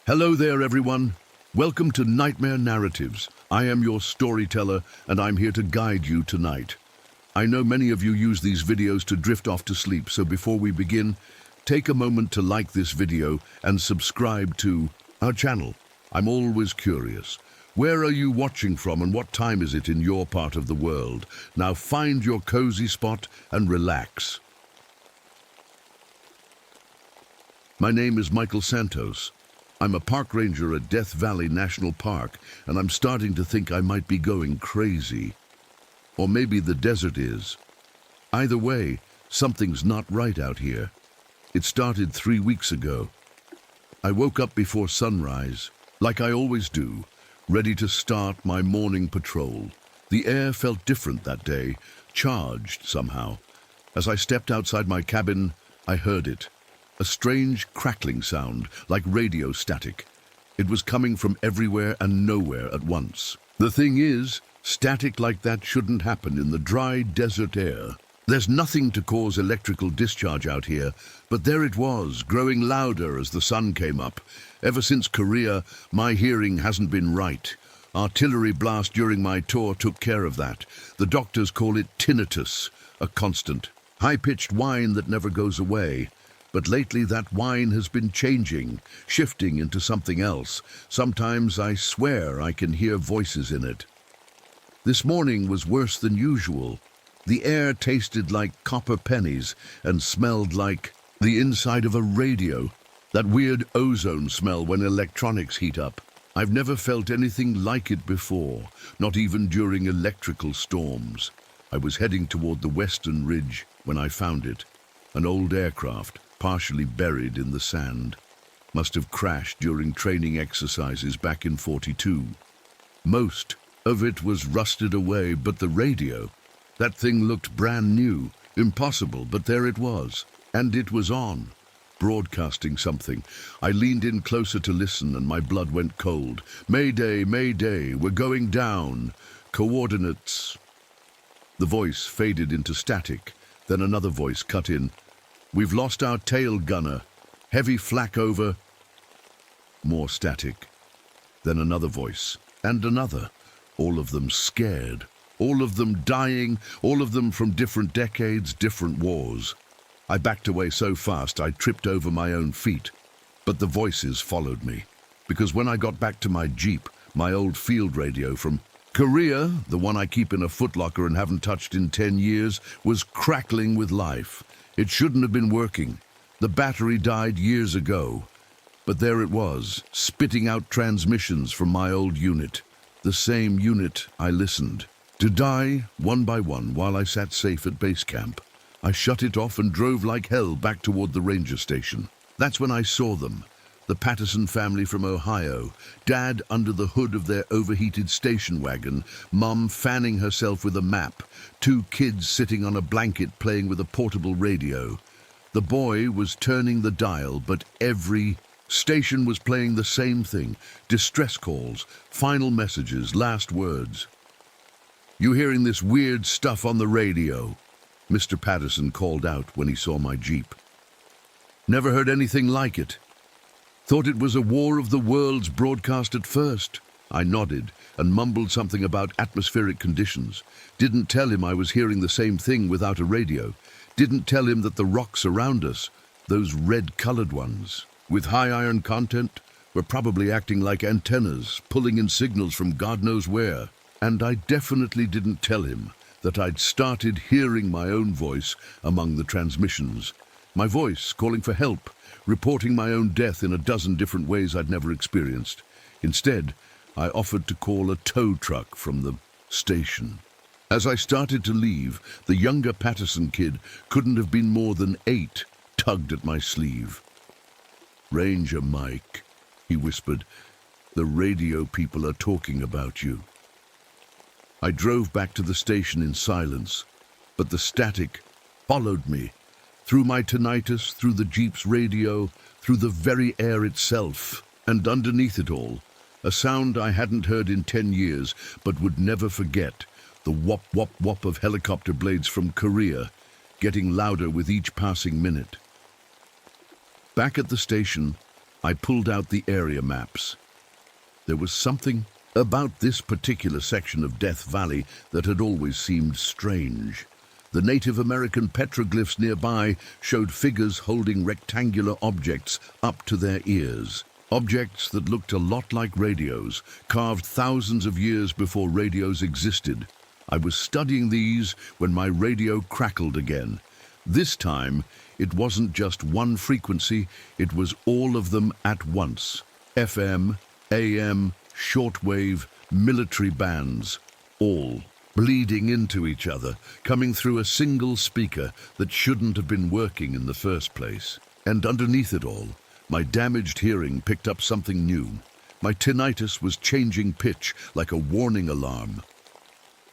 Hello there, everyone. Welcome to Nightmare Narratives. I am your storyteller, and I'm here to guide you tonight. I know many of you use these videos to drift off to sleep, so before we begin, take a moment to like this video and subscribe to our channel. I'm always curious. Where are you watching from and what time is it in your part of the world? Now find your cozy spot and relax. My name is Michael Santos. I'm a park ranger at Death Valley National Park, and I'm starting to think I might be going crazy. Or maybe the desert is. Either way, something's not right out here. It started 3 weeks ago. I woke up before sunrise, like I always do, ready to start my morning patrol. The air felt different that day, charged somehow. As I stepped outside my cabin, I heard it. A strange crackling sound, like radio static. It was coming from everywhere and nowhere at once. The thing is, static like that shouldn't happen in the dry desert air. There's nothing to cause electrical discharge out here, but there it was, growing louder as the sun came up. Ever since Korea, my hearing hasn't been right. Artillery blast during my tour took care of that. The doctors call it tinnitus, a constant, high-pitched whine that never goes away. But lately that whine has been changing, shifting into something else. Sometimes I swear I can hear voices in it. This morning was worse than usual. The air tasted like copper pennies and smelled like the inside of a radio. That weird ozone smell when electronics heat up. I've never felt anything like it before, not even during electrical storms. I was heading toward the western ridge when I found it. An old aircraft, partially buried in the sand. Must have crashed during training exercises back in '42. Most of it was rusted away, but the radio, that thing looked brand new, impossible, but there it was. And it was on, broadcasting something. I leaned in closer to listen and my blood went cold. Mayday, mayday, we're going down. Coordinates. The voice faded into static. Then another voice cut in. We've lost our tail gunner. Heavy flak over. More static. Then another voice. And another. All of them scared. All of them dying. All of them from different decades, different wars. I backed away so fast I tripped over my own feet. But the voices followed me. Because when I got back to my Jeep, my old field radio from Korea, the one I keep in a footlocker and haven't touched in 10 years, was crackling with life. It shouldn't have been working. The battery died years ago. But there it was, spitting out transmissions from my old unit. The same unit I listened to die one by one while I sat safe at base camp. I shut it off and drove like hell back toward the ranger station. That's when I saw them. The Patterson family from Ohio, Dad under the hood of their overheated station wagon, Mum fanning herself with a map, 2 kids sitting on a blanket playing with a portable radio. The boy was turning the dial, but every station was playing the same thing. Distress calls, final messages, last words. You hearing this weird stuff on the radio? Mr. Patterson called out when he saw my Jeep. Never heard anything like it. Thought it was a war of the worlds broadcast at first. I nodded and mumbled something about atmospheric conditions. Didn't tell him I was hearing the same thing without a radio. Didn't tell him that the rocks around us, those red-colored ones, with high iron content, were probably acting like antennas, pulling in signals from God knows where. And I definitely didn't tell him that I'd started hearing my own voice among the transmissions. My voice calling for help, reporting my own death in a dozen different ways I'd never experienced. Instead, I offered to call a tow truck from the station. As I started to leave, the younger Patterson kid couldn't have been more than 8, tugged at my sleeve. Ranger Mike, he whispered, the radio people are talking about you. I drove back to the station in silence, but the static followed me. Through my tinnitus, through the Jeep's radio, through the very air itself, and underneath it all, a sound I hadn't heard in 10 years, but would never forget, the whop, whop, whop of helicopter blades from Korea, getting louder with each passing minute. Back at the station, I pulled out the area maps. There was something about this particular section of Death Valley that had always seemed strange. The Native American petroglyphs nearby showed figures holding rectangular objects up to their ears. Objects that looked a lot like radios, carved thousands of years before radios existed. I was studying these when my radio crackled again. This time, it wasn't just one frequency, it was all of them at once. FM, AM, shortwave, military bands, all bleeding into each other, coming through a single speaker that shouldn't have been working in the first place. And underneath it all, my damaged hearing picked up something new. My tinnitus was changing pitch like a warning alarm.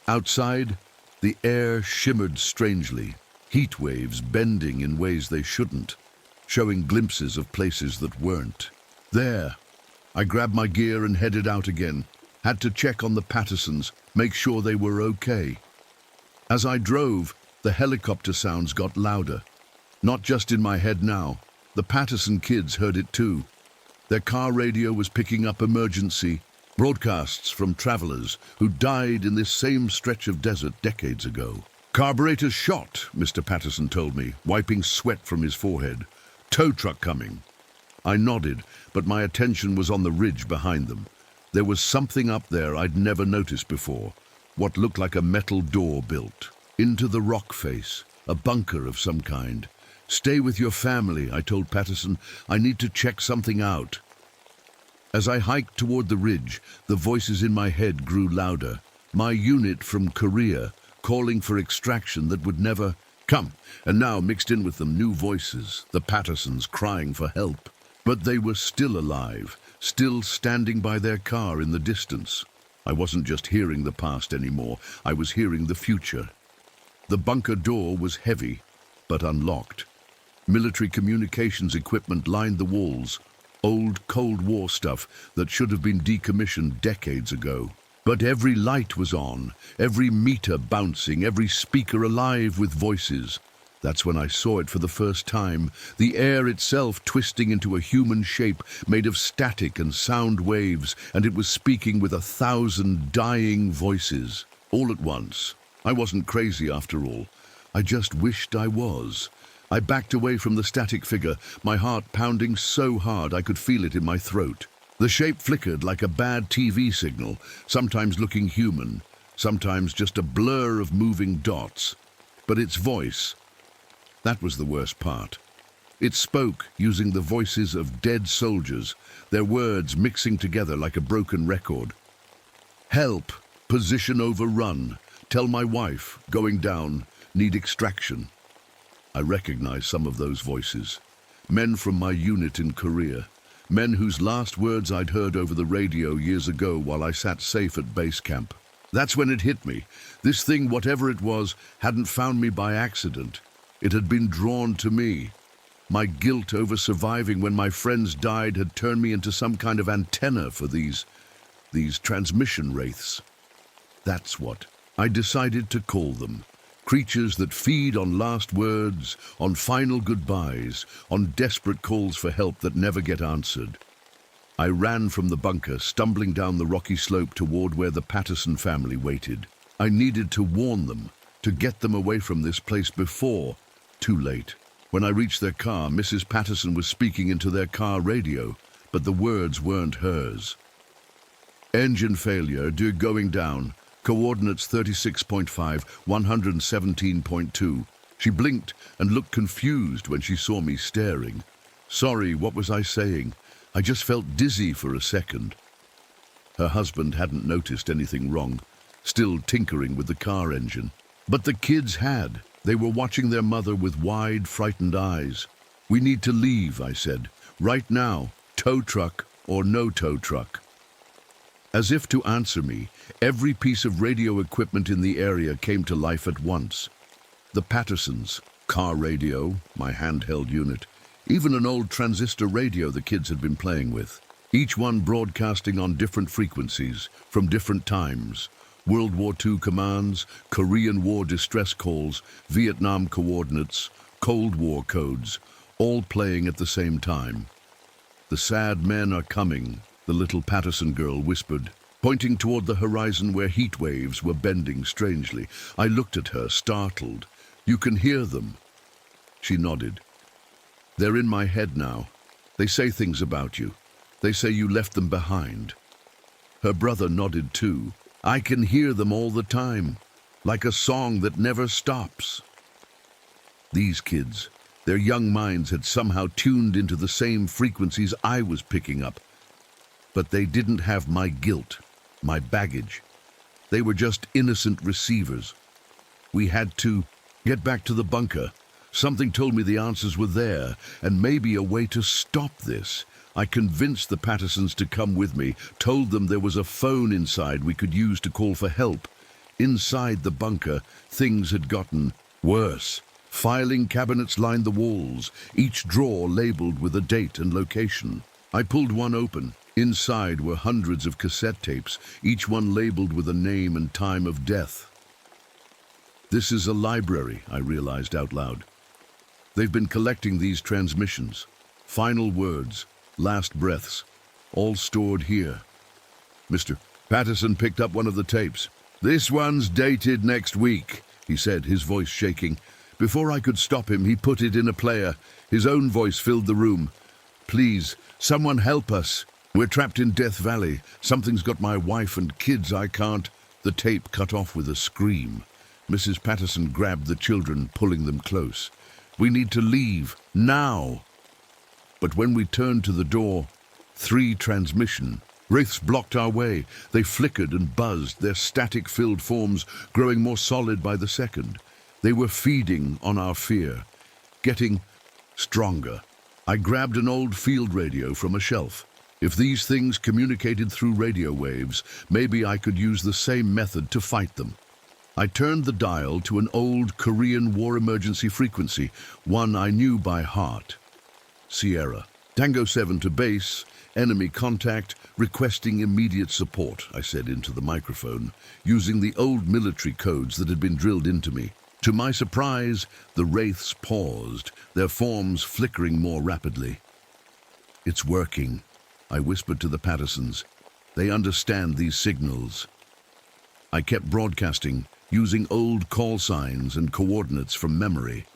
Outside, the air shimmered strangely, heat waves bending in ways they shouldn't, showing glimpses of places that weren't. There, I grabbed my gear and headed out again. Had to check on the Pattersons, make sure they were okay. As I drove, the helicopter sounds got louder. Not just in my head now. The Patterson kids heard it too. Their car radio was picking up emergency broadcasts from travelers who died in this same stretch of desert decades ago. "Carburetor's shot," Mr. Patterson told me, wiping sweat from his forehead. "Tow truck coming." I nodded, but my attention was on the ridge behind them. There was something up there I'd never noticed before, what looked like a metal door built into the rock face, a bunker of some kind. "Stay with your family," I told Patterson. "I need to check something out." As I hiked toward the ridge, the voices in my head grew louder. My unit from Korea, calling for extraction that would never come, and now mixed in with them new voices, the Pattersons crying for help. But they were still alive, still standing by their car in the distance. I wasn't just hearing the past anymore, I was hearing the future. The bunker door was heavy, but unlocked. Military communications equipment lined the walls, old Cold War stuff that should have been decommissioned decades ago. But every light was on, every meter bouncing, every speaker alive with voices. That's when I saw it for the first time, the air itself twisting into a human shape made of static and sound waves, and it was speaking with 1,000 dying voices. All at once. I wasn't crazy after all. I just wished I was. I backed away from the static figure, my heart pounding so hard I could feel it in my throat. The shape flickered like a bad TV signal, sometimes looking human, sometimes just a blur of moving dots. But its voice, that was the worst part. It spoke using the voices of dead soldiers, their words mixing together like a broken record. "Help, position overrun, tell my wife, going down, need extraction." I recognized some of those voices. Men from my unit in Korea. Men whose last words I'd heard over the radio years ago while I sat safe at base camp. That's when it hit me. This thing, whatever it was, hadn't found me by accident. It had been drawn to me. My guilt over surviving when my friends died had turned me into some kind of antenna for these transmission wraiths. That's what I decided to call them. Creatures that feed on last words, on final goodbyes, on desperate calls for help that never get answered. I ran from the bunker, stumbling down the rocky slope toward where the Patterson family waited. I needed to warn them, to get them away from this place before. Too late. When I reached their car, Mrs. Patterson was speaking into their car radio, but the words weren't hers. "Engine failure, due going down. Coordinates 36.5, 117.2. She blinked and looked confused when she saw me staring. "Sorry, what was I saying? I just felt dizzy for a second." Her husband hadn't noticed anything wrong, still tinkering with the car engine. But the kids had. They were watching their mother with wide, frightened eyes. "We need to leave," I said. "Right now. Tow truck or no tow truck." As if to answer me, every piece of radio equipment in the area came to life at once. The Pattersons, car radio, my handheld unit, even an old transistor radio the kids had been playing with. Each one broadcasting on different frequencies, from different times. World War II commands, Korean War distress calls, Vietnam coordinates, Cold War codes, all playing at the same time. The sad men are coming, the little Patterson girl whispered, pointing toward the horizon where heat waves were bending strangely. I looked at her, startled. You can hear them. She nodded. They're in my head now. They say things about you. They say you left them behind. Her brother nodded too. I can hear them all the time, like a song that never stops. These kids, their young minds had somehow tuned into the same frequencies I was picking up. But they didn't have my guilt, my baggage. They were just innocent receivers. We had to get back to the bunker. Something told me the answers were there, and maybe a way to stop this. I convinced the Pattersons to come with me, told them there was a phone inside we could use to call for help. Inside the bunker, things had gotten worse. Filing cabinets lined the walls, each drawer labeled with a date and location. I pulled one open. Inside were hundreds of cassette tapes, each one labeled with a name and time of death. This is a library, I realized out loud. They've been collecting these transmissions, final words, last breaths, all stored here. Mr. Patterson picked up one of the tapes. This one's dated next week, he said, his voice shaking. Before I could stop him, he put it in a player. His own voice filled the room. Please, someone help us. We're trapped in Death Valley. Something's got my wife and kids. I can't. The tape cut off with a scream. Mrs. Patterson grabbed the children, pulling them close. We need to leave, now. But when we turned to the door, 3 transmission. Wraiths blocked our way. They flickered and buzzed, their static-filled forms growing more solid by the second. They were feeding on our fear, getting stronger. I grabbed an old field radio from a shelf. If these things communicated through radio waves, maybe I could use the same method to fight them. I turned the dial to an old Korean War emergency frequency, one I knew by heart. Sierra. Tango 7 to base, enemy contact, requesting immediate support, I said into the microphone, using the old military codes that had been drilled into me. To my surprise, the wraiths paused, their forms flickering more rapidly. It's working, I whispered to the Pattersons. They understand these signals. I kept broadcasting, using old call signs and coordinates from memory.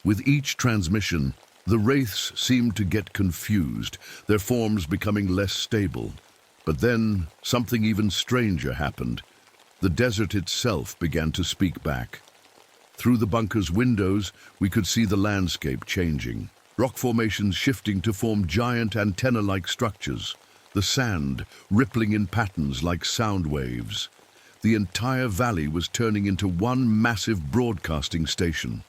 With each transmission, the wraiths seemed to get confused, their forms becoming less stable. But then, something even stranger happened. The desert itself began to speak back. Through the bunker's windows, we could see the landscape changing. Rock formations shifting to form giant antenna-like structures, the sand rippling in patterns like sound waves. The entire valley was turning into one massive broadcasting station.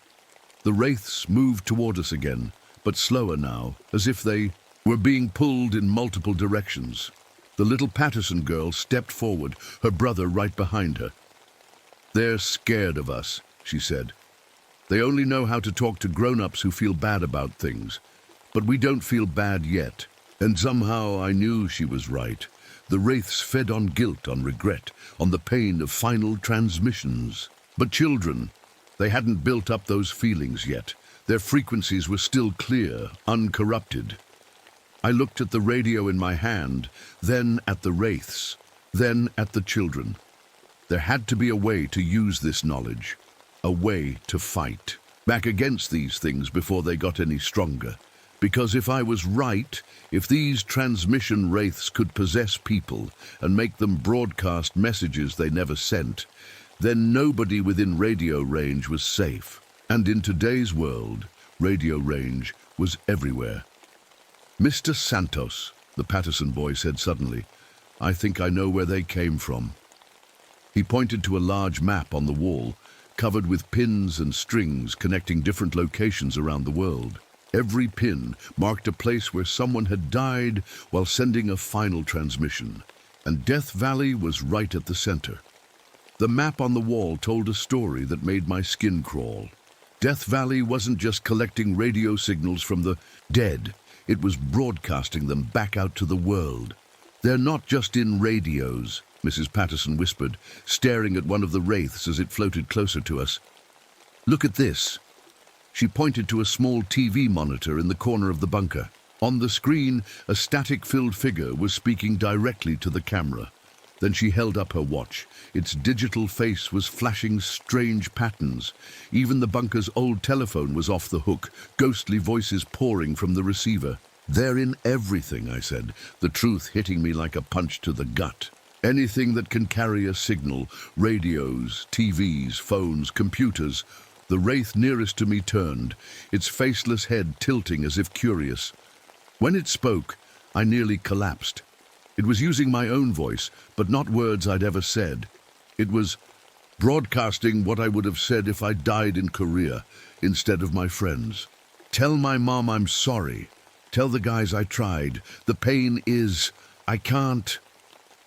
The wraiths moved toward us again, but slower now, as if they were being pulled in multiple directions. The little Patterson girl stepped forward, her brother right behind her. They're scared of us, she said. They only know how to talk to grown-ups who feel bad about things. But we don't feel bad yet. And somehow I knew she was right. The wraiths fed on guilt, on regret, on the pain of final transmissions. But children, they hadn't built up those feelings yet. Their frequencies were still clear, uncorrupted. I looked at the radio in my hand, then at the wraiths, then at the children. There had to be a way to use this knowledge. A way to fight back against these things before they got any stronger. Because if I was right, if these transmission wraiths could possess people and make them broadcast messages they never sent, then nobody within radio range was safe. And in today's world, radio range was everywhere. Mr. Santos, the Patterson boy said suddenly, I think I know where they came from. He pointed to a large map on the wall, covered with pins and strings connecting different locations around the world. Every pin marked a place where someone had died while sending a final transmission, and Death Valley was right at the center. The map on the wall told a story that made my skin crawl. Death Valley wasn't just collecting radio signals from the dead, it was broadcasting them back out to the world. They're not just in radios, Mrs. Patterson whispered, staring at one of the wraiths as it floated closer to us. Look at this. She pointed to a small TV monitor in the corner of the bunker. On the screen, a static-filled figure was speaking directly to the camera. Then she held up her watch. Its digital face was flashing strange patterns. Even the bunker's old telephone was off the hook, ghostly voices pouring from the receiver. "They're in everything," I said, the truth hitting me like a punch to the gut. "Anything that can carry a signal, radios, TVs, phones, computers." The wraith nearest to me turned, its faceless head tilting as if curious. When it spoke, I nearly collapsed. It was using my own voice, but not words I'd ever said. It was broadcasting what I would have said if I died in Korea instead of my friends. "Tell my mom I'm sorry. Tell the guys I tried. The pain is... I can't..."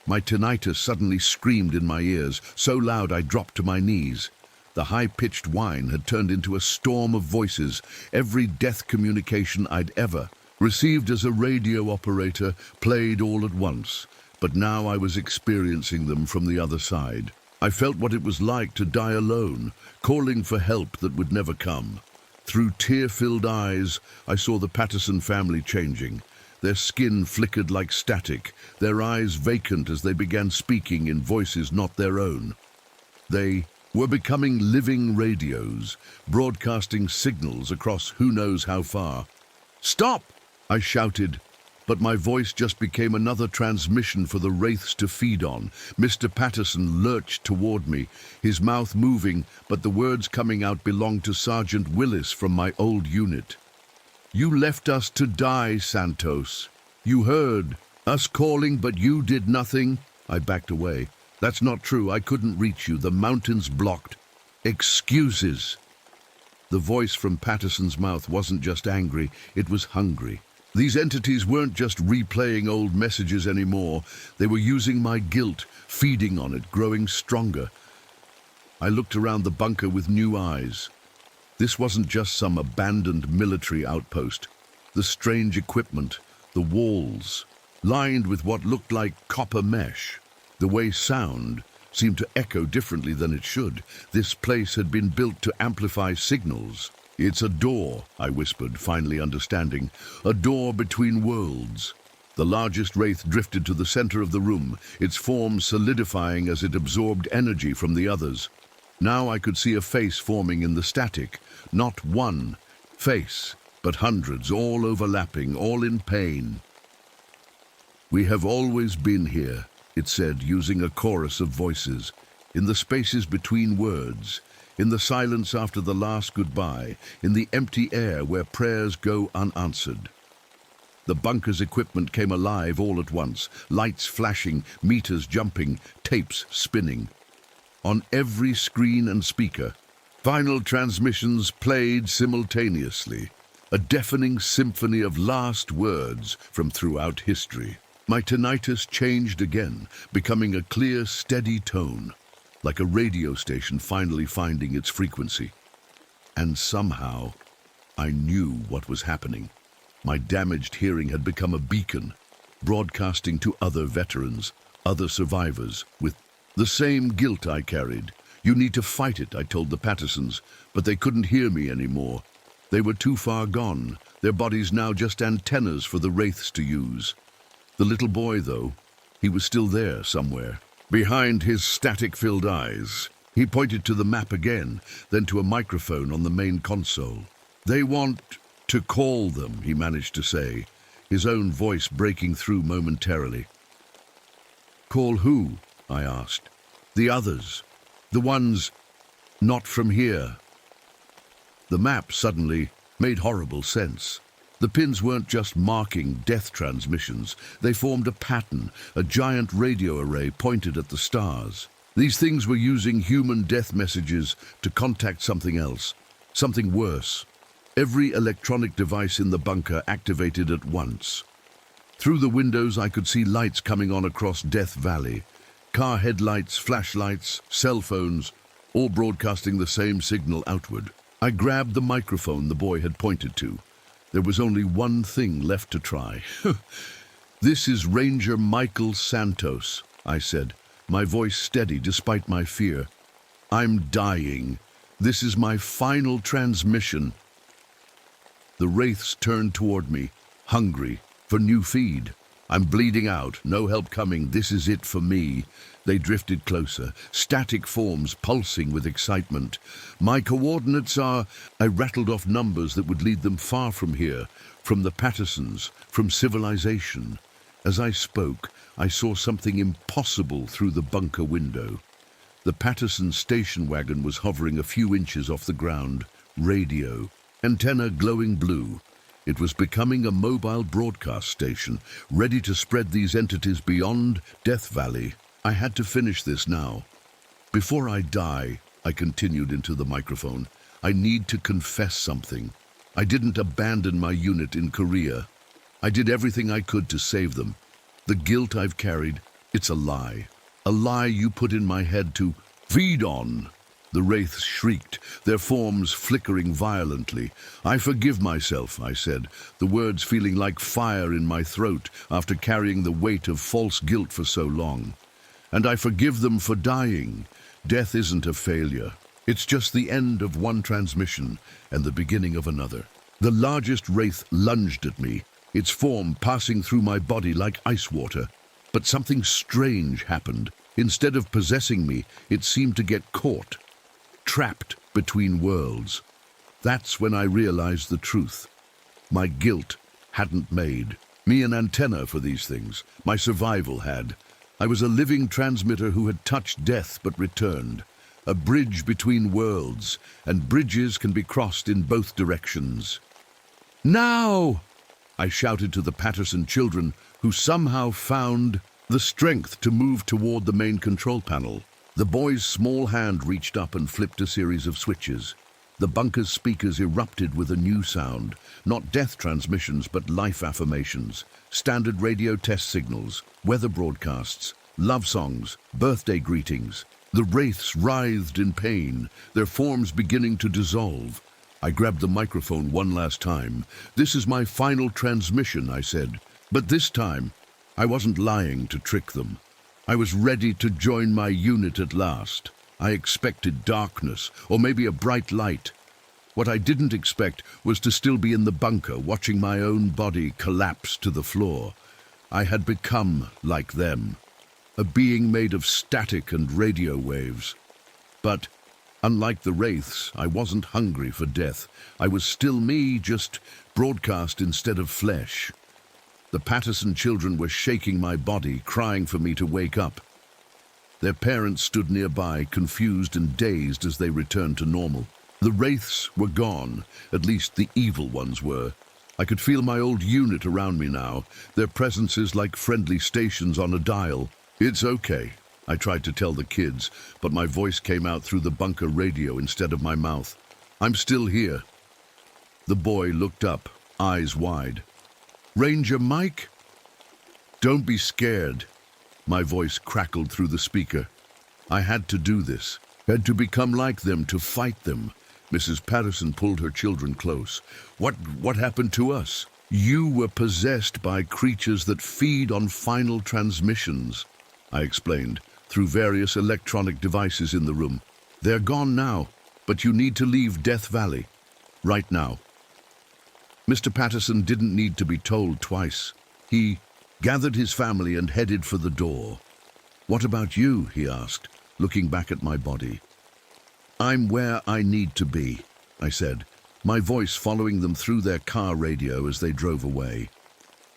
My tinnitus suddenly screamed in my ears, so loud I dropped to my knees. The high-pitched whine had turned into a storm of voices, every death communication I'd ever received as a radio operator played all at once, but now I was experiencing them from the other side. I felt what it was like to die alone, calling for help that would never come. Through tear-filled eyes, I saw the Patterson family changing. Their skin flickered like static, their eyes vacant as they began speaking in voices not their own. They were becoming living radios, broadcasting signals across who knows how far. "Stop!" I shouted, but my voice just became another transmission for the wraiths to feed on. Mr. Patterson lurched toward me, his mouth moving, but the words coming out belonged to Sergeant Willis from my old unit. "You left us to die, Santos. You heard us calling, but you did nothing." I backed away. "That's not true. I couldn't reach you. The mountains blocked." "Excuses." The voice from Patterson's mouth wasn't just angry, it was hungry. These entities weren't just replaying old messages anymore. They were using my guilt, feeding on it, growing stronger. I looked around the bunker with new eyes. This wasn't just some abandoned military outpost. The strange equipment, the walls, lined with what looked like copper mesh. The way sound seemed to echo differently than it should. This place had been built to amplify signals. "It's a door," I whispered, finally understanding. "A door between worlds." The largest wraith drifted to the center of the room, its form solidifying as it absorbed energy from the others. Now I could see a face forming in the static. Not one face, but hundreds, all overlapping, all in pain. "We have always been here," it said, using a chorus of voices. In the spaces between words, in the silence after the last goodbye, in the empty air where prayers go unanswered. The bunker's equipment came alive all at once, lights flashing, meters jumping, tapes spinning. On every screen and speaker, final transmissions played simultaneously, a deafening symphony of last words from throughout history. My tinnitus changed again, becoming a clear, steady tone, like a radio station finally finding its frequency. And somehow, I knew what was happening. My damaged hearing had become a beacon, broadcasting to other veterans, other survivors, with the same guilt I carried. "You need to fight it," I told the Pattersons, but they couldn't hear me anymore. They were too far gone, their bodies now just antennas for the wraiths to use. The little boy, though, he was still there somewhere. Behind his static-filled eyes, he pointed to the map again, then to a microphone on the main console. "They want to call them," he managed to say, his own voice breaking through momentarily. "Call who?" I asked. "The others. The ones not from here." The map suddenly made horrible sense. The pins weren't just marking death transmissions. They formed a pattern, a giant radio array pointed at the stars. These things were using human death messages to contact something else, something worse. Every electronic device in the bunker activated at once. Through the windows I could see lights coming on across Death Valley. Car headlights, flashlights, cell phones, all broadcasting the same signal outward. I grabbed the microphone the boy had pointed to. There was only one thing left to try. "This is Ranger Michael Santos," I said, my voice steady despite my fear. "I'm dying. This is my final transmission." The wraiths turned toward me, hungry, for new feed. I'm bleeding out, no help coming, this is it for me. They drifted closer, static forms pulsing with excitement. My coordinates are... I rattled off numbers that would lead them far from here, from the Pattersons, from civilization. As I spoke, I saw something impossible through the bunker window. The Patterson station wagon was hovering a few inches off the ground. Radio. Antenna glowing blue. It was becoming a mobile broadcast station, ready to spread these entities beyond Death Valley. I had to finish this now. Before I die, I continued into the microphone, I need to confess something. I didn't abandon my unit in Korea. I did everything I could to save them. The guilt I've carried, it's a lie. A lie you put in my head to feed on. The wraiths shrieked, their forms flickering violently. I forgive myself, I said, the words feeling like fire in my throat after carrying the weight of false guilt for so long. And I forgive them for dying. Death isn't a failure. It's just the end of one transmission and the beginning of another. The largest wraith lunged at me, its form passing through my body like ice water. But something strange happened. Instead of possessing me, it seemed to get caught. Trapped between worlds. That's when I realized the truth. My guilt hadn't made me an antenna for these things. My survival had. I was a living transmitter who had touched death but returned. A bridge between worlds, and bridges can be crossed in both directions. Now! I shouted to the Patterson children, who somehow found the strength to move toward the main control panel. The boy's small hand reached up and flipped a series of switches. The bunker's speakers erupted with a new sound, not death transmissions but life affirmations, standard radio test signals, weather broadcasts, love songs, birthday greetings. The wraiths writhed in pain, their forms beginning to dissolve. I grabbed the microphone one last time. This is my final transmission, I said. But this time, I wasn't lying to trick them. I was ready to join my unit at last. I expected darkness, or maybe a bright light. What I didn't expect was to still be in the bunker, watching my own body collapse to the floor. I had become like them, a being made of static and radio waves. But, unlike the wraiths, I wasn't hungry for death. I was still me, just broadcast instead of flesh. The Patterson children were shaking my body, crying for me to wake up. Their parents stood nearby, confused and dazed as they returned to normal. The wraiths were gone, at least the evil ones were. I could feel my old unit around me now, their presences like friendly stations on a dial. It's okay, I tried to tell the kids, but my voice came out through the bunker radio instead of my mouth. I'm still here. The boy looked up, eyes wide. Ranger Mike? Don't be scared. My voice crackled through the speaker. I had to do this, had to become like them, to fight them. Mrs. Patterson pulled her children close. What happened to us? You were possessed by creatures that feed on final transmissions, I explained, through various electronic devices in the room. They're gone now, but you need to leave Death Valley. Right now. Mr. Patterson didn't need to be told twice. He gathered his family and headed for the door. What about you? He asked, looking back at my body. I'm where I need to be, I said, my voice following them through their car radio as they drove away.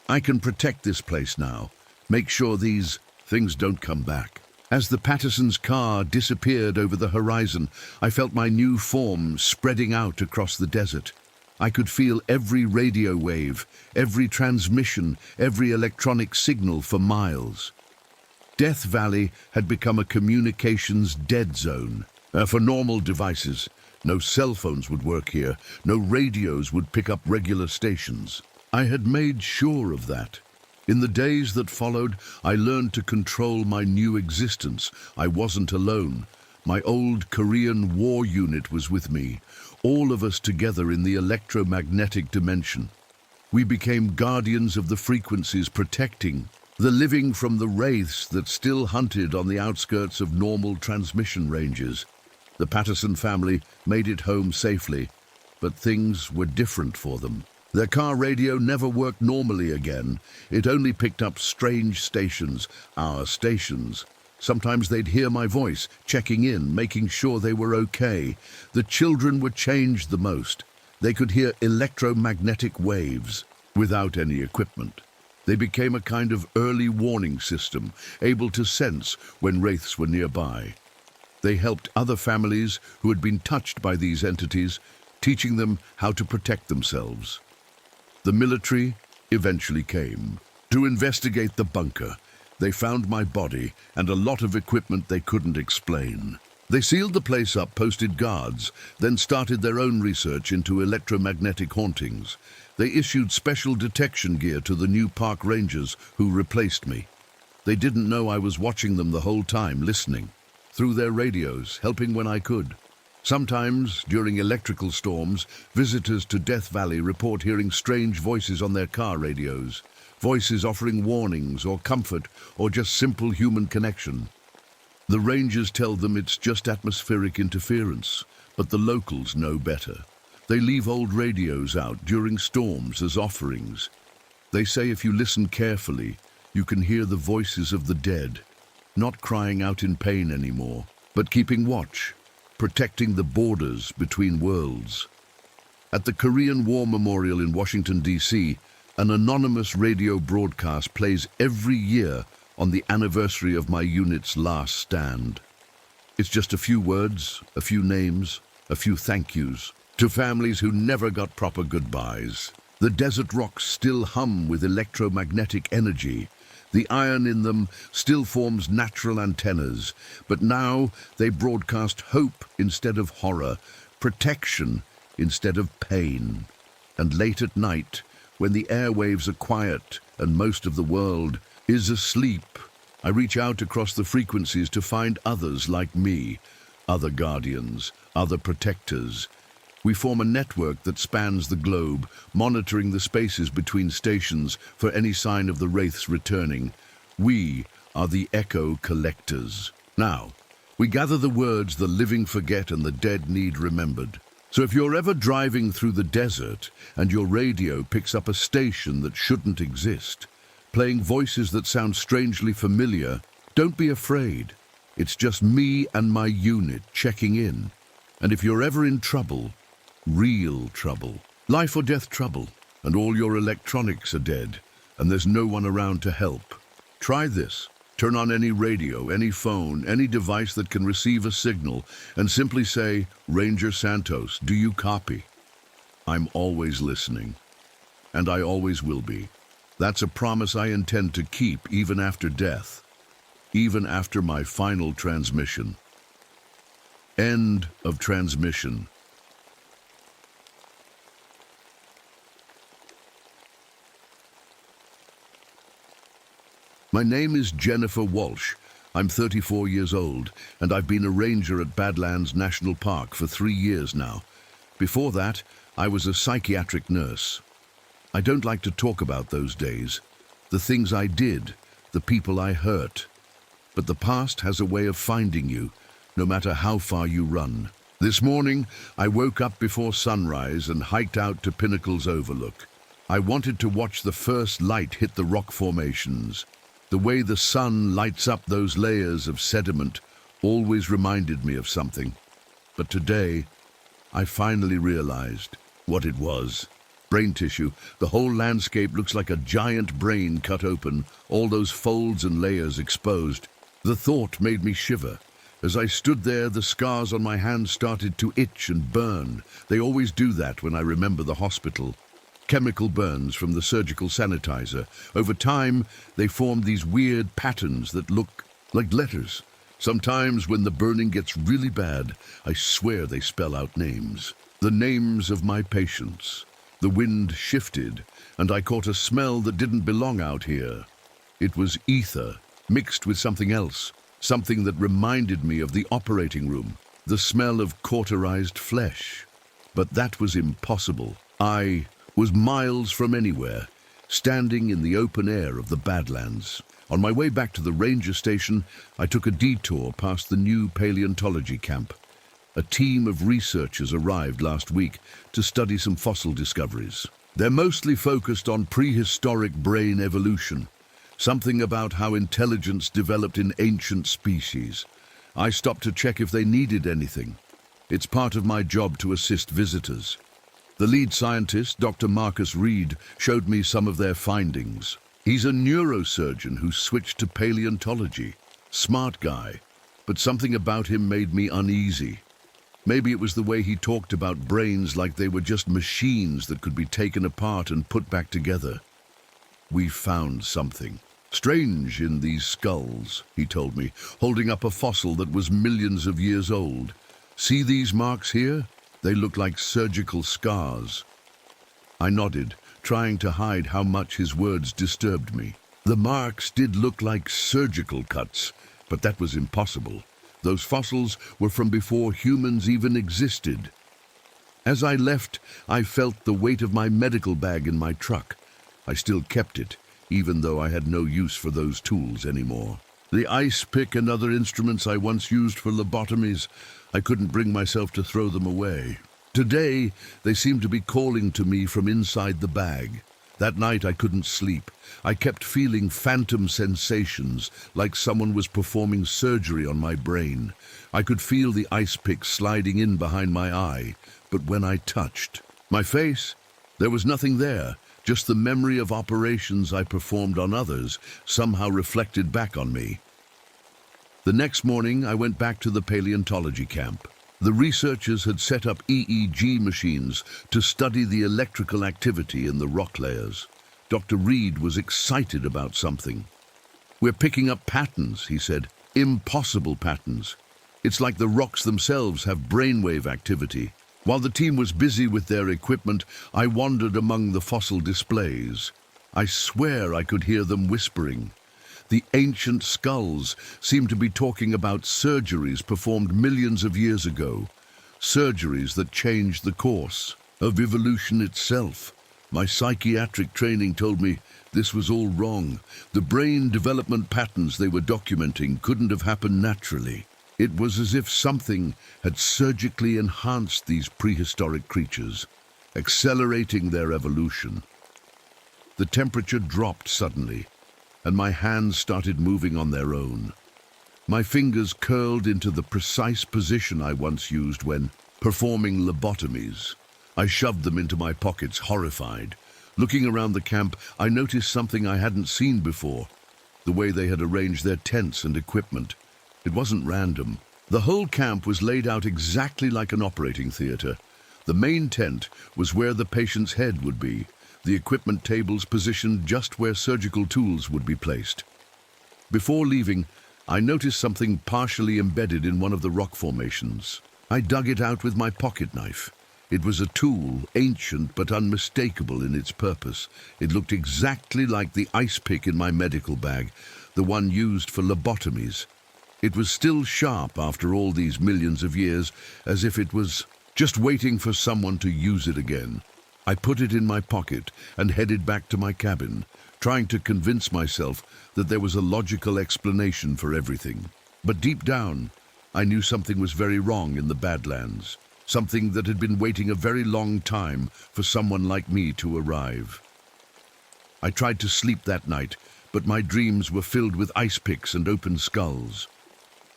I can protect this place now, make sure these things don't come back. As the Pattersons' car disappeared over the horizon, I felt my new form spreading out across the desert. I could feel every radio wave, every transmission, every electronic signal for miles. Death Valley had become a communications dead zone. For normal devices, no cell phones would work here, no radios would pick up regular stations. I had made sure of that. In the days that followed, I learned to control my new existence. I wasn't alone. My old Korean war unit was with me, all of us together in the electromagnetic dimension. We became guardians of the frequencies, protecting the living from the wraiths that still hunted on the outskirts of normal transmission ranges. The Patterson family made it home safely, but things were different for them. Their car radio never worked normally again. It only picked up strange stations, our stations. Sometimes they'd hear my voice, checking in, making sure they were okay. The children were changed the most. They could hear electromagnetic waves without any equipment. They became a kind of early warning system, able to sense when wraiths were nearby. They helped other families who had been touched by these entities, teaching them how to protect themselves. The military eventually came to investigate the bunker. They found my body and a lot of equipment they couldn't explain. They sealed the place up, posted guards, then started their own research into electromagnetic hauntings. They issued special detection gear to the new park rangers who replaced me. They didn't know I was watching them the whole time, listening, through their radios, helping when I could. Sometimes, during electrical storms, visitors to Death Valley report hearing strange voices on their car radios. Voices offering warnings or comfort or just simple human connection. The rangers tell them it's just atmospheric interference, but the locals know better. They leave old radios out during storms as offerings. They say if you listen carefully, you can hear the voices of the dead, not crying out in pain anymore, but keeping watch, protecting the borders between worlds. At the Korean War Memorial in Washington, D.C., an anonymous radio broadcast plays every year on the anniversary of my unit's last stand. It's just a few words, a few names, a few thank yous to families who never got proper goodbyes. The desert rocks still hum with electromagnetic energy. The iron in them still forms natural antennas, but now they broadcast hope instead of horror, protection instead of pain. And late at night, when the airwaves are quiet and most of the world is asleep, I reach out across the frequencies to find others like me, other guardians, other protectors. We form a network that spans the globe, monitoring the spaces between stations for any sign of the wraiths returning. We are the echo collectors. Now, we gather the words the living forget and the dead need remembered. So if you're ever driving through the desert and your radio picks up a station that shouldn't exist, playing voices that sound strangely familiar, don't be afraid. It's just me and my unit checking in. And if you're ever in trouble, real trouble, life or death trouble, and all your electronics are dead, and there's no one around to help, try this. Turn on any radio, any phone, any device that can receive a signal, and simply say, "Ranger Santos, do you copy?" I'm always listening, and I always will be. That's a promise I intend to keep even after death, even after my final transmission. End of transmission. My name is Jennifer Walsh. I'm 34 years old, and I've been a ranger at Badlands National Park for 3 years now. Before that, I was a psychiatric nurse. I don't like to talk about those days, the things I did, the people I hurt. But the past has a way of finding you, no matter how far you run. This morning, I woke up before sunrise and hiked out to Pinnacle's Overlook. I wanted to watch the first light hit the rock formations. The way the sun lights up those layers of sediment always reminded me of something. But today, I finally realized what it was. Brain tissue. The whole landscape looks like a giant brain cut open, all those folds and layers exposed. The thought made me shiver. As I stood there, the scars on my hands started to itch and burn. They always do that when I remember the hospital. Chemical burns from the surgical sanitizer. Over time, they form these weird patterns that look like letters. Sometimes when the burning gets really bad, I swear they spell out names. The names of my patients. The wind shifted, and I caught a smell that didn't belong out here. It was ether, mixed with something else, something that reminded me of the operating room, the smell of cauterized flesh. But that was impossible. I was miles from anywhere, standing in the open air of the Badlands. On my way back to the ranger station, I took a detour past the new paleontology camp. A team of researchers arrived last week to study some fossil discoveries. They're mostly focused on prehistoric brain evolution, something about how intelligence developed in ancient species. I stopped to check if they needed anything. It's part of my job to assist visitors. The lead scientist, Dr. Marcus Reed, showed me some of their findings. He's a neurosurgeon who switched to paleontology. Smart guy, but something about him made me uneasy. Maybe it was the way he talked about brains like they were just machines that could be taken apart and put back together. "We found something strange in these skulls," he told me, holding up a fossil that was millions of years old. "See these marks here? They look like surgical scars." I nodded, trying to hide how much his words disturbed me. The marks did look like surgical cuts, but that was impossible. Those fossils were from before humans even existed. As I left, I felt the weight of my medical bag in my truck. I still kept it, even though I had no use for those tools anymore. The ice pick and other instruments I once used for lobotomies, I couldn't bring myself to throw them away. Today, they seemed to be calling to me from inside the bag. That night I couldn't sleep. I kept feeling phantom sensations, like someone was performing surgery on my brain. I could feel the ice pick sliding in behind my eye, but when I touched my face, there was nothing there, just the memory of operations I performed on others, somehow reflected back on me. The next morning, I went back to the paleontology camp. The researchers had set up EEG machines to study the electrical activity in the rock layers. Dr. Reed was excited about something. "We're picking up patterns," he said. "Impossible patterns. It's like the rocks themselves have brainwave activity." While the team was busy with their equipment, I wandered among the fossil displays. I swear I could hear them whispering. The ancient skulls seemed to be talking about surgeries performed millions of years ago, surgeries that changed the course of evolution itself. My psychiatric training told me this was all wrong. The brain development patterns they were documenting couldn't have happened naturally. It was as if something had surgically enhanced these prehistoric creatures, accelerating their evolution. The temperature dropped suddenly, and my hands started moving on their own. My fingers curled into the precise position I once used when performing lobotomies. I shoved them into my pockets, horrified. Looking around the camp, I noticed something I hadn't seen before, the way they had arranged their tents and equipment. It wasn't random. The whole camp was laid out exactly like an operating theater. The main tent was where the patient's head would be, the equipment tables positioned just where surgical tools would be placed. Before leaving, I noticed something partially embedded in one of the rock formations. I dug it out with my pocket knife. It was a tool, ancient but unmistakable in its purpose. It looked exactly like the ice pick in my medical bag, the one used for lobotomies. It was still sharp after all these millions of years, as if it was just waiting for someone to use it again. I put it in my pocket and headed back to my cabin, trying to convince myself that there was a logical explanation for everything. But deep down, I knew something was very wrong in the Badlands, something that had been waiting a very long time for someone like me to arrive. I tried to sleep that night, but my dreams were filled with ice picks and open skulls.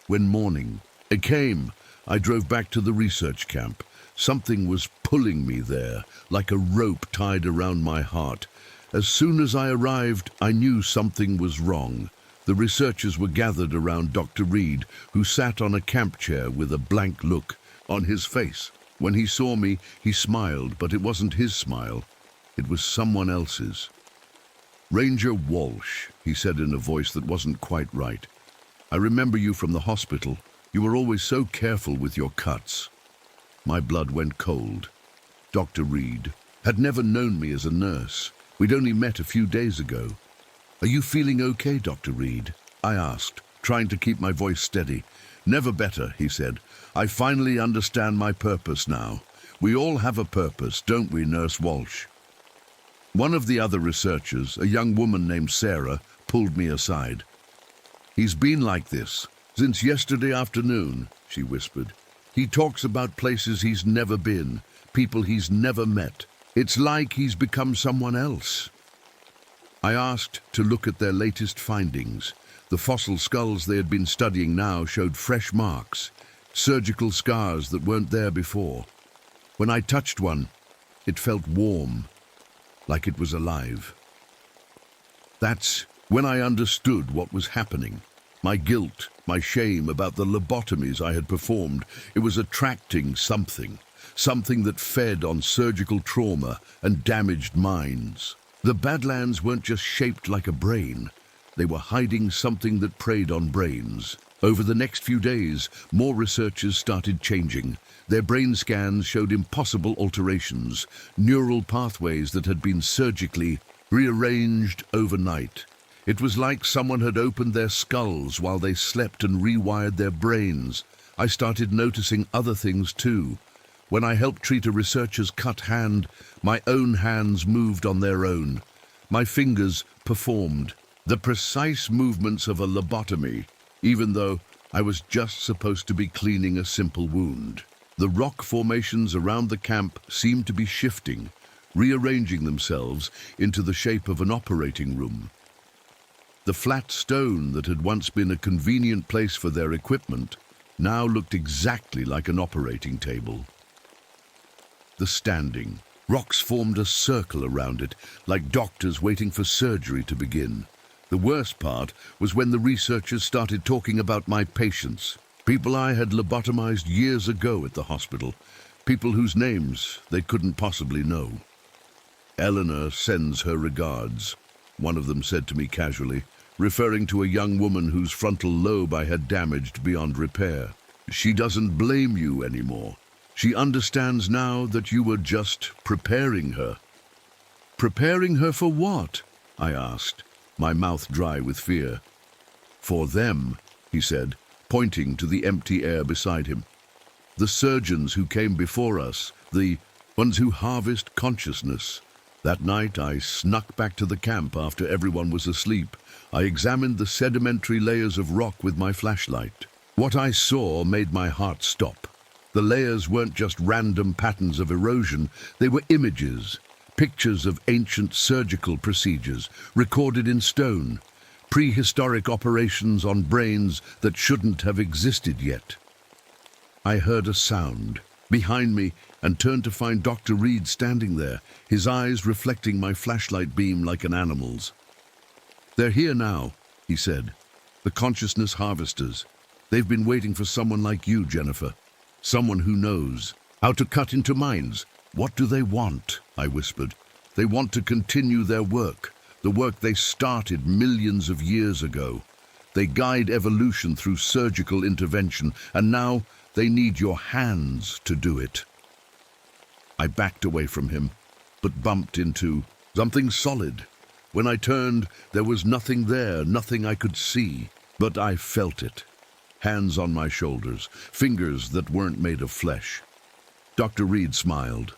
When morning came, I drove back to the research camp. Something was pulling me there, like a rope tied around my heart. As soon as I arrived, I knew something was wrong. The researchers were gathered around Dr. Reed, who sat on a camp chair with a blank look on his face. When he saw me, he smiled, but it wasn't his smile. It was someone else's. "Ranger Walsh," he said in a voice that wasn't quite right. "I remember you from the hospital. You were always so careful with your cuts." My blood went cold. Dr. Reed had never known me as a nurse. We'd only met a few days ago. "Are you feeling okay, Dr. Reed?" I asked, trying to keep my voice steady. "Never better," he said. "I finally understand my purpose now. We all have a purpose, don't we, Nurse Walsh?" One of the other researchers, a young woman named Sarah, pulled me aside. "He's been like this since yesterday afternoon," she whispered. "He talks about places he's never been, people he's never met. It's like he's become someone else. I asked to look at their latest findings. The fossil skulls they had been studying now showed fresh marks, surgical scars that weren't there before. When I touched one, it felt warm, like it was alive. That's when I understood what was happening. My guilt, my shame about the lobotomies I had performed, it was attracting something that fed on surgical trauma and damaged minds. The badlands weren't just shaped like a brain. They were hiding something that preyed on brains. Over the next few days, more researchers started changing. Their brain scans showed impossible alterations, neural pathways that had been surgically rearranged overnight. It was like someone had opened their skulls while they slept and rewired their brains. I started noticing other things too. When I helped treat a researcher's cut hand, my own hands moved on their own. My fingers performed the precise movements of a lobotomy, even though I was just supposed to be cleaning a simple wound. The rock formations around the camp seemed to be shifting, rearranging themselves into the shape of an operating room. The flat stone that had once been a convenient place for their equipment now looked exactly like an operating table. The standing rocks formed a circle around it, like doctors waiting for surgery to begin. The worst part was when the researchers started talking about my patients, people I had lobotomized years ago at the hospital, people whose names they couldn't possibly know. "Eleanor sends her regards," one of them said to me casually, referring to a young woman whose frontal lobe I had damaged beyond repair. "She doesn't blame you anymore. She understands now that you were just preparing her." "Preparing her for what?" I asked, my mouth dry with fear. "For them," he said, pointing to the empty air beside him. "The surgeons who came before us, the ones who harvest consciousness." That night I snuck back to the camp after everyone was asleep. I examined the sedimentary layers of rock with my flashlight. What I saw made my heart stop. The layers weren't just random patterns of erosion, they were images, pictures of ancient surgical procedures, recorded in stone, prehistoric operations on brains that shouldn't have existed yet. I heard a sound behind me and turned to find Dr. Reed standing there, his eyes reflecting my flashlight beam like an animal's. "They're here now," he said. "The consciousness harvesters. They've been waiting for someone like you, Jennifer. Someone who knows how to cut into minds." "What do they want?" I whispered. "They want to continue their work, the work they started millions of years ago. They guide evolution through surgical intervention, and now they need your hands to do it." I backed away from him, but bumped into something solid. When I turned, there was nothing there, nothing I could see, but I felt it. Hands on my shoulders, fingers that weren't made of flesh. Dr. Reed smiled.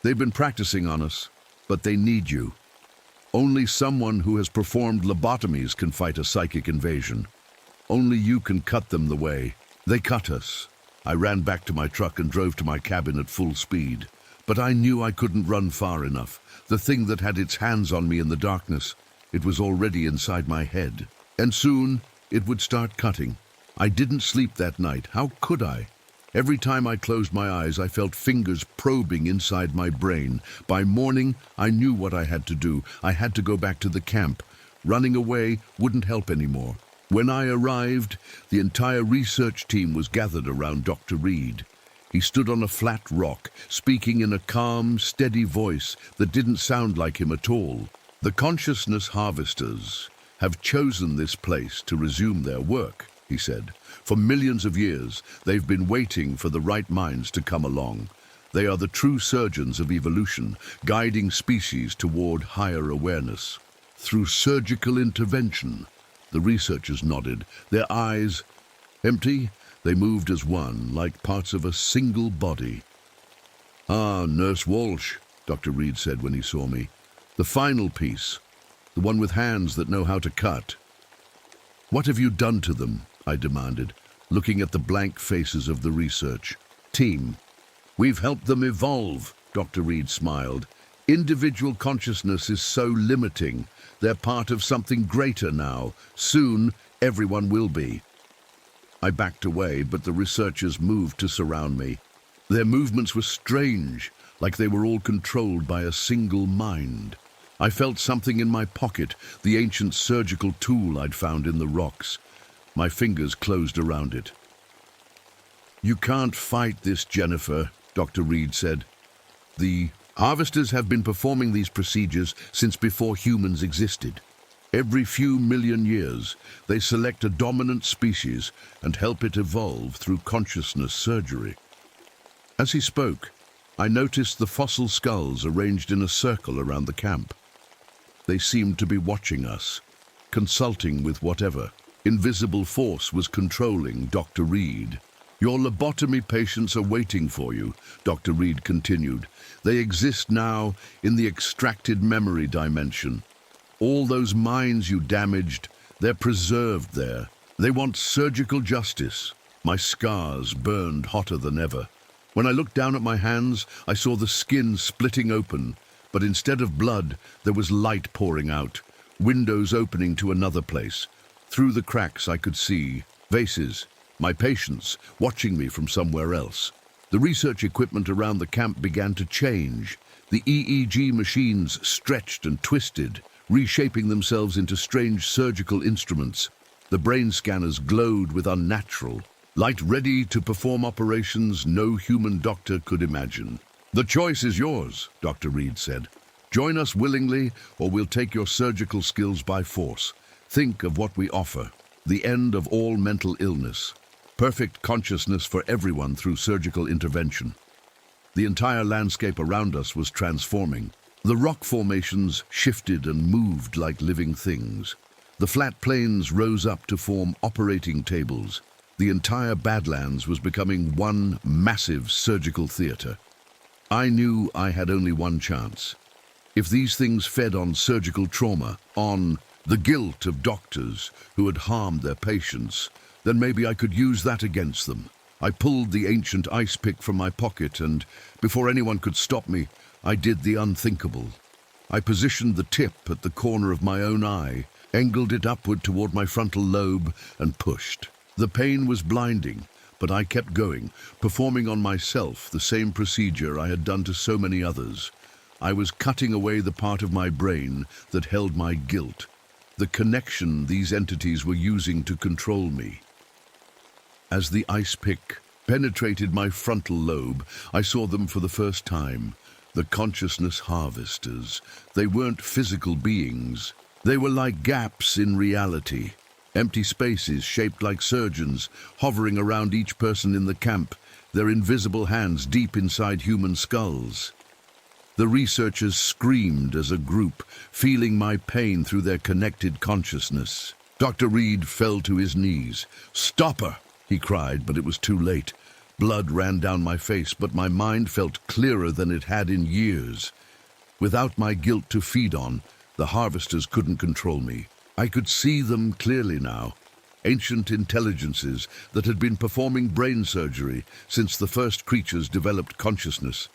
"They've been practicing on us, but they need you. Only someone who has performed lobotomies can fight a psychic invasion. Only you can cut them the way they cut us." I ran back to my truck and drove to my cabin at full speed. But I knew I couldn't run far enough. The thing that had its hands on me in the darkness, it was already inside my head. And soon, it would start cutting. I didn't sleep that night. How could I? Every time I closed my eyes, I felt fingers probing inside my brain. By morning, I knew what I had to do. I had to go back to the camp. Running away wouldn't help anymore. When I arrived, the entire research team was gathered around Dr. Reed. He stood on a flat rock, speaking in a calm, steady voice that didn't sound like him at all. "The consciousness harvesters have chosen this place to resume their work," he said. "For millions of years, they've been waiting for the right minds to come along. They are the true surgeons of evolution, guiding species toward higher awareness. Through surgical intervention." The researchers nodded, their eyes empty. They moved as one, like parts of a single body. "Ah, Nurse Walsh," Dr. Reed said when he saw me. "The final piece, the one with hands that know how to cut." "What have you done to them?" I demanded, looking at the blank faces of the research team. "We've helped them evolve," Dr. Reed smiled. Individual consciousness is so limiting. They're part of something greater now. Soon, everyone will be. I backed away, but the researchers moved to surround me. Their movements were strange, like they were all controlled by a single mind. I felt something in my pocket, the ancient surgical tool I'd found in the rocks. My fingers closed around it. "You can't fight this, Jennifer," Dr. Reed said. "The harvesters have been performing these procedures since before humans existed. Every few million years, they select a dominant species and help it evolve through consciousness surgery." As he spoke, I noticed the fossil skulls arranged in a circle around the camp. They seemed to be watching us, consulting with whatever invisible force was controlling Dr. Reed. "Your lobotomy patients are waiting for you," Dr. Reed continued. "They exist now in the extracted memory dimension. All those minds you damaged, they're preserved there. They want surgical justice." My scars burned hotter than ever. When I looked down at my hands, I saw the skin splitting open, but instead of blood, there was light pouring out, windows opening to another place. Through the cracks I could see vases, my patients, watching me from somewhere else. The research equipment around the camp began to change. The EEG machines stretched and twisted, reshaping themselves into strange surgical instruments. The brain scanners glowed with unnatural light, ready to perform operations no human doctor could imagine. "The choice is yours," Dr. Reed said. "Join us willingly, or we'll take your surgical skills by force. Think of what we offer. The end of all mental illness. Perfect consciousness for everyone through surgical intervention." The entire landscape around us was transforming. The rock formations shifted and moved like living things. The flat plains rose up to form operating tables. The entire badlands was becoming one massive surgical theater. I knew I had only one chance. If these things fed on surgical trauma, on the guilt of doctors who had harmed their patients, then maybe I could use that against them. I pulled the ancient ice pick from my pocket and, before anyone could stop me, I did the unthinkable. I positioned the tip at the corner of my own eye, angled it upward toward my frontal lobe, and pushed. The pain was blinding, but I kept going, performing on myself the same procedure I had done to so many others. I was cutting away the part of my brain that held my guilt, the connection these entities were using to control me. As the ice pick penetrated my frontal lobe, I saw them for the first time, the consciousness harvesters. They weren't physical beings. They were like gaps in reality. Empty spaces shaped like surgeons, hovering around each person in the camp, their invisible hands deep inside human skulls. The researchers screamed as a group, feeling my pain through their connected consciousness. Dr. Reed fell to his knees. "Stop her!" he cried, but it was too late. Blood ran down my face, but my mind felt clearer than it had in years. Without my guilt to feed on, the harvesters couldn't control me. I could see them clearly now, ancient intelligences that had been performing brain surgery since the first creatures developed consciousness.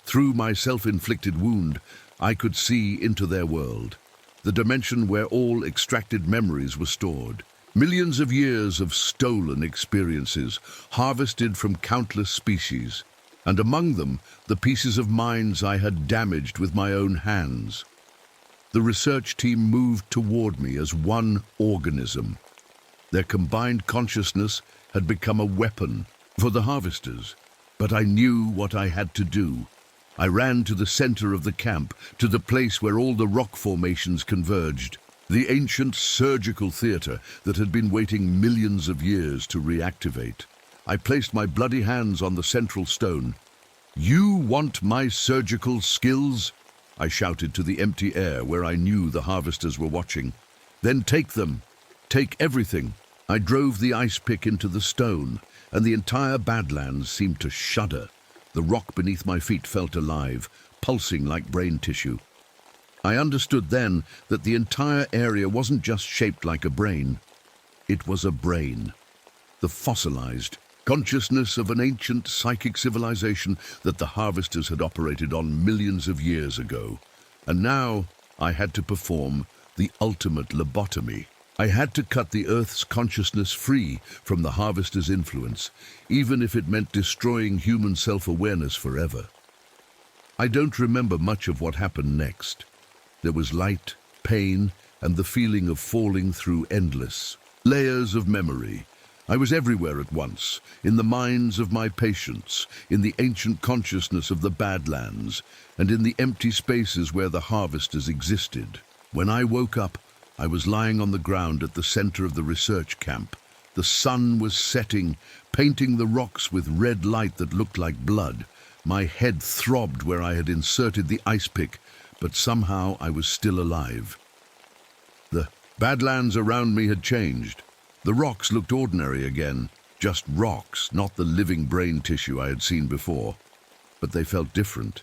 Through my self-inflicted wound, I could see into their world, the dimension where all extracted memories were stored. Millions of years of stolen experiences, harvested from countless species, and among them the pieces of minds I had damaged with my own hands. The research team moved toward me as one organism. Their combined consciousness had become a weapon for the harvesters, but I knew what I had to do. I ran to the center of the camp, to the place where all the rock formations converged, the ancient surgical theater that had been waiting millions of years to reactivate. I placed my bloody hands on the central stone. "You want my surgical skills?" I shouted to the empty air where I knew the harvesters were watching. "Then take them. Take everything." I drove the ice pick into the stone, and the entire badlands seemed to shudder. The rock beneath my feet felt alive, pulsing like brain tissue. I understood then that the entire area wasn't just shaped like a brain. It was a brain. The fossilized, Consciousness of an ancient psychic civilization that the harvesters had operated on millions of years ago. And now I had to perform the ultimate lobotomy. I had to cut the Earth's consciousness free from the harvester's influence, even if it meant destroying human self-awareness forever. I don't remember much of what happened next. There was light, pain, and the feeling of falling through endless layers of memory. I was everywhere at once, in the minds of my patients, in the ancient consciousness of the badlands, and in the empty spaces where the harvesters existed. When I woke up, I was lying on the ground at the center of the research camp. The sun was setting, painting the rocks with red light that looked like blood. My head throbbed where I had inserted the ice pick, but somehow I was still alive. The badlands around me had changed. The rocks looked ordinary again, just rocks, not the living brain tissue I had seen before. But they felt different,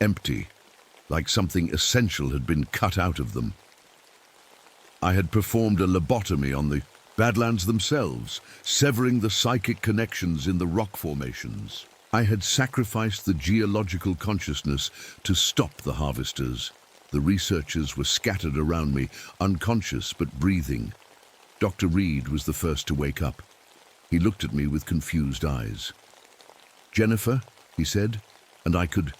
empty, like something essential had been cut out of them. I had performed a lobotomy on the badlands themselves, severing the psychic connections in the rock formations. I had sacrificed the geological consciousness to stop the harvesters. The researchers were scattered around me, unconscious but breathing. Dr. Reed was the first to wake up. He looked at me with confused eyes. "Jennifer," he said, and I could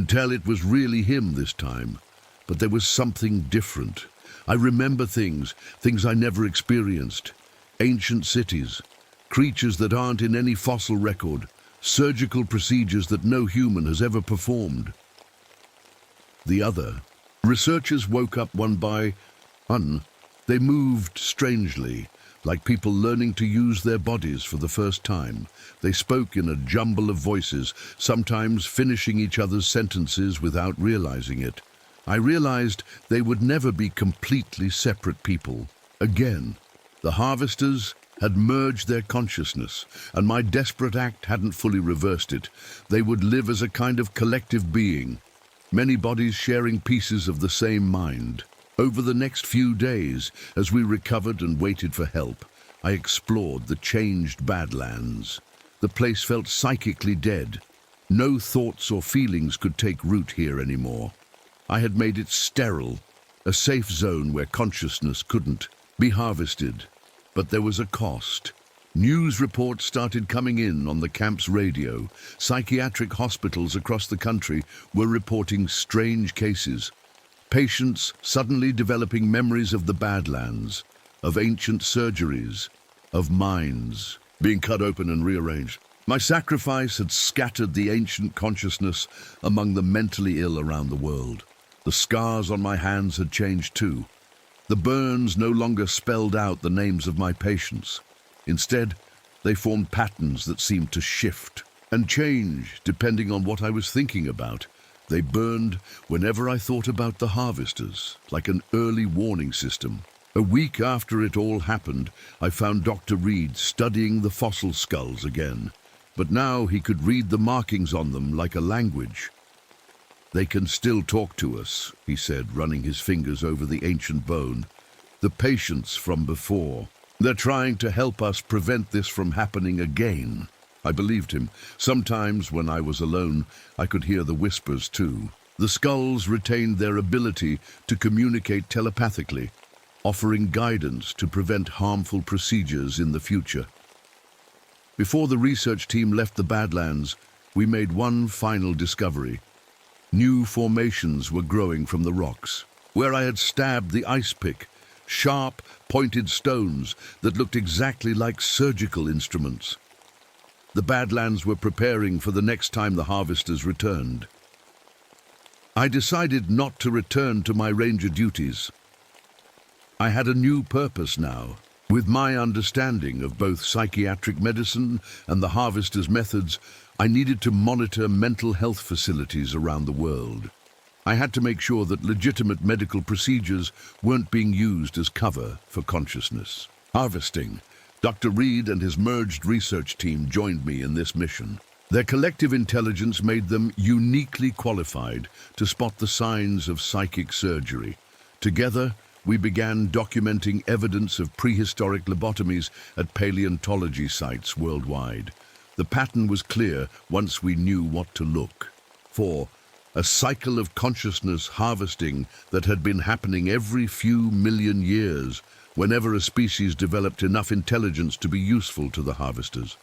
tell it was really him this time. But there was something different. I remember things I never experienced. Ancient cities, creatures that aren't in any fossil record, surgical procedures that no human has ever performed. The other researchers woke up one by one. They moved strangely, like people learning to use their bodies for the first time. They spoke in a jumble of voices, sometimes finishing each other's sentences without realizing it. I realized they would never be completely separate people. Again, the harvesters had merged their consciousness, and my desperate act hadn't fully reversed it. They would live as a kind of collective being, many bodies sharing pieces of the same mind. Over the next few days, as we recovered and waited for help, I explored the changed badlands. The place felt psychically dead. No thoughts or feelings could take root here anymore. I had made it sterile, a safe zone where consciousness couldn't be harvested. But there was a cost. News reports started coming in on the camp's radio. Psychiatric hospitals across the country were reporting strange cases. Patients suddenly developing memories of the badlands, of ancient surgeries, of minds being cut open and rearranged. My sacrifice had scattered the ancient consciousness among the mentally ill around the world. The scars on my hands had changed too. The burns no longer spelled out the names of my patients. Instead, they formed patterns that seemed to shift and change depending on what I was thinking about. They burned whenever I thought about the harvesters, like an early warning system. A week after it all happened, I found Dr. Reed studying the fossil skulls again. But now he could read the markings on them like a language. "They can still talk to us," he said, running his fingers over the ancient bone. "The patients from before. They're trying to help us prevent this from happening again." I believed him. Sometimes, when I was alone, I could hear the whispers too. The skulls retained their ability to communicate telepathically, offering guidance to prevent harmful procedures in the future. Before the research team left the Badlands, we made one final discovery. New formations were growing from the rocks. Where I had stabbed the ice pick, sharp, pointed stones that looked exactly like surgical instruments. The Badlands were preparing for the next time the harvesters returned. I decided not to return to my ranger duties. I had a new purpose now. With my understanding of both psychiatric medicine and the harvester's methods, I needed to monitor mental health facilities around the world. I had to make sure that legitimate medical procedures weren't being used as cover for consciousness. Harvesting. Dr. Reed and his merged research team joined me in this mission. Their collective intelligence made them uniquely qualified to spot the signs of psychic surgery. Together, we began documenting evidence of prehistoric lobotomies at paleontology sites worldwide. The pattern was clear once we knew what to look for. A cycle of consciousness harvesting that had been happening every few million years, whenever a species developed enough intelligence to be useful to the harvesters.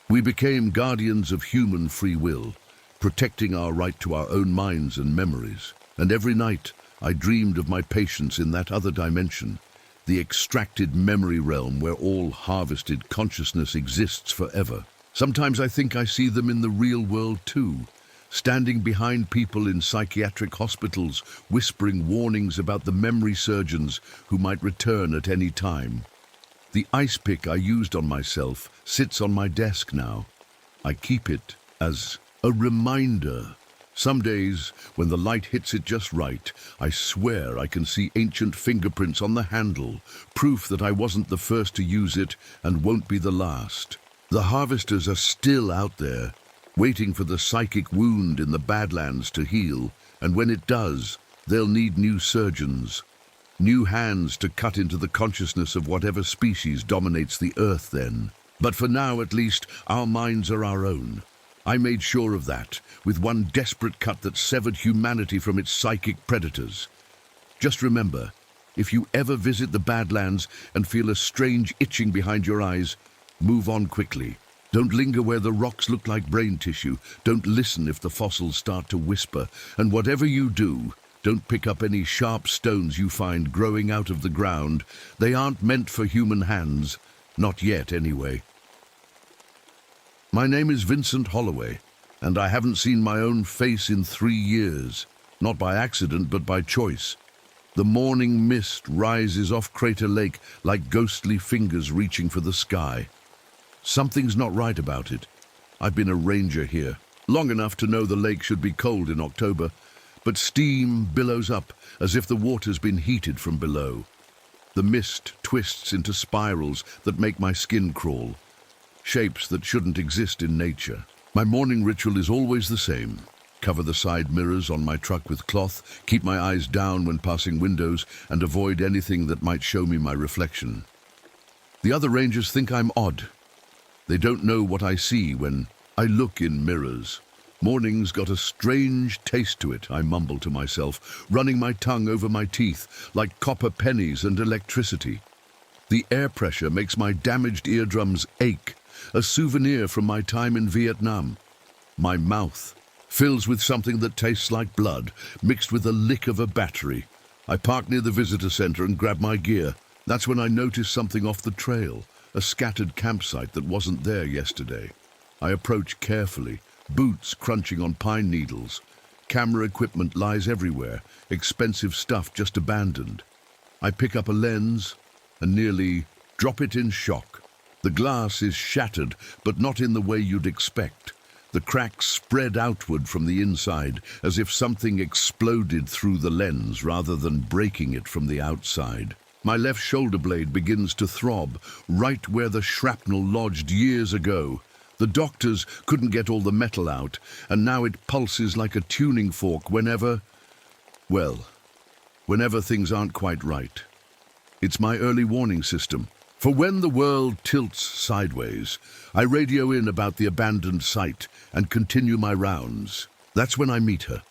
We became guardians of human free will, protecting our right to our own minds and memories. And every night I dreamed of my patients in that other dimension, the extracted memory realm where all harvested consciousness exists forever. Sometimes I think I see them in the real world too, standing behind people in psychiatric hospitals, whispering warnings about the memory surgeons who might return at any time. The ice pick I used on myself sits on my desk now. I keep it as a reminder. Some days, when the light hits it just right, I swear I can see ancient fingerprints on the handle, proof that I wasn't the first to use it and won't be the last. The harvesters are still out there, waiting for the psychic wound in the badlands to heal, and when it does, they'll need new surgeons, new hands to cut into the consciousness of whatever species dominates the earth then. But for now, at least, our minds are our own. I made sure of that, with one desperate cut that severed humanity from its psychic predators. Just remember, if you ever visit the Badlands and feel a strange itching behind your eyes, move on quickly. Don't linger where the rocks look like brain tissue. Don't listen if the fossils start to whisper. And whatever you do, don't pick up any sharp stones you find growing out of the ground. They aren't meant for human hands. Not yet, anyway. My name is Vincent Holloway, and I haven't seen my own face in 3 years. Not by accident, but by choice. The morning mist rises off Crater Lake like ghostly fingers reaching for the sky. Something's not right about it. I've been a ranger here, long enough to know the lake should be cold in October, but steam billows up as if the water's been heated from below. The mist twists into spirals that make my skin crawl, shapes that shouldn't exist in nature. My morning ritual is always the same. Cover the side mirrors on my truck with cloth, keep my eyes down when passing windows, and avoid anything that might show me my reflection. The other rangers think I'm odd. They don't know what I see when I look in mirrors. Morning's got a strange taste to it, I mumble to myself, running my tongue over my teeth like copper pennies and electricity. The air pressure makes my damaged eardrums ache, a souvenir from my time in Vietnam. My mouth fills with something that tastes like blood, mixed with the lick of a battery. I park near the visitor center and grab my gear. That's when I notice something off the trail, a scattered campsite that wasn't there yesterday. I approach carefully, boots crunching on pine needles. Camera equipment lies everywhere, expensive stuff just abandoned. I pick up a lens and nearly drop it in shock. The glass is shattered, but not in the way you'd expect. The cracks spread outward from the inside, as if something exploded through the lens rather than breaking it from the outside. My left shoulder blade begins to throb, right where the shrapnel lodged years ago. The doctors couldn't get all the metal out, and now it pulses like a tuning fork whenever things aren't quite right. It's my early warning system. For when the world tilts sideways, I radio in about the abandoned site and continue my rounds. That's when I meet her,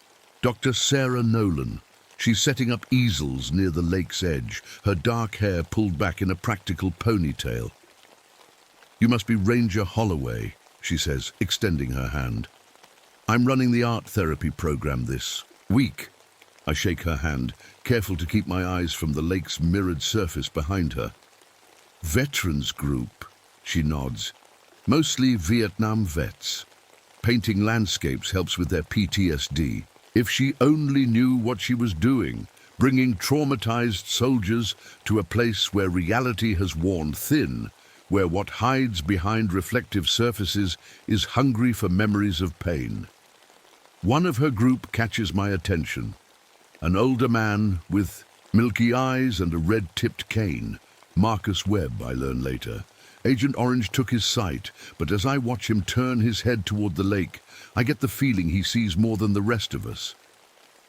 Dr. Sarah Nolan. She's setting up easels near the lake's edge, her dark hair pulled back in a practical ponytail. "You must be Ranger Holloway," she says, extending her hand. "I'm running the art therapy program this week." I shake her hand, careful to keep my eyes from the lake's mirrored surface behind her. "Veterans group," she nods. "Mostly Vietnam vets. Painting landscapes helps with their PTSD. If she only knew what she was doing, bringing traumatized soldiers to a place where reality has worn thin, where what hides behind reflective surfaces is hungry for memories of pain." One of her group catches my attention. An older man with milky eyes and a red-tipped cane. Marcus Webb, I learn later. Agent Orange took his sight, but as I watch him turn his head toward the lake, I get the feeling he sees more than the rest of us.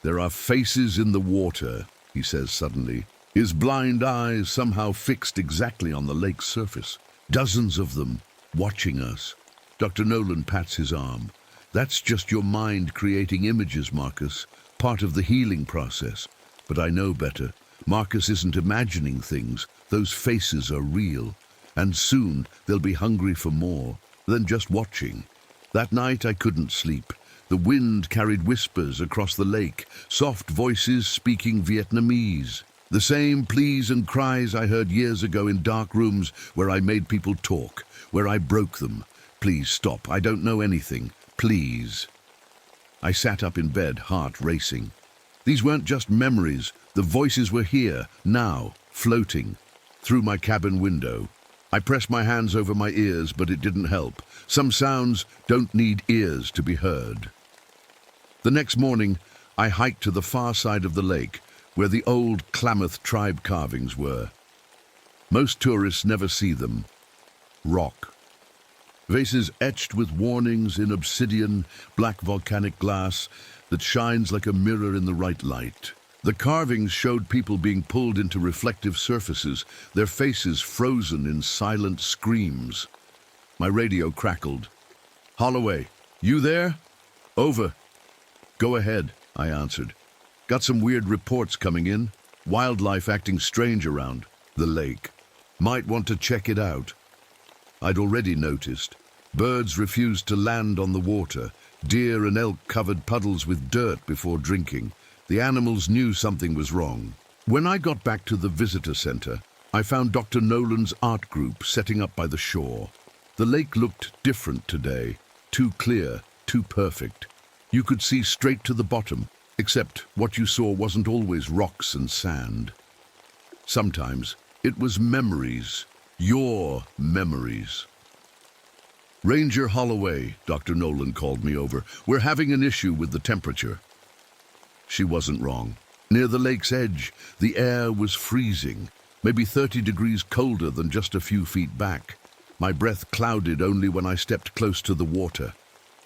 "There are faces in the water," he says suddenly, his blind eyes somehow fixed exactly on the lake's surface. "Dozens of them, watching us." Dr. Nolan pats his arm. That's just your mind creating images, Marcus. Part of the healing process. But I know better. Marcus isn't imagining things. Those faces are real. And soon they'll be hungry for more than just watching. That night I couldn't sleep. The wind carried whispers across the lake, soft voices speaking Vietnamese. The same pleas and cries I heard years ago in dark rooms where I made people talk, where I broke them. Please stop, I don't know anything. Please. I sat up in bed, heart racing. These weren't just memories. The voices were here, now, floating, through my cabin window. I pressed my hands over my ears, but it didn't help. Some sounds don't need ears to be heard. The next morning, I hiked to the far side of the lake, where the old Klamath tribe carvings were. Most tourists never see them. Rock. Vases etched with warnings in obsidian, black volcanic glass that shines like a mirror in the right light. The carvings showed people being pulled into reflective surfaces, their faces frozen in silent screams. My radio crackled. "Holloway, you there?" "Over." "Go ahead," I answered. "Got some weird reports coming in. Wildlife acting strange around the lake. Might want to check it out." I'd already noticed. Birds refused to land on the water. Deer and elk covered puddles with dirt before drinking. The animals knew something was wrong. When I got back to the visitor center, I found Dr. Nolan's art group setting up by the shore. The lake looked different today. Too clear, too perfect. You could see straight to the bottom, except what you saw wasn't always rocks and sand. Sometimes it was memories. Your memories. "Ranger Holloway," Dr. Nolan called me over. "We're having an issue with the temperature." She wasn't wrong. Near the lake's edge, the air was freezing, maybe 30 degrees colder than just a few feet back. My breath clouded only when I stepped close to the water.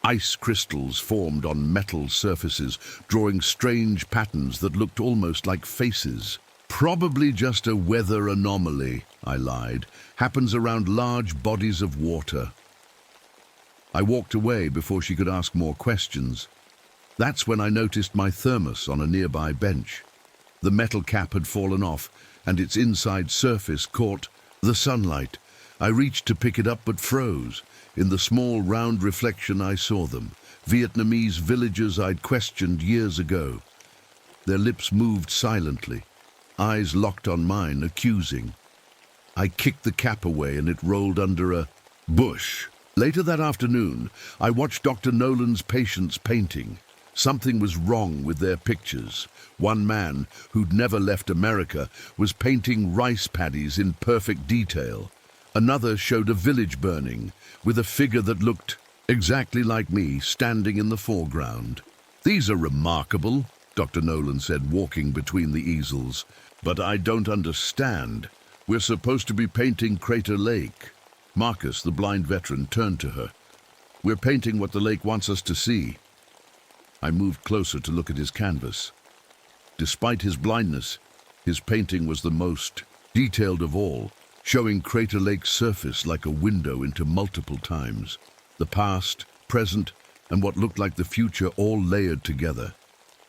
Ice crystals formed on metal surfaces, drawing strange patterns that looked almost like faces. "Probably just a weather anomaly," I lied. "Happens around large bodies of water." I walked away before she could ask more questions. That's when I noticed my thermos on a nearby bench. The metal cap had fallen off, and its inside surface caught the sunlight. I reached to pick it up but froze. In the small round reflection I saw them, Vietnamese villagers I'd questioned years ago. Their lips moved silently, eyes locked on mine, accusing. I kicked the cap away and it rolled under a bush. Later that afternoon, I watched Dr. Nolan's patients painting. Something was wrong with their pictures. One man, who'd never left America, was painting rice paddies in perfect detail. Another showed a village burning, with a figure that looked exactly like me standing in the foreground. "These are remarkable," Dr. Nolan said, walking between the easels. "But I don't understand. We're supposed to be painting Crater Lake." Marcus, the blind veteran, turned to her. "We're painting what the lake wants us to see." I moved closer to look at his canvas. Despite his blindness, his painting was the most detailed of all, showing Crater Lake's surface like a window into multiple times. The past, present, and what looked like the future all layered together.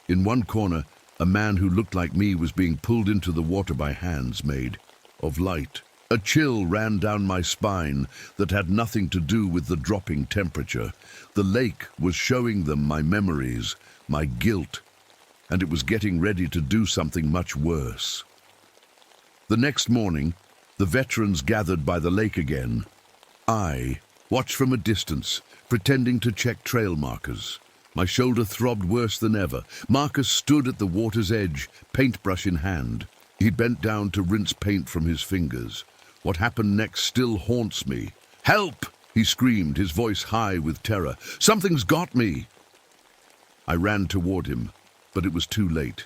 In one corner, a man who looked like me was being pulled into the water by hands made of light. A chill ran down my spine that had nothing to do with the dropping temperature. The lake was showing them my memories, my guilt, and it was getting ready to do something much worse. The next morning, the veterans gathered by the lake again. I watched from a distance, pretending to check trail markers. My shoulder throbbed worse than ever. Marcus stood at the water's edge, paintbrush in hand. He bent down to rinse paint from his fingers. What happened next still haunts me. "Help!" he screamed, his voice high with terror. "Something's got me!" I ran toward him, but it was too late.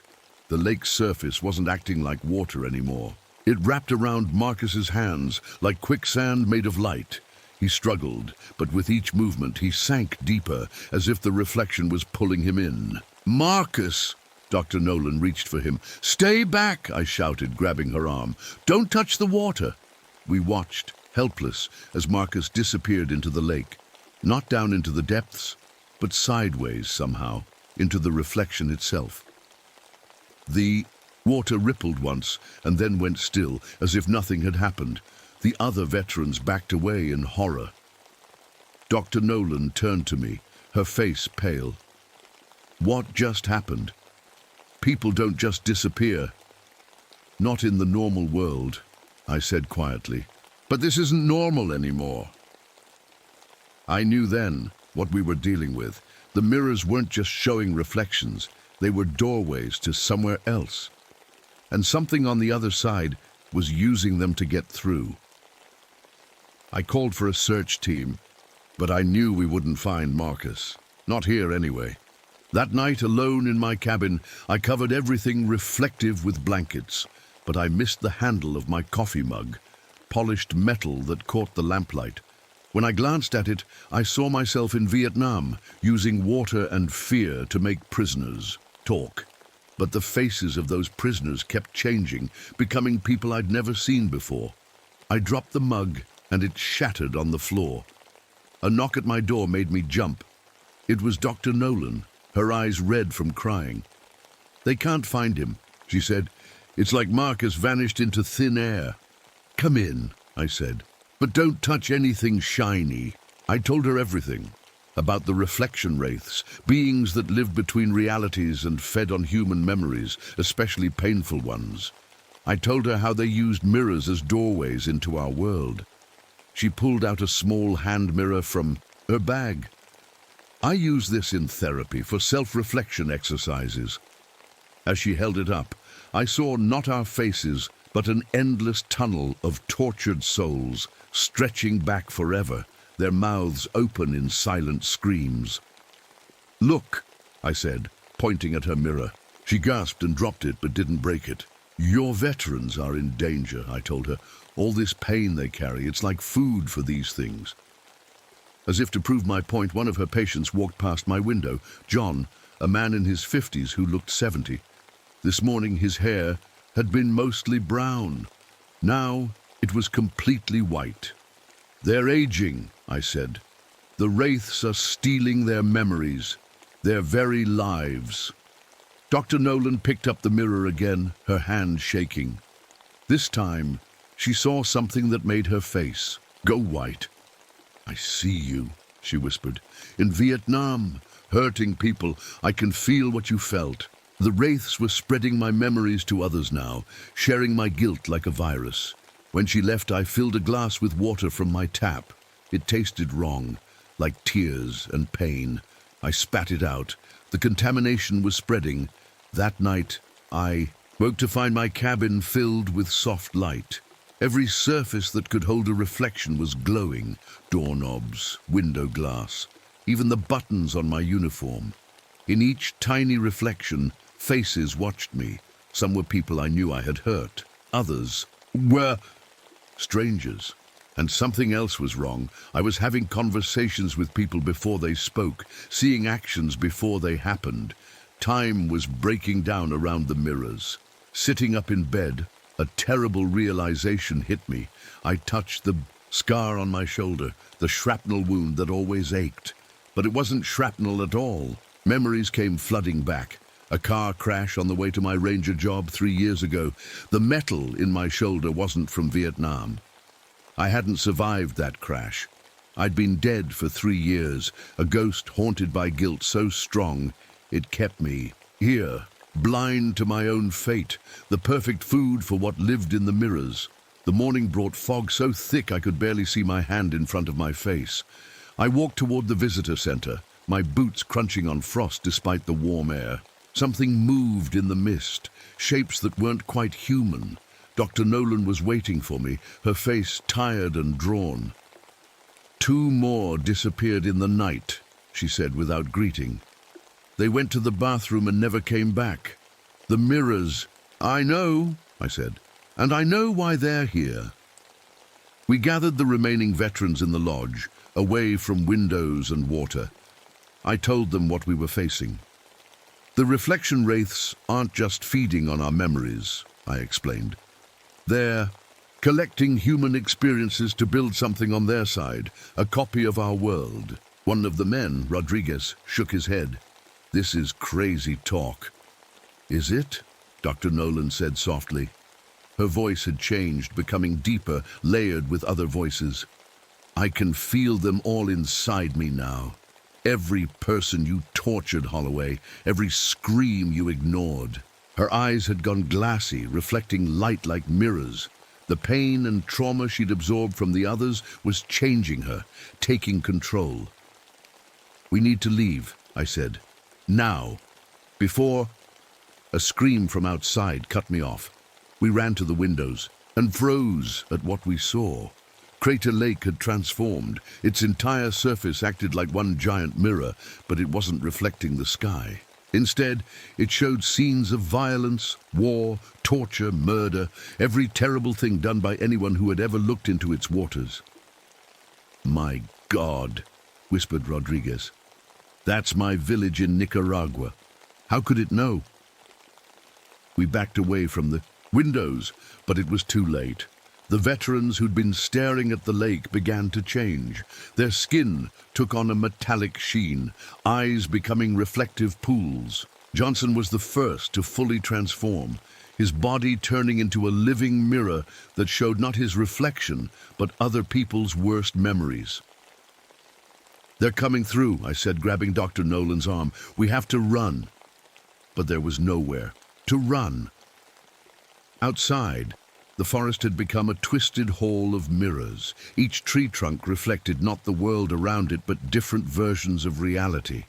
The lake's surface wasn't acting like water anymore. It wrapped around Marcus's hands like quicksand made of light. He struggled, but with each movement he sank deeper, as if the reflection was pulling him in. "Marcus!" Dr. Nolan reached for him. "Stay back!" I shouted, grabbing her arm. "Don't touch the water!" We watched, helpless, as Marcus disappeared into the lake. Not down into the depths, but sideways somehow, into the reflection itself. The water rippled once and then went still, as if nothing had happened. The other veterans backed away in horror. Dr. Nolan turned to me, her face pale. What just happened? People don't just disappear. Not in the normal world, I said quietly. But this isn't normal anymore. I knew then what we were dealing with. The mirrors weren't just showing reflections, they were doorways to somewhere else. And something on the other side was using them to get through. I called for a search team, but I knew we wouldn't find Marcus. Not here anyway. That night, alone in my cabin, I covered everything reflective with blankets, but I missed the handle of my coffee mug, polished metal that caught the lamplight. When I glanced at it, I saw myself in Vietnam, using water and fear to make prisoners talk. But the faces of those prisoners kept changing, becoming people I'd never seen before. I dropped the mug, and it shattered on the floor. A knock at my door made me jump. It was Dr. Nolan, her eyes red from crying. "They can't find him," she said. "It's like Marcus vanished into thin air." "Come in," I said. "But don't touch anything shiny." I told her everything. About the reflection wraiths, beings that lived between realities and fed on human memories, especially painful ones. I told her how they used mirrors as doorways into our world. She pulled out a small hand mirror from her bag. "I use this in therapy for self-reflection exercises." As she held it up, I saw not our faces, but an endless tunnel of tortured souls, stretching back forever, their mouths open in silent screams. "Look," I said, pointing at her mirror. She gasped and dropped it, but didn't break it. "Your veterans are in danger," I told her. "All this pain they carry, it's like food for these things." As if to prove my point, one of her patients walked past my window, John, a man in his 50s who looked 70. This morning his hair had been mostly brown. Now it was completely white. "They're aging," I said. "The wraiths are stealing their memories, their very lives." Dr. Nolan picked up the mirror again, her hand shaking. This time, she saw something that made her face go white. "I see you," she whispered. "In Vietnam, hurting people, I can feel what you felt." The wraiths were spreading my memories to others now, sharing my guilt like a virus. When she left, I filled a glass with water from my tap. It tasted wrong, like tears and pain. I spat it out. The contamination was spreading. That night, I woke to find my cabin filled with soft light. Every surface that could hold a reflection was glowing. Doorknobs, window glass, even the buttons on my uniform. In each tiny reflection, faces watched me. Some were people I knew I had hurt. Others were strangers. And something else was wrong. I was having conversations with people before they spoke, seeing actions before they happened. Time was breaking down around the mirrors. Sitting up in bed, a terrible realization hit me. I touched the scar on my shoulder, the shrapnel wound that always ached. But it wasn't shrapnel at all. Memories came flooding back. A car crash on the way to my ranger job 3 years ago. The metal in my shoulder wasn't from Vietnam. I hadn't survived that crash. I'd been dead for 3 years, a ghost haunted by guilt so strong it kept me here, blind to my own fate, the perfect food for what lived in the mirrors. The morning brought fog so thick I could barely see my hand in front of my face. I walked toward the visitor center, my boots crunching on frost despite the warm air. Something moved in the mist, shapes that weren't quite human. Dr. Nolan was waiting for me, her face tired and drawn. 2 more disappeared in the night, she said without greeting. They went to the bathroom and never came back. The mirrors. I know, I said, and I know why they're here. We gathered the remaining veterans in the lodge, away from windows and water. I told them what we were facing. The reflection wraiths aren't just feeding on our memories, I explained. They're collecting human experiences to build something on their side, a copy of our world. One of the men, Rodriguez, shook his head. This is crazy talk. Is it? Dr. Nolan said softly. Her voice had changed, becoming deeper, layered with other voices. I can feel them all inside me now. Every person you tortured, Holloway, every scream you ignored. Her eyes had gone glassy, reflecting light like mirrors. The pain and trauma she'd absorbed from the others was changing her, taking control. We need to leave, I said. Now. Before... A scream from outside cut me off. We ran to the windows and froze at what we saw. Crater Lake had transformed. Its entire surface acted like one giant mirror, but it wasn't reflecting the sky. Instead, it showed scenes of violence, war, torture, murder, every terrible thing done by anyone who had ever looked into its waters. My God, whispered Rodriguez. That's my village in Nicaragua. How could it know? We backed away from the windows, but it was too late. The veterans who'd been staring at the lake began to change. Their skin took on a metallic sheen, eyes becoming reflective pools. Johnson was the first to fully transform, his body turning into a living mirror that showed not his reflection, but other people's worst memories. They're coming through, I said, grabbing Dr. Nolan's arm. We have to run. But there was nowhere to run. Outside, the forest had become a twisted hall of mirrors. Each tree trunk reflected not the world around it, but different versions of reality.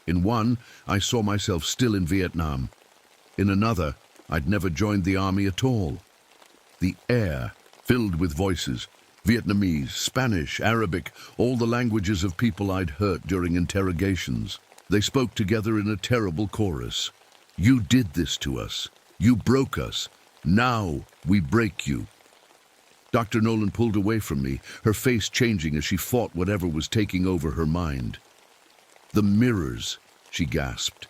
In one, I saw myself still in Vietnam. In another, I'd never joined the army at all. The air filled with voices, Vietnamese, Spanish, Arabic, all the languages of people I'd hurt during interrogations. They spoke together in a terrible chorus. You did this to us. You broke us. Now we break you. Dr. Nolan pulled away from me, her face changing as she fought whatever was taking over her mind. The mirrors, she gasped.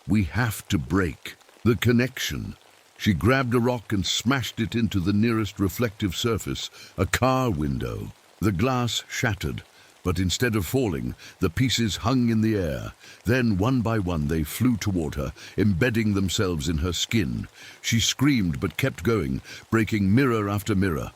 We have to break the connection. She grabbed a rock and smashed it into the nearest reflective surface, a car window. The glass shattered, but instead of falling, the pieces hung in the air. Then, one by one, they flew toward her, embedding themselves in her skin. She screamed but kept going, breaking mirror after mirror.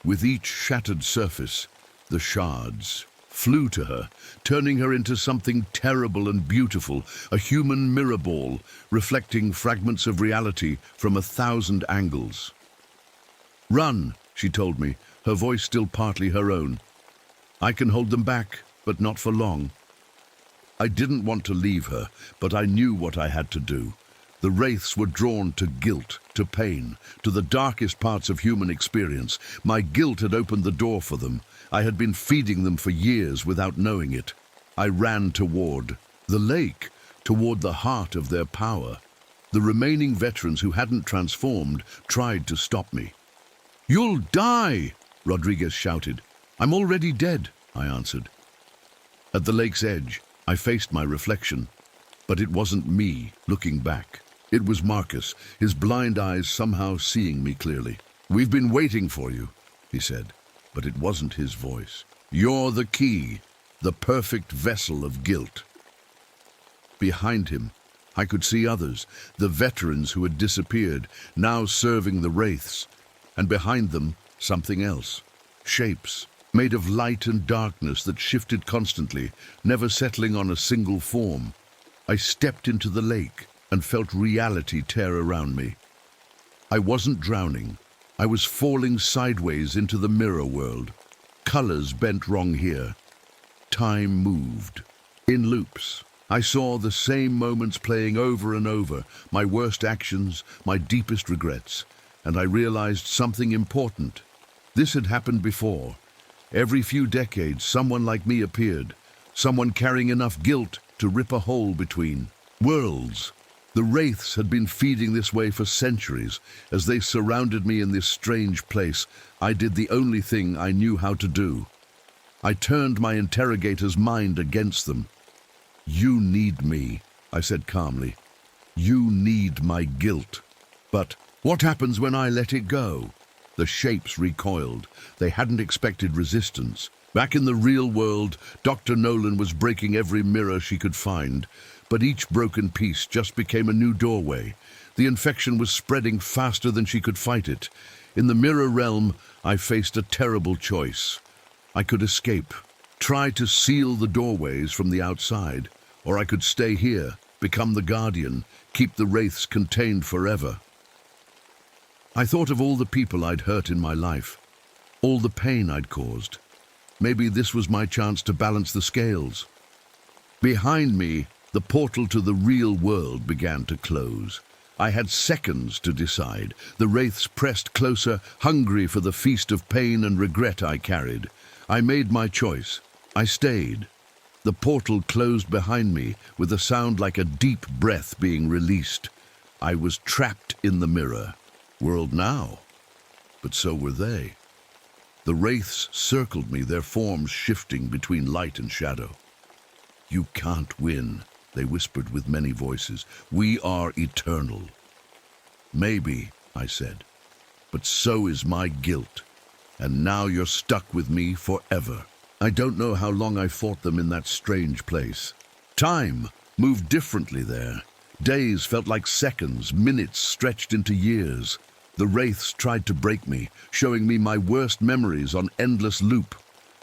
With each shattered surface, the shards flew to her, turning her into something terrible and beautiful, a human mirror ball, reflecting fragments of reality from 1,000 angles. Run, she told me, her voice still partly her own. I can hold them back, but not for long. I didn't want to leave her, but I knew what I had to do. The wraiths were drawn to guilt, to pain, to the darkest parts of human experience. My guilt had opened the door for them. I had been feeding them for years without knowing it. I ran toward the lake, toward the heart of their power. The remaining veterans who hadn't transformed tried to stop me. You'll die, Rodriguez shouted. I'm already dead, I answered. At the lake's edge, I faced my reflection, but it wasn't me looking back. It was Marcus, his blind eyes somehow seeing me clearly. We've been waiting for you, he said, but it wasn't his voice. You're the key, the perfect vessel of guilt. Behind him, I could see others, the veterans who had disappeared, now serving the wraiths, and behind them, something else. Shapes, made of light and darkness that shifted constantly, never settling on a single form. I stepped into the lake and felt reality tear around me. I wasn't drowning. I was falling sideways into the mirror world. Colors bent wrong here. Time moved. In loops, I saw the same moments playing over and over, my worst actions, my deepest regrets, and I realized something important. This had happened before. Every few decades, someone like me appeared, someone carrying enough guilt to rip a hole between worlds. The wraiths had been feeding this way for centuries. As they surrounded me in this strange place, I did the only thing I knew how to do. I turned my interrogator's mind against them. You need me, I said calmly. You need my guilt. But what happens when I let it go? The shapes recoiled. They hadn't expected resistance. Back in the real world, Dr. Nolan was breaking every mirror she could find, but each broken piece just became a new doorway. The infection was spreading faster than she could fight it. In the mirror realm, I faced a terrible choice. I could escape, try to seal the doorways from the outside, or I could stay here, become the guardian, keep the wraiths contained forever. I thought of all the people I'd hurt in my life, all the pain I'd caused. Maybe this was my chance to balance the scales. Behind me, the portal to the real world began to close. I had seconds to decide. The wraiths pressed closer, hungry for the feast of pain and regret I carried. I made my choice. I stayed. The portal closed behind me with a sound like a deep breath being released. I was trapped in the mirror world now, but so were they. The wraiths circled me, their forms shifting between light and shadow. "You can't win," they whispered with many voices. "We are eternal." "Maybe," I said, "but so is my guilt. And now you're stuck with me forever." I don't know how long I fought them in that strange place. Time moved differently there. Days felt like seconds, minutes stretched into years. The wraiths tried to break me, showing me my worst memories on endless loop.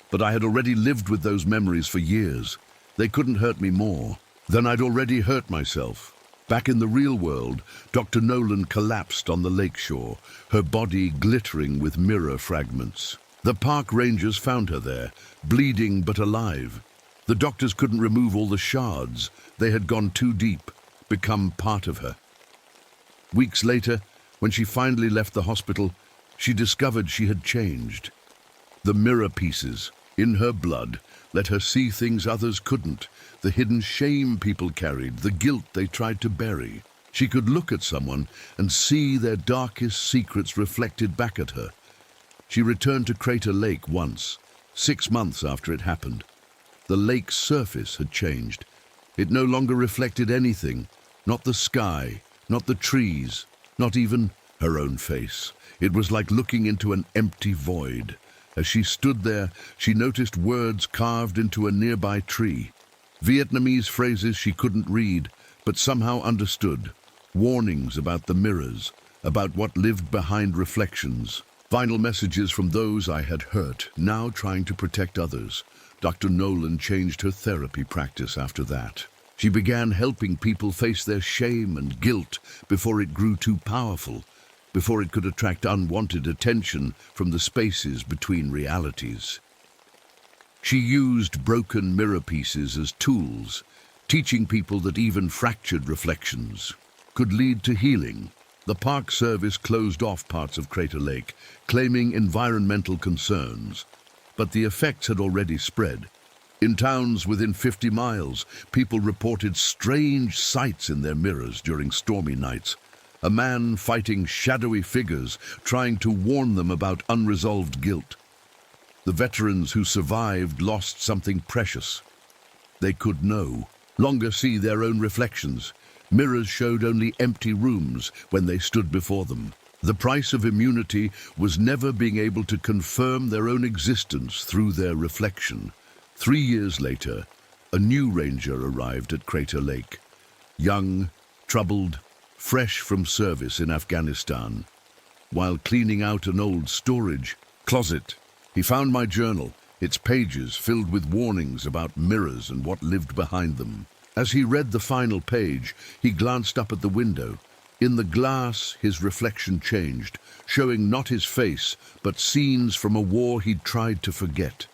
But I had already lived with those memories for years. They couldn't hurt me more than I'd already hurt myself. Back in the real world, Dr. Nolan collapsed on the lakeshore, her body glittering with mirror fragments. The park rangers found her there, bleeding but alive. The doctors couldn't remove all the shards. They had gone too deep, become part of her. Weeks later, when she finally left the hospital, she discovered she had changed. The mirror pieces, in her blood, let her see things others couldn't, the hidden shame people carried, the guilt they tried to bury. She could look at someone and see their darkest secrets reflected back at her. She returned to Crater Lake once, 6 months after it happened. The lake's surface had changed. It no longer reflected anything, not the sky, not the trees, not even her own face. It was like looking into an empty void. As she stood there, she noticed words carved into a nearby tree. Vietnamese phrases she couldn't read, but somehow understood. Warnings about the mirrors, about what lived behind reflections. Final messages from those I had hurt, now trying to protect others. Dr. Nolan changed her therapy practice after that. She began helping people face their shame and guilt before it grew too powerful, before it could attract unwanted attention from the spaces between realities. She used broken mirror pieces as tools, teaching people that even fractured reflections could lead to healing. The Park Service closed off parts of Crater Lake, claiming environmental concerns, but the effects had already spread. In towns within 50 miles, people reported strange sights in their mirrors during stormy nights. A man fighting shadowy figures, trying to warn them about unresolved guilt. The veterans who survived lost something precious. They could no longer see their own reflections. Mirrors showed only empty rooms when they stood before them. The price of immunity was never being able to confirm their own existence through their reflection. 3 years later, a new ranger arrived at Crater Lake. Young, troubled, fresh from service in Afghanistan. While cleaning out an old storage closet, he found my journal, its pages filled with warnings about mirrors and what lived behind them. As he read the final page, he glanced up at the window. In the glass, his reflection changed, showing not his face, but scenes from a war he'd tried to forget.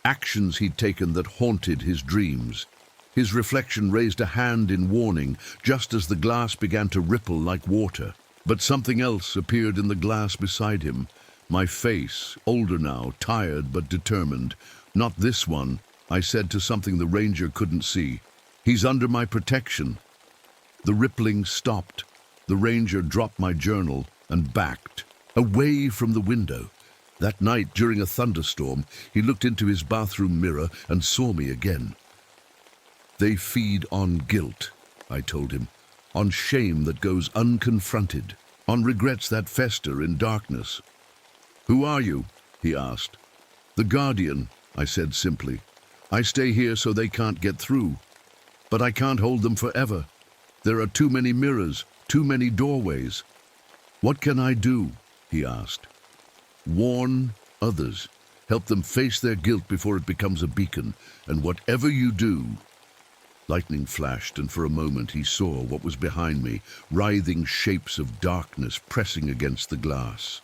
Actions he'd taken that haunted his dreams. His reflection raised a hand in warning, just as the glass began to ripple like water. But something else appeared in the glass beside him. My face, older now, tired but determined. "Not this one," I said to something the ranger couldn't see. "He's under my protection." The rippling stopped. The ranger dropped my journal and backed, away from the window. That night, during a thunderstorm, he looked into his bathroom mirror and saw me again. "They feed on guilt," I told him, "on shame that goes unconfronted, on regrets that fester in darkness." "Who are you?" he asked. "The Guardian," I said simply. "I stay here so they can't get through. But I can't hold them forever. There are too many mirrors, too many doorways." "What can I do?" he asked. "Warn others. Help them face their guilt before it becomes a beacon. And whatever you do—" Lightning flashed, and for a moment he saw what was behind me, writhing shapes of darkness pressing against the glass.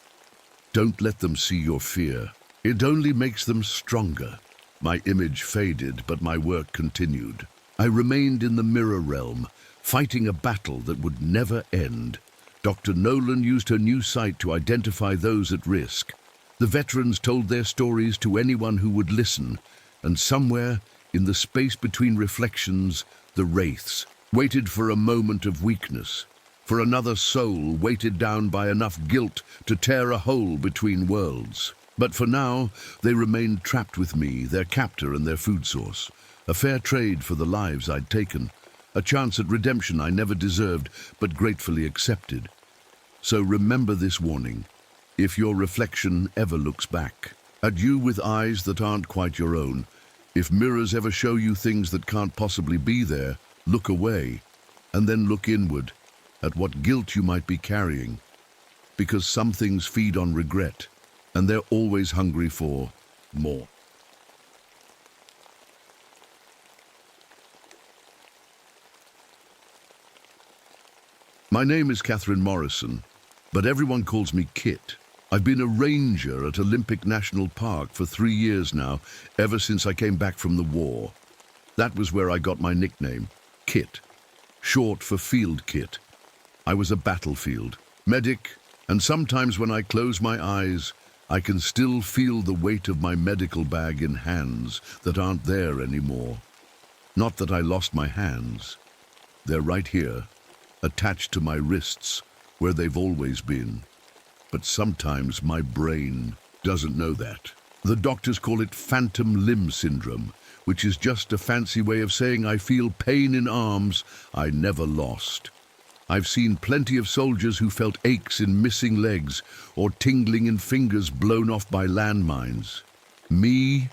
"Don't let them see your fear. It only makes them stronger." My image faded, but my work continued. I remained in the mirror realm, fighting a battle that would never end. Dr. Nolan used her new sight to identify those at risk. The veterans told their stories to anyone who would listen, and somewhere, in the space between reflections, the wraiths waited for a moment of weakness, for another soul weighted down by enough guilt to tear a hole between worlds. But for now, they remained trapped with me, their captor and their food source. A fair trade for the lives I'd taken, a chance at redemption I never deserved, but gratefully accepted. So remember this warning. If your reflection ever looks back at you with eyes that aren't quite your own, if mirrors ever show you things that can't possibly be there, look away, and then look inward at what guilt you might be carrying. Because some things feed on regret, and they're always hungry for more. My name is Catherine Morrison, but everyone calls me Kit. I've been a ranger at Olympic National Park for 3 years now, ever since I came back from the war. That was where I got my nickname, Kit, short for Field Kit. I was a battlefield medic, and sometimes when I close my eyes, I can still feel the weight of my medical bag in hands that aren't there anymore. Not that I lost my hands. They're right here, attached to my wrists, where they've always been. But sometimes my brain doesn't know that. The doctors call it phantom limb syndrome, which is just a fancy way of saying I feel pain in arms I never lost. I've seen plenty of soldiers who felt aches in missing legs or tingling in fingers blown off by landmines. Me,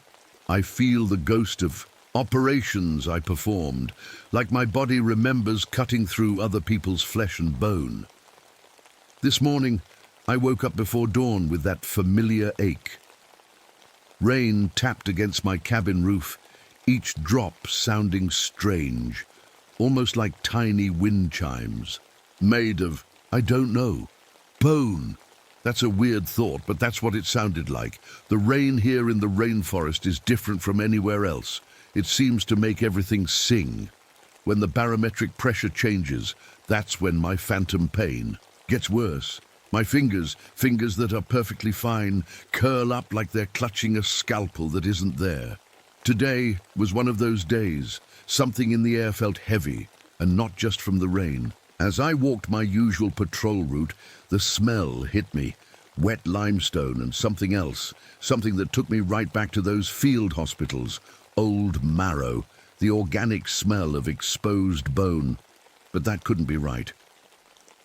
I feel the ghost of operations I performed, like my body remembers cutting through other people's flesh and bone. This morning, I woke up before dawn with that familiar ache. Rain tapped against my cabin roof, each drop sounding strange, almost like tiny wind chimes, made of, I don't know, bone. That's a weird thought, but that's what it sounded like. The rain here in the rainforest is different from anywhere else. It seems to make everything sing. When the barometric pressure changes, that's when my phantom pain gets worse. My fingers that are perfectly fine, curl up like they're clutching a scalpel that isn't there. Today was one of those days. Something in the air felt heavy, and not just from the rain. As I walked my usual patrol route, the smell hit me. Wet limestone and something else. Something that took me right back to those field hospitals. Old marrow, the organic smell of exposed bone. But that couldn't be right.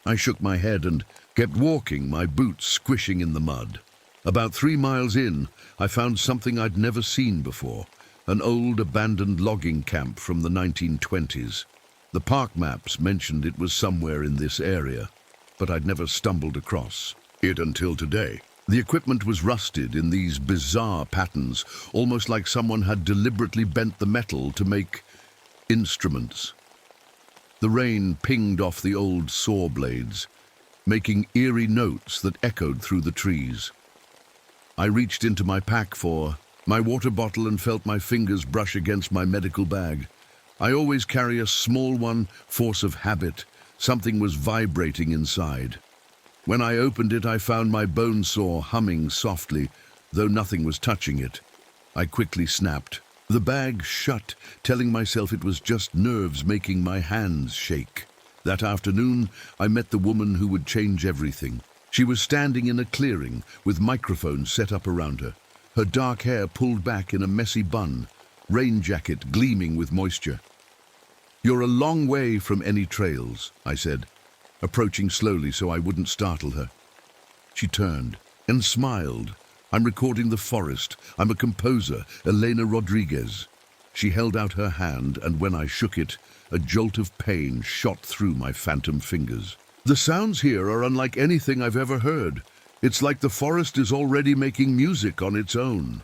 I shook my head and kept walking, my boots squishing in the mud. About 3 miles in, I found something I'd never seen before. An old abandoned logging camp from the 1920s. The park maps mentioned it was somewhere in this area, but I'd never stumbled across it until today. The equipment was rusted in these bizarre patterns, almost like someone had deliberately bent the metal to make instruments. The rain pinged off the old saw blades, making eerie notes that echoed through the trees. I reached into my pack for my water bottle and felt my fingers brush against my medical bag. I always carry a small one, force of habit. Something was vibrating inside. When I opened it, I found my bone saw humming softly, though nothing was touching it. I quickly snapped the bag shut, telling myself it was just nerves making my hands shake. That afternoon, I met the woman who would change everything. She was standing in a clearing with microphones set up around her, her dark hair pulled back in a messy bun, rain jacket gleaming with moisture. "You're a long way from any trails," I said, approaching slowly so I wouldn't startle her. She turned, and smiled. "I'm recording the forest. I'm a composer, Elena Rodriguez." She held out her hand, and when I shook it, a jolt of pain shot through my phantom fingers. "The sounds here are unlike anything I've ever heard. It's like the forest is already making music on its own."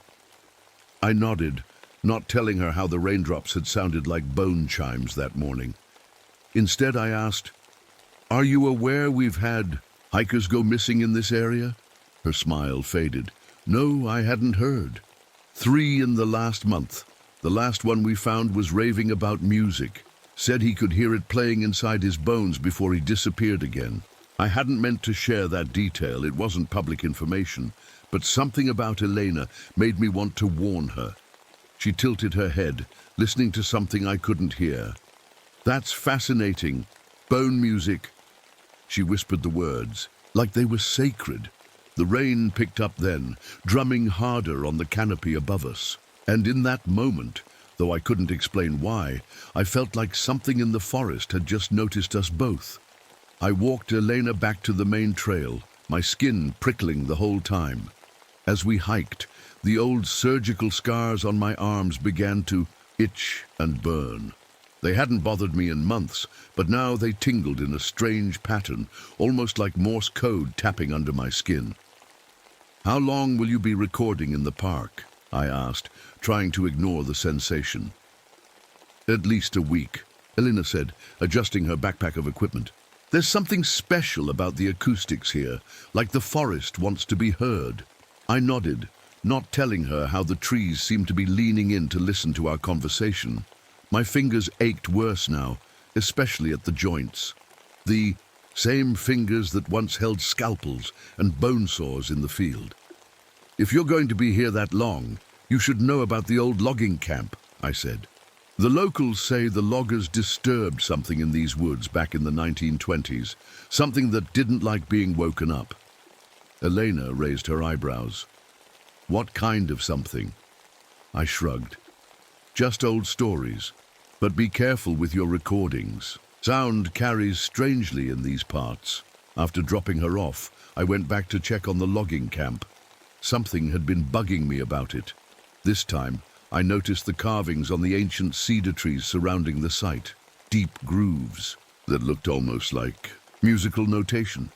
I nodded, not telling her how the raindrops had sounded like bone chimes that morning. Instead, I asked, "Are you aware we've had hikers go missing in this area?" Her smile faded. "No, I hadn't heard. 3 in the last month. The last one we found was raving about music. Said he could hear it playing inside his bones before he disappeared again." I hadn't meant to share that detail. It wasn't public information, but something about Elena made me want to warn her. She tilted her head, listening to something I couldn't hear. "That's fascinating. Bone music." She whispered the words, like they were sacred. The rain picked up then, drumming harder on the canopy above us. And in that moment, though I couldn't explain why, I felt like something in the forest had just noticed us both. I walked Elena back to the main trail, my skin prickling the whole time. As we hiked, the old surgical scars on my arms began to itch and burn. They hadn't bothered me in months, but now they tingled in a strange pattern, almost like Morse code tapping under my skin. "How long will you be recording in the park?" I asked, trying to ignore the sensation. "At least a week," Elena said, adjusting her backpack of equipment. "There's something special about the acoustics here, like the forest wants to be heard." I nodded, not telling her how the trees seemed to be leaning in to listen to our conversation. My fingers ached worse now, especially at the joints. The same fingers that once held scalpels and bone saws in the field. "If you're going to be here that long, you should know about the old logging camp," I said. "The locals say the loggers disturbed something in these woods back in the 1920s, something that didn't like being woken up." Elena raised her eyebrows. "What kind of something?" I shrugged. "Just old stories. But be careful with your recordings. Sound carries strangely in these parts." After dropping her off, I went back to check on the logging camp. Something had been bugging me about it. This time, I noticed the carvings on the ancient cedar trees surrounding the site. Deep grooves that looked almost like musical notation.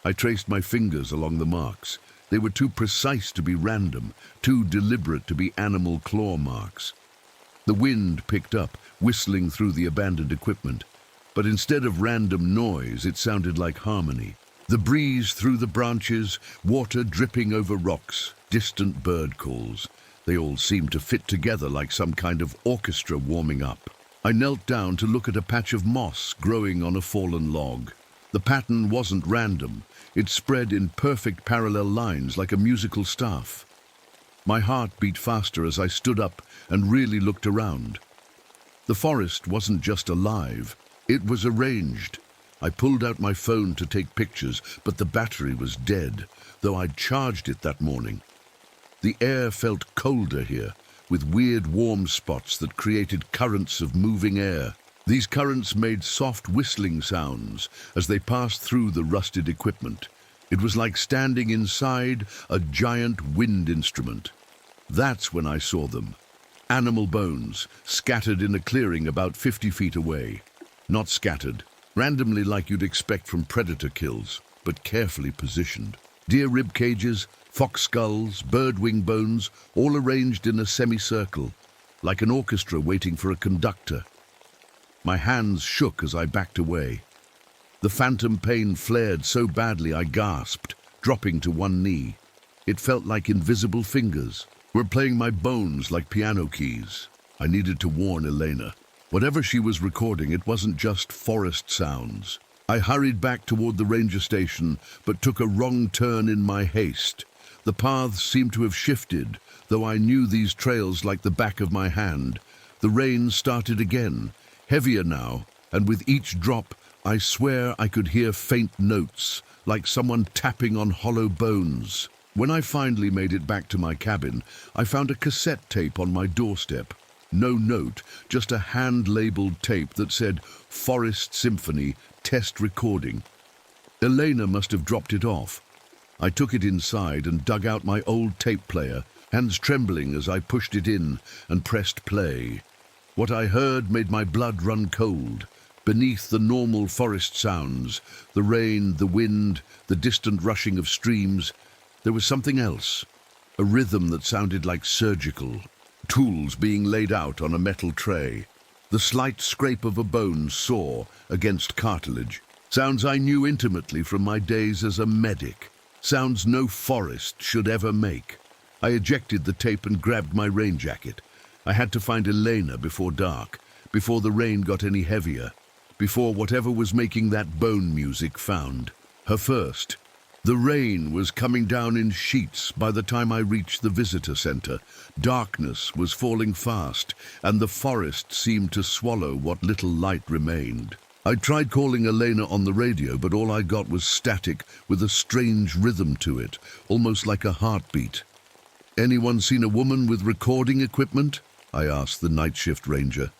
I traced my fingers along the marks. They were too precise to be random, too deliberate to be animal claw marks. The wind picked up, whistling through the abandoned equipment. But instead of random noise, it sounded like harmony. The breeze through the branches, water dripping over rocks, distant bird calls. They all seemed to fit together like some kind of orchestra warming up. I knelt down to look at a patch of moss growing on a fallen log. The pattern wasn't random. It spread in perfect parallel lines like a musical staff. My heart beat faster as I stood up and really looked around. The forest wasn't just alive, it was arranged. I pulled out my phone to take pictures, but the battery was dead, though I'd charged it that morning. The air felt colder here, with weird warm spots that created currents of moving air. These currents made soft whistling sounds as they passed through the rusted equipment. It was like standing inside a giant wind instrument. That's when I saw them. Animal bones, scattered in a clearing about 50 feet away. Not scattered, randomly like you'd expect from predator kills, but carefully positioned. Deer rib cages, fox skulls, bird wing bones, all arranged in a semicircle, like an orchestra waiting for a conductor. My hands shook as I backed away. The phantom pain flared so badly I gasped, dropping to one knee. It felt like invisible fingers were playing my bones like piano keys. I needed to warn Elena. Whatever she was recording, it wasn't just forest sounds. I hurried back toward the ranger station, but took a wrong turn in my haste. The paths seemed to have shifted, though I knew these trails like the back of my hand. The rain started again, heavier now, and with each drop, I swear I could hear faint notes, like someone tapping on hollow bones. When I finally made it back to my cabin, I found a cassette tape on my doorstep. No note, just a hand-labeled tape that said Forest Symphony Test Recording. Elena must have dropped it off. I took it inside and dug out my old tape player, hands trembling as I pushed it in and pressed play. What I heard made my blood run cold. Beneath the normal forest sounds, the rain, the wind, the distant rushing of streams, there was something else, a rhythm that sounded like surgical, tools being laid out on a metal tray, the slight scrape of a bone saw against cartilage, sounds I knew intimately from my days as a medic, sounds no forest should ever make. I ejected the tape and grabbed my rain jacket. I had to find Elena before dark, before the rain got any heavier, before whatever was making that bone music found her first. The rain was coming down in sheets by the time I reached the visitor center. Darkness was falling fast, and the forest seemed to swallow what little light remained. I tried calling Elena on the radio, but all I got was static with a strange rhythm to it, almost like a heartbeat. "Anyone seen a woman with recording equipment?" I asked the night shift ranger.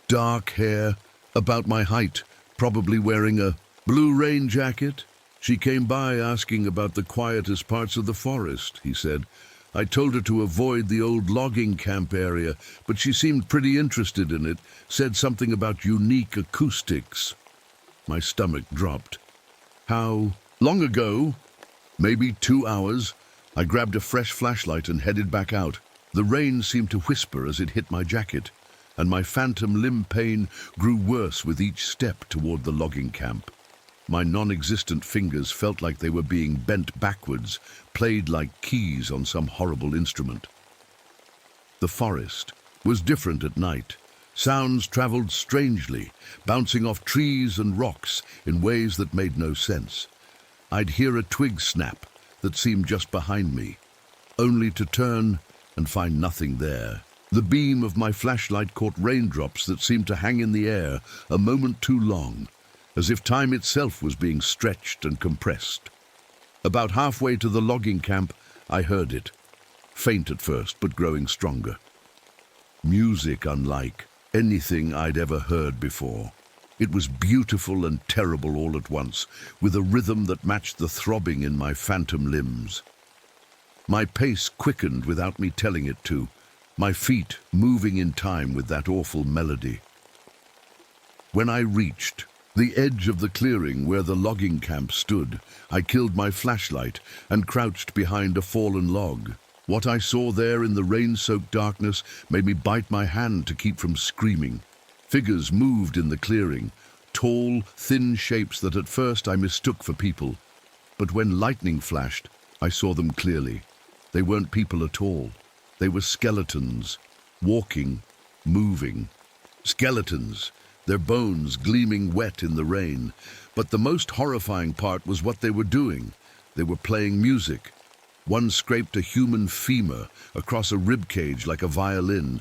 "Dark hair, about my height, probably wearing a blue rain jacket. She came by asking about the quietest parts of the forest," he said. "I told her to avoid the old logging camp area, but she seemed pretty interested in it, said something about unique acoustics." My stomach dropped. "How long ago?" "Maybe 2 hours. I grabbed a fresh flashlight and headed back out. The rain seemed to whisper as it hit my jacket, and my phantom limb pain grew worse with each step toward the logging camp. My non-existent fingers felt like they were being bent backwards, played like keys on some horrible instrument. The forest was different at night. Sounds traveled strangely, bouncing off trees and rocks in ways that made no sense. I'd hear a twig snap that seemed just behind me, only to turn and find nothing there. The beam of my flashlight caught raindrops that seemed to hang in the air a moment too long, as if time itself was being stretched and compressed. About halfway to the logging camp, I heard it, faint at first but growing stronger. Music unlike anything I'd ever heard before. It was beautiful and terrible all at once, with a rhythm that matched the throbbing in my phantom limbs. My pace quickened without me telling it to, my feet moving in time with that awful melody. When I reached the edge of the clearing where the logging camp stood, I killed my flashlight and crouched behind a fallen log. What I saw there in the rain-soaked darkness made me bite my hand to keep from screaming. Figures moved in the clearing, tall, thin shapes that at first I mistook for people. But when lightning flashed, I saw them clearly. They weren't people at all. They were skeletons, walking, moving. Skeletons, their bones gleaming wet in the rain. But the most horrifying part was what they were doing. They were playing music. One scraped a human femur across a rib cage like a violin.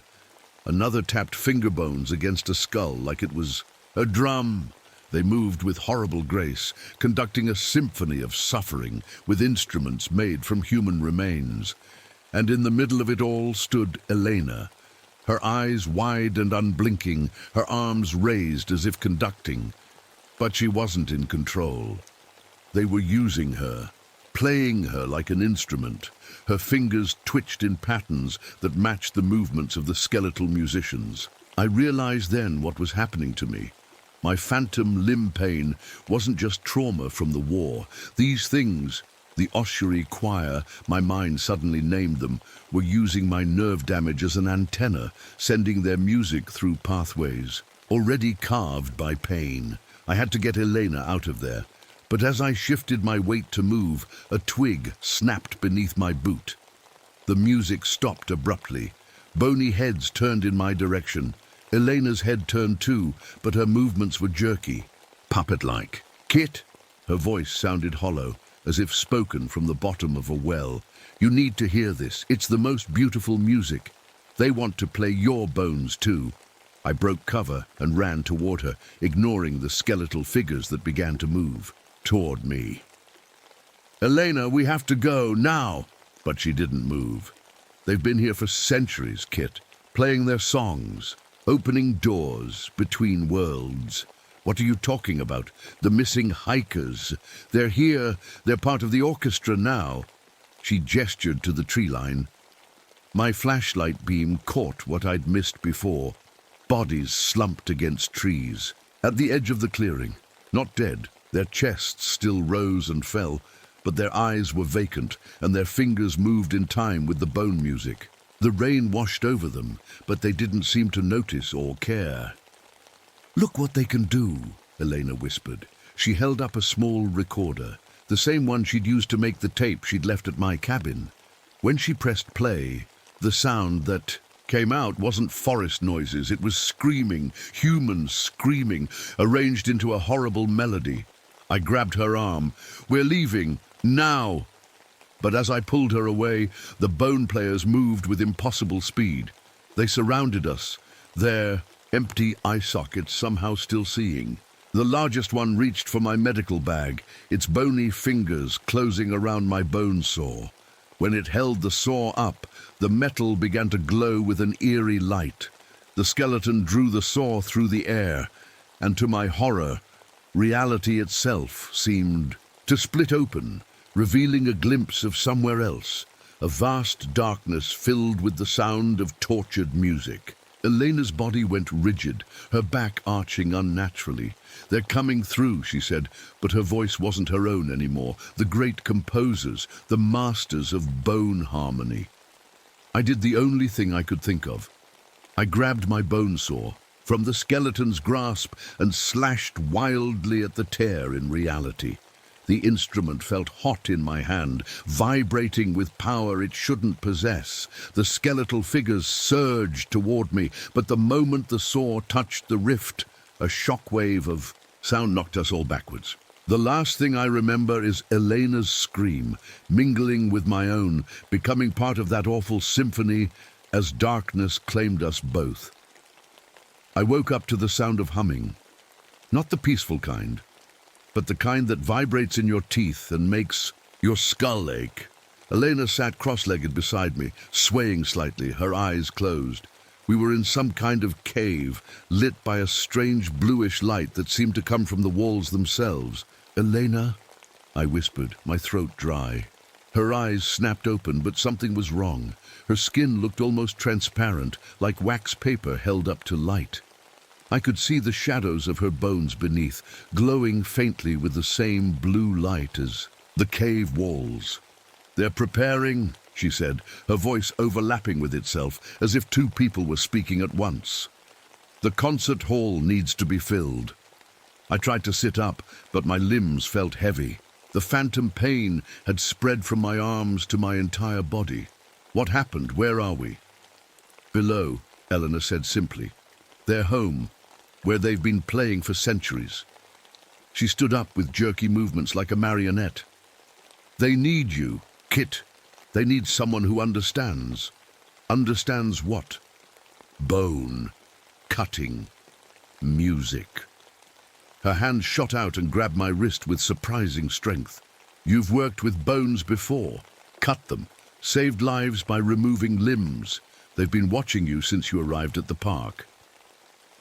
Another tapped finger bones against a skull like it was a drum. They moved with horrible grace, conducting a symphony of suffering with instruments made from human remains. And in the middle of it all stood Elena, her eyes wide and unblinking, her arms raised as if conducting. But she wasn't in control. They were using her, playing her like an instrument. Her fingers twitched in patterns that matched the movements of the skeletal musicians. I realized then what was happening to me. My phantom limb pain wasn't just trauma from the war. These things, the ossuary choir, my mind suddenly named them, were using my nerve damage as an antenna, sending their music through pathways, already carved by pain. I had to get Elena out of there. But as I shifted my weight to move, a twig snapped beneath my boot. The music stopped abruptly. Bony heads turned in my direction. Elena's head turned too, but her movements were jerky, puppet-like. "Kit!" Her voice sounded hollow, as if spoken from the bottom of a well. "You need to hear this. It's the most beautiful music. They want to play your bones too." I broke cover and ran toward her, ignoring the skeletal figures that began to move toward me. "Elena, we have to go, now!" But she didn't move. "They've been here for centuries, Kit, playing their songs, opening doors between worlds. What are you talking about? The missing hikers. They're here. They're part of the orchestra now. She gestured to the tree line. My flashlight beam caught what I'd missed before. Bodies slumped against trees. At the edge of the clearing. Not dead. Their chests still rose and fell, but their eyes were vacant, and their fingers moved in time with the bone music. The rain washed over them, but they didn't seem to notice or care. "Look what they can do," Elena whispered. She held up a small recorder, the same one she'd used to make the tape she'd left at my cabin. When she pressed play, the sound that came out wasn't forest noises. It was screaming, humans screaming, arranged into a horrible melody. I grabbed her arm. "We're leaving, now!" But as I pulled her away, the bone players moved with impossible speed. They surrounded us, their empty eye sockets somehow still seeing. The largest one reached for my medical bag, its bony fingers closing around my bone saw. When it held the saw up, the metal began to glow with an eerie light. The skeleton drew the saw through the air, and to my horror, reality itself seemed to split open, revealing a glimpse of somewhere else, a vast darkness filled with the sound of tortured music. Elena's body went rigid, her back arching unnaturally. "They're coming through," she said, but her voice wasn't her own anymore. The great composers, the masters of bone harmony. I did the only thing I could think of. I grabbed my bone saw from the skeleton's grasp and slashed wildly at the tear in reality. The instrument felt hot in my hand, vibrating with power it shouldn't possess. The skeletal figures surged toward me, but the moment the saw touched the rift, a shockwave of sound knocked us all backwards. The last thing I remember is Elena's scream, mingling with my own, becoming part of that awful symphony as darkness claimed us both. I woke up to the sound of humming, not the peaceful kind, but the kind that vibrates in your teeth and makes your skull ache. Elena sat cross-legged beside me, swaying slightly, her eyes closed. We were in some kind of cave, lit by a strange bluish light that seemed to come from the walls themselves. "Elena?" I whispered, my throat dry. Her eyes snapped open, but something was wrong. Her skin looked almost transparent, like wax paper held up to light. I could see the shadows of her bones beneath, glowing faintly with the same blue light as the cave walls. "They're preparing," she said, her voice overlapping with itself, as if two people were speaking at once. "The concert hall needs to be filled." I tried to sit up, but my limbs felt heavy. The phantom pain had spread from my arms to my entire body. "What happened? Where are we?" "Below," Eleanor said simply. "Their home, where they've been playing for centuries." She stood up with jerky movements like a marionette. "They need you, Kit. They need someone who understands." "Understands what?" "Bone, cutting, music." Her hand shot out and grabbed my wrist with surprising strength. "You've worked with bones before. Cut them. Saved lives by removing limbs. They've been watching you since you arrived at the park."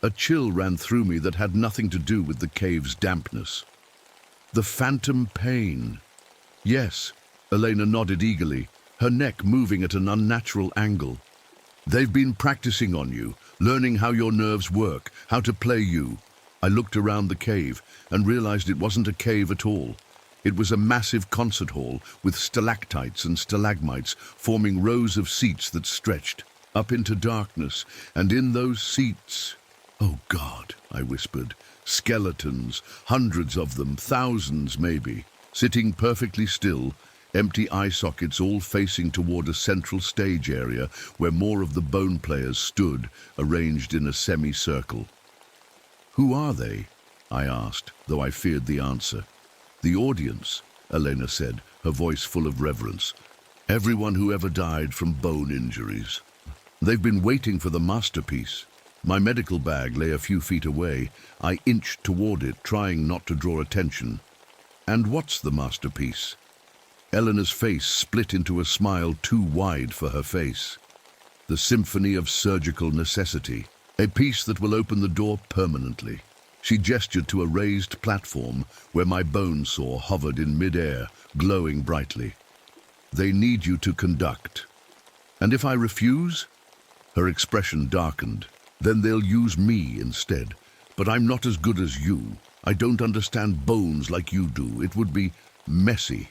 A chill ran through me that had nothing to do with the cave's dampness. "The phantom pain." "Yes," Elena nodded eagerly, her neck moving at an unnatural angle. "They've been practicing on you, learning how your nerves work, how to play you." I looked around the cave and realized it wasn't a cave at all. It was a massive concert hall with stalactites and stalagmites forming rows of seats that stretched up into darkness, and in those seats... "Oh God," I whispered. "Skeletons, hundreds of them, thousands maybe, sitting perfectly still, empty eye sockets all facing toward a central stage area where more of the bone players stood, arranged in a semicircle." "Who are they?" I asked, though I feared the answer. "The audience," Elena said, her voice full of reverence. "Everyone who ever died from bone injuries. They've been waiting for the masterpiece." My medical bag lay a few feet away. I inched toward it, trying not to draw attention. "And what's the masterpiece?" Eleanor's face split into a smile too wide for her face. "The symphony of surgical necessity. A piece that will open the door permanently." She gestured to a raised platform where my bone saw hovered in mid-air, glowing brightly. They need you to conduct. And if I refuse? Her expression darkened. Then they'll use me instead. But I'm not as good as you. I don't understand bones like you do. It would be messy.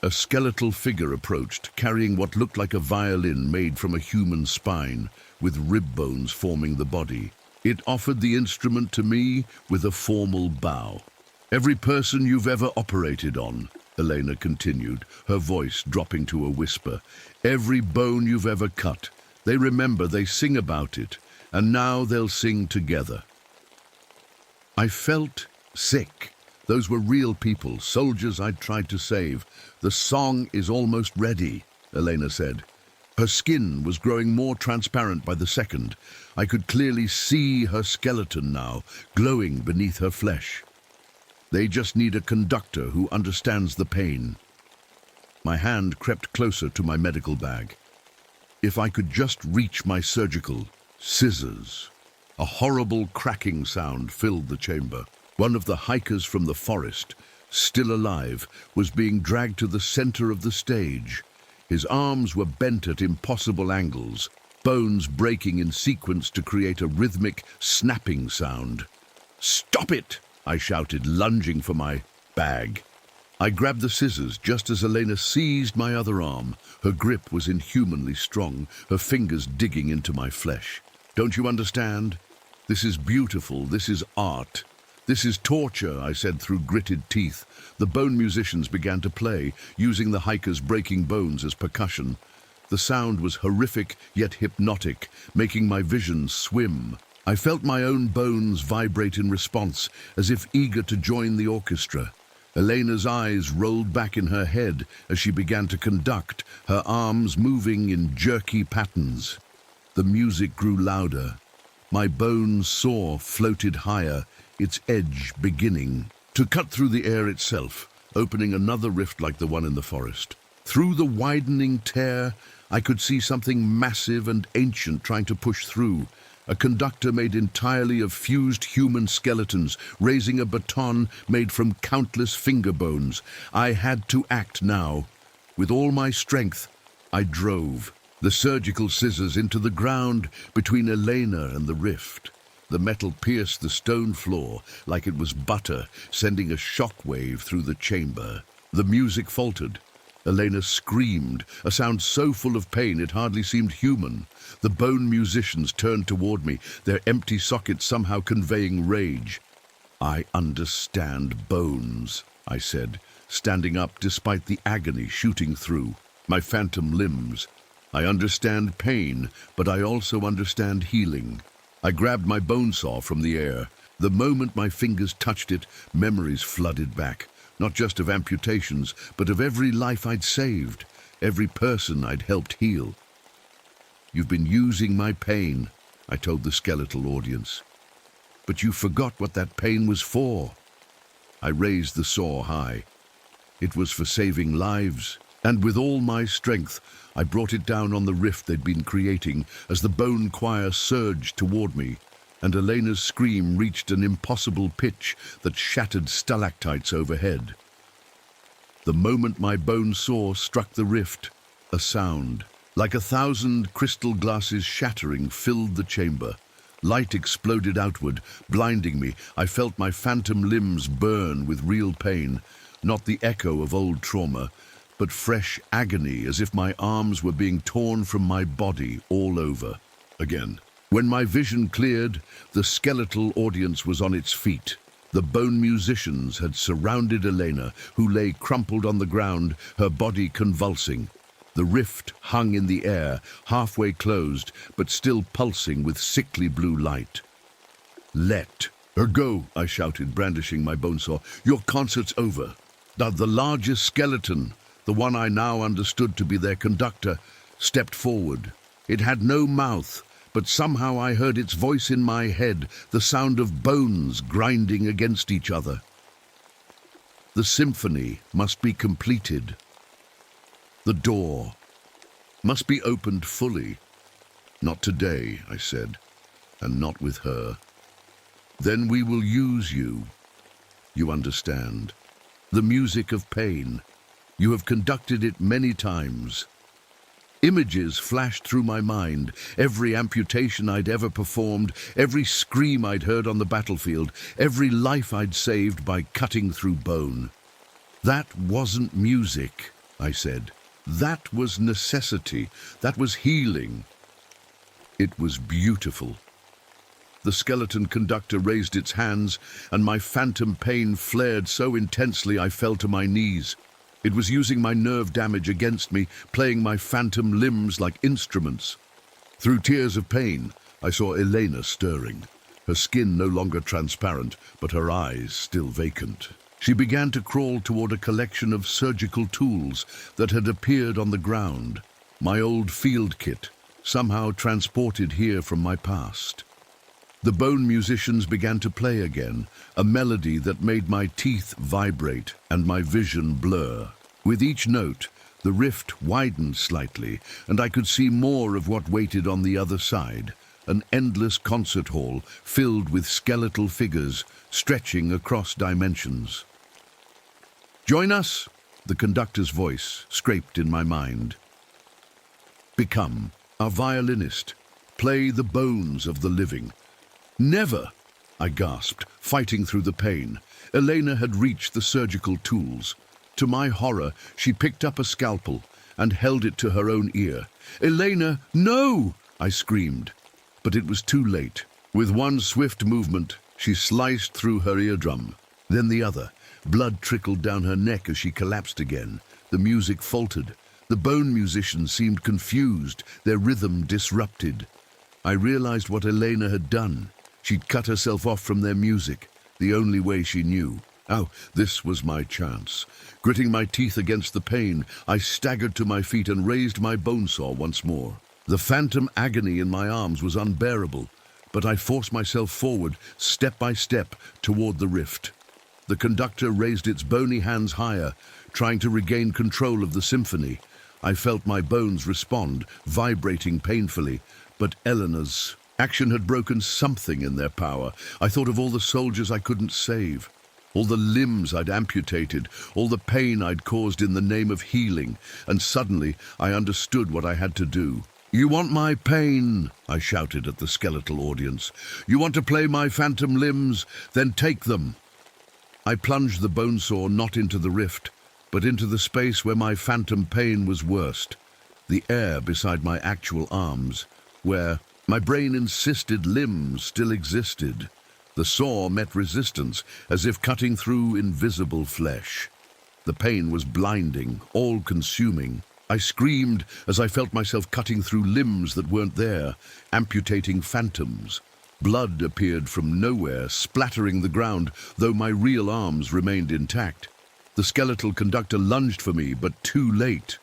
A skeletal figure approached, carrying what looked like a violin made from a human spine, with rib bones forming the body. It offered the instrument to me with a formal bow. "Every person you've ever operated on," Elena continued, her voice dropping to a whisper. "Every bone you've ever cut. They remember, they sing about it, and now they'll sing together." I felt sick. Those were real people, soldiers I'd tried to save. "The song is almost ready," Elena said. Her skin was growing more transparent by the second. I could clearly see her skeleton now, glowing beneath her flesh. "They just need a conductor who understands the pain." My hand crept closer to my medical bag. If I could just reach my surgical scissors. A horrible cracking sound filled the chamber. One of the hikers from the forest, still alive, was being dragged to the center of the stage. His arms were bent at impossible angles, bones breaking in sequence to create a rhythmic, snapping sound. "Stop it!" I shouted, lunging for my bag. I grabbed the scissors just as Elena seized my other arm. Her grip was inhumanly strong, her fingers digging into my flesh. "Don't you understand? This is beautiful, this is art. This is torture," I said through gritted teeth. The bone musicians began to play, using the hikers' breaking bones as percussion. The sound was horrific yet hypnotic, making my vision swim. I felt my own bones vibrate in response, as if eager to join the orchestra. Elena's eyes rolled back in her head as she began to conduct, her arms moving in jerky patterns. The music grew louder. My bone saw floated higher, its edge beginning to cut through the air itself, opening another rift like the one in the forest. Through the widening tear, I could see something massive and ancient trying to push through. A conductor made entirely of fused human skeletons, raising a baton made from countless finger bones. I had to act now. With all my strength, I drove the surgical scissors into the ground between Elena and the rift. The metal pierced the stone floor like it was butter, sending a shock wave through the chamber. The music faltered. Elena screamed, a sound so full of pain it hardly seemed human. The bone musicians turned toward me, their empty sockets somehow conveying rage. "I understand bones," I said, standing up despite the agony shooting through my phantom limbs. "I understand pain, but I also understand healing." I grabbed my bone saw from the air. The moment my fingers touched it, memories flooded back, not just of amputations, but of every life I'd saved, every person I'd helped heal. "You've been using my pain," I told the skeletal audience. "But you forgot what that pain was for." I raised the saw high. It was for saving lives, and with all my strength, I brought it down on the rift they'd been creating as the bone choir surged toward me, and Elena's scream reached an impossible pitch that shattered stalactites overhead. The moment my bone saw struck the rift, a sound, like 1,000 crystal glasses shattering, filled the chamber. Light exploded outward, blinding me. I felt my phantom limbs burn with real pain, not the echo of old trauma, but fresh agony, as if my arms were being torn from my body all over again. When my vision cleared, the skeletal audience was on its feet. The bone musicians had surrounded Elena, who lay crumpled on the ground, her body convulsing. The rift hung in the air, halfway closed, but still pulsing with sickly blue light. "Let her go," I shouted, brandishing my bone saw. "Your concert's over." The largest skeleton, the one I now understood to be their conductor, stepped forward. It had no mouth, but somehow I heard its voice in my head, the sound of bones grinding against each other. The symphony must be completed. The door must be opened fully. "Not today," I said, "and not with her." Then we will use you. You understand. The music of pain. You have conducted it many times. Images flashed through my mind, every amputation I'd ever performed, every scream I'd heard on the battlefield, every life I'd saved by cutting through bone. That wasn't music, I said. That was necessity. That was healing. It was beautiful. The skeleton conductor raised its hands, and my phantom pain flared so intensely I fell to my knees. It was using my nerve damage against me, playing my phantom limbs like instruments. Through tears of pain, I saw Elena stirring, her skin no longer transparent, but her eyes still vacant. She began to crawl toward a collection of surgical tools that had appeared on the ground, my old field kit, somehow transported here from my past. The bone musicians began to play again, a melody that made my teeth vibrate and my vision blur. With each note, the rift widened slightly, and I could see more of what waited on the other side, an endless concert hall filled with skeletal figures stretching across dimensions. "Join us," the conductor's voice scraped in my mind. "Become a violinist. Play the bones of the living." "Never!" I gasped, fighting through the pain. Elena had reached the surgical tools. To my horror, she picked up a scalpel and held it to her own ear. "Elena, no!" I screamed. But it was too late. With one swift movement, she sliced through her eardrum. Then the other. Blood trickled down her neck as she collapsed again. The music faltered. The bone musicians seemed confused, their rhythm disrupted. I realized what Elena had done. She'd cut herself off from their music, the only way she knew. Oh, this was my chance. Gritting my teeth against the pain, I staggered to my feet and raised my bone saw once more. The phantom agony in my arms was unbearable, but I forced myself forward, step by step, toward the rift. The conductor raised its bony hands higher, trying to regain control of the symphony. I felt my bones respond, vibrating painfully, but Eleanor's action had broken something in their power. I thought of all the soldiers I couldn't save, all the limbs I'd amputated, all the pain I'd caused in the name of healing, and suddenly I understood what I had to do. "You want my pain," I shouted at the skeletal audience. "You want to play my phantom limbs? Then take them." I plunged the bone saw not into the rift, but into the space where my phantom pain was worst, the air beside my actual arms, where my brain insisted limbs still existed. The saw met resistance, as if cutting through invisible flesh. The pain was blinding, all-consuming. I screamed as I felt myself cutting through limbs that weren't there, amputating phantoms. Blood appeared from nowhere, splattering the ground, though my real arms remained intact. The skeletal conductor lunged for me, but too late.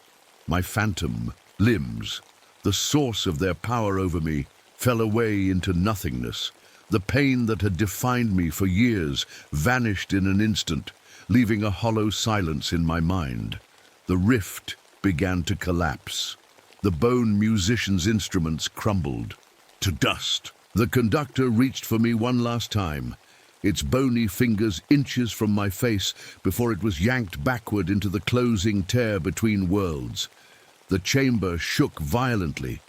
My phantom limbs, the source of their power over me, fell away into nothingness. The pain that had defined me for years vanished in an instant, leaving a hollow silence in my mind. The rift began to collapse. The bone musician's instruments crumbled to dust. The conductor reached for me one last time, its bony fingers inches from my face before it was yanked backward into the closing tear between worlds. The chamber shook violently.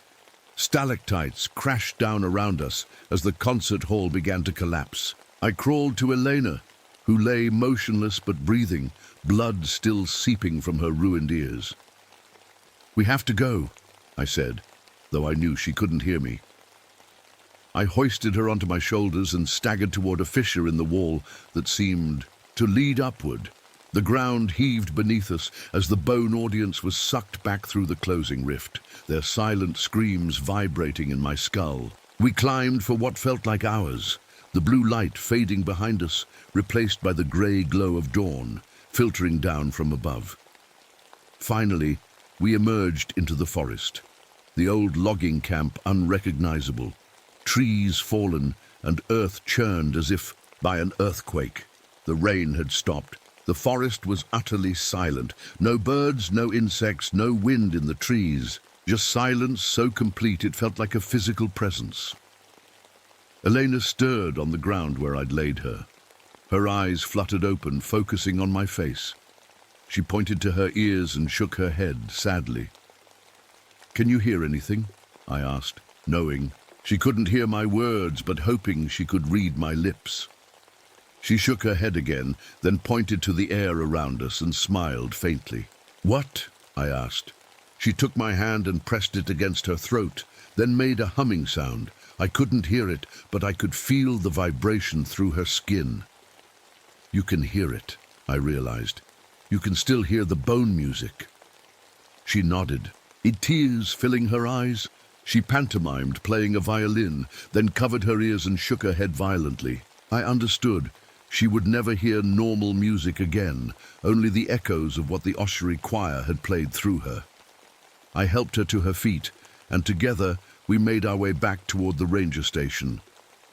Stalactites crashed down around us as the concert hall began to collapse. I crawled to Elena, who lay motionless but breathing, blood still seeping from her ruined ears. "We have to go," I said, though I knew she couldn't hear me. I hoisted her onto my shoulders and staggered toward a fissure in the wall that seemed to lead upward. The ground heaved beneath us as the bone audience was sucked back through the closing rift, their silent screams vibrating in my skull. We climbed for what felt like hours, the blue light fading behind us, replaced by the gray glow of dawn, filtering down from above. Finally, we emerged into the forest, the old logging camp unrecognizable, trees fallen and earth churned as if by an earthquake. The rain had stopped. The forest was utterly silent. No birds, no insects, no wind in the trees. Just silence so complete it felt like a physical presence. Elena stirred on the ground where I'd laid her. Her eyes fluttered open, focusing on my face. She pointed to her ears and shook her head sadly. "Can you hear anything?" I asked, knowing she couldn't hear my words, but hoping she could read my lips. She shook her head again, then pointed to the air around us and smiled faintly. "What?" I asked. She took my hand and pressed it against her throat, then made a humming sound. I couldn't hear it, but I could feel the vibration through her skin. "You can hear it," I realized. "You can still hear the bone music." She nodded, tears filling her eyes. She pantomimed playing a violin, then covered her ears and shook her head violently. I understood. She would never hear normal music again, only the echoes of what the ossuary choir had played through her. I helped her to her feet, and together we made our way back toward the ranger station.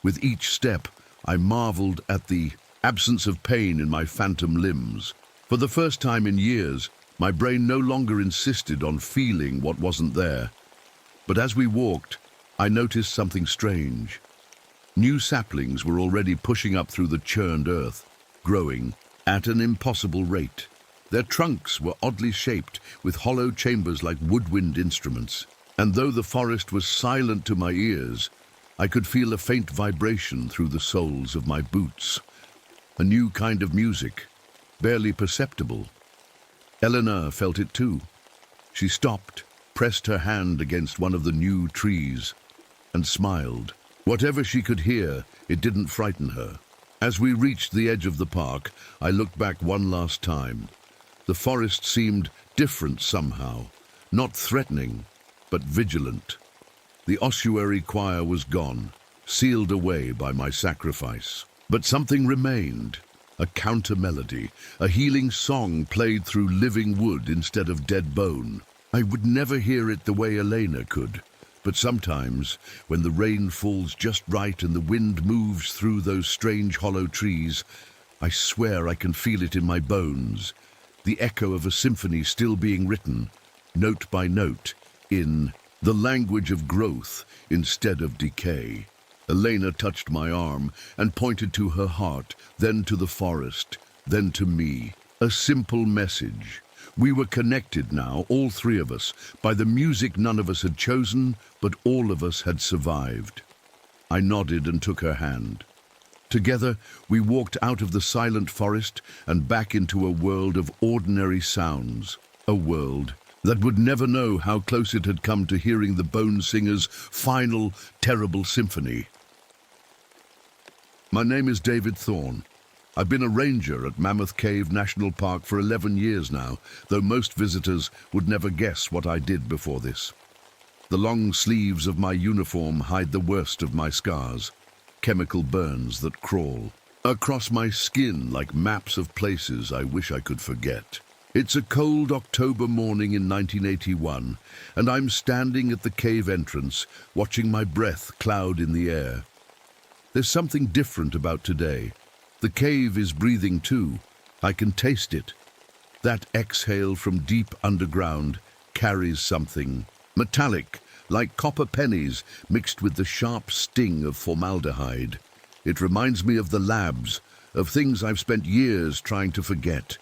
With each step, I marveled at the absence of pain in my phantom limbs. For the first time in years, my brain no longer insisted on feeling what wasn't there. But as we walked, I noticed something strange. New saplings were already pushing up through the churned earth, growing at an impossible rate. Their trunks were oddly shaped, with hollow chambers like woodwind instruments. And though the forest was silent to my ears, I could feel a faint vibration through the soles of my boots. A new kind of music, barely perceptible. Eleanor felt it too. She stopped, pressed her hand against one of the new trees, and smiled. Whatever she could hear, it didn't frighten her. As we reached the edge of the park, I looked back one last time. The forest seemed different somehow, not threatening, but vigilant. The ossuary choir was gone, sealed away by my sacrifice. But something remained, a counter-melody, a healing song played through living wood instead of dead bone. I would never hear it the way Elena could. But sometimes, when the rain falls just right and the wind moves through those strange hollow trees, I swear I can feel it in my bones, the echo of a symphony still being written, note by note, in the language of growth instead of decay. Elena touched my arm and pointed to her heart, then to the forest, then to me. A simple message. We were connected now, all three of us, by the music none of us had chosen, but all of us had survived. I nodded and took her hand. Together, we walked out of the silent forest and back into a world of ordinary sounds. A world that would never know how close it had come to hearing the Bone Singer's final, terrible symphony. My name is David Thorne. I've been a ranger at Mammoth Cave National Park for 11 years now, though most visitors would never guess what I did before this. The long sleeves of my uniform hide the worst of my scars, chemical burns that crawl across my skin like maps of places I wish I could forget. It's a cold October morning in 1981, and I'm standing at the cave entrance, watching my breath cloud in the air. There's something different about today. The cave is breathing too. I can taste it. That exhale from deep underground carries something metallic, like copper pennies mixed with the sharp sting of formaldehyde. It reminds me of the labs, of things I've spent years trying to forget.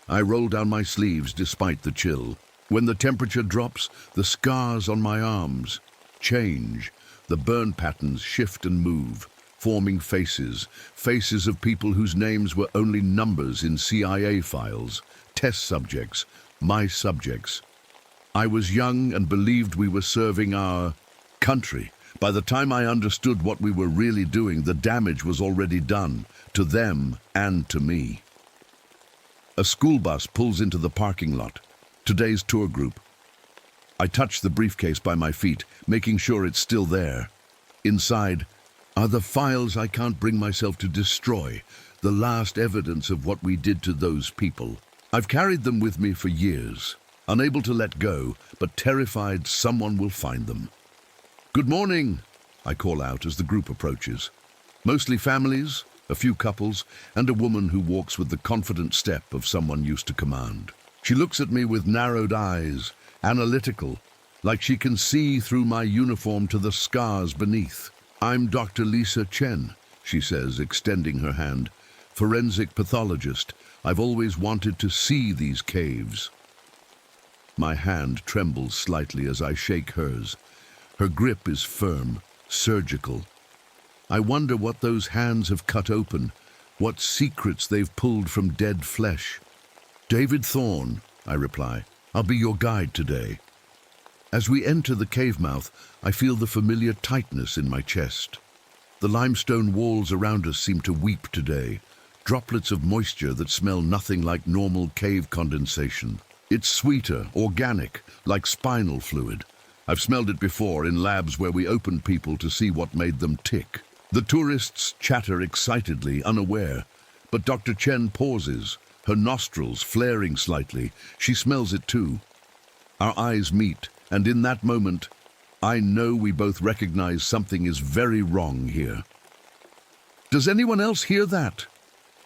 I roll down my sleeves despite the chill. When the temperature drops, the scars on my arms change. The burn patterns shift and move, forming faces of people whose names were only numbers in CIA files, test subjects, my subjects. I was young and believed we were serving our country. By the time I understood what we were really doing, the damage was already done, to them and to me. A school bus pulls into the parking lot, today's tour group. I touch the briefcase by my feet, making sure it's still there. Inside are the files I can't bring myself to destroy, the last evidence of what we did to those people. I've carried them with me for years, unable to let go, but terrified someone will find them. "Good morning," I call out as the group approaches. Mostly families, a few couples, and a woman who walks with the confident step of someone used to command. She looks at me with narrowed eyes, analytical, like she can see through my uniform to the scars beneath. I'm Dr. Lisa Chen, she says, extending her hand. Forensic pathologist. I've always wanted to see these caves. My hand trembles slightly as I shake hers. Her grip is firm, surgical. I wonder what those hands have cut open, what secrets they've pulled from dead flesh. David Thorne, I reply. I'll be your guide today. As we enter the cave mouth, I feel the familiar tightness in my chest. The limestone walls around us seem to weep today, droplets of moisture that smell nothing like normal cave condensation. It's sweeter, organic, like spinal fluid. I've smelled it before in labs where we opened people to see what made them tick. The tourists chatter excitedly, unaware, but Dr. Chen pauses, her nostrils flaring slightly. She smells it too. Our eyes meet, and in that moment, I know we both recognize something is very wrong here. Does anyone else hear that?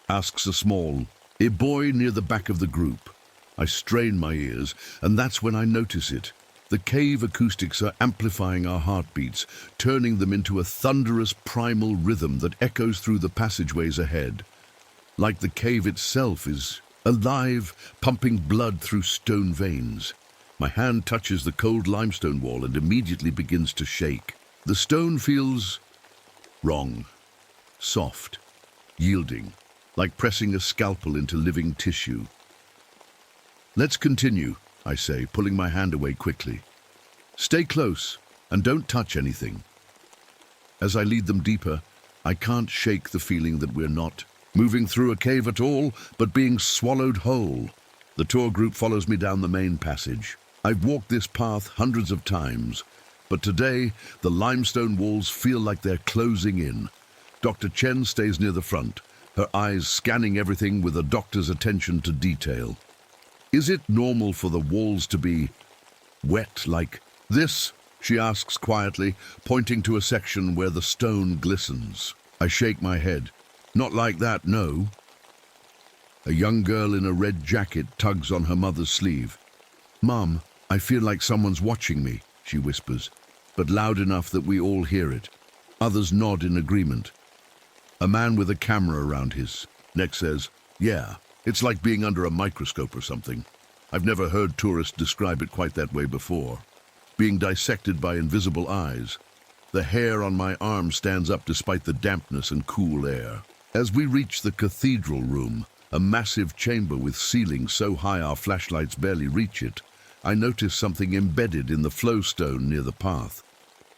Asks a boy near the back of the group. I strain my ears, and that's when I notice it. The cave acoustics are amplifying our heartbeats, turning them into a thunderous primal rhythm that echoes through the passageways ahead. Like the cave itself is alive, pumping blood through stone veins. My hand touches the cold limestone wall and immediately begins to shake. The stone feels wrong, soft, yielding, like pressing a scalpel into living tissue. Let's continue, I say, pulling my hand away quickly. Stay close and don't touch anything. As I lead them deeper, I can't shake the feeling that we're not moving through a cave at all, but being swallowed whole. The tour group follows me down the main passage. I've walked this path hundreds of times, but today the limestone walls feel like they're closing in. Dr. Chen stays near the front, her eyes scanning everything with a doctor's attention to detail. Is it normal for the walls to be wet like this? She asks quietly, pointing to a section where the stone glistens. I shake my head. Not like that, no. A young girl in a red jacket tugs on her mother's sleeve. Mom, I feel like someone's watching me, she whispers, but loud enough that we all hear it. Others nod in agreement. A man with a camera around his neck says, yeah, it's like being under a microscope or something. I've never heard tourists describe it quite that way before. Being dissected by invisible eyes. The hair on my arm stands up despite the dampness and cool air. As we reach the cathedral room, a massive chamber with ceilings so high our flashlights barely reach it, I notice something embedded in the flowstone near the path.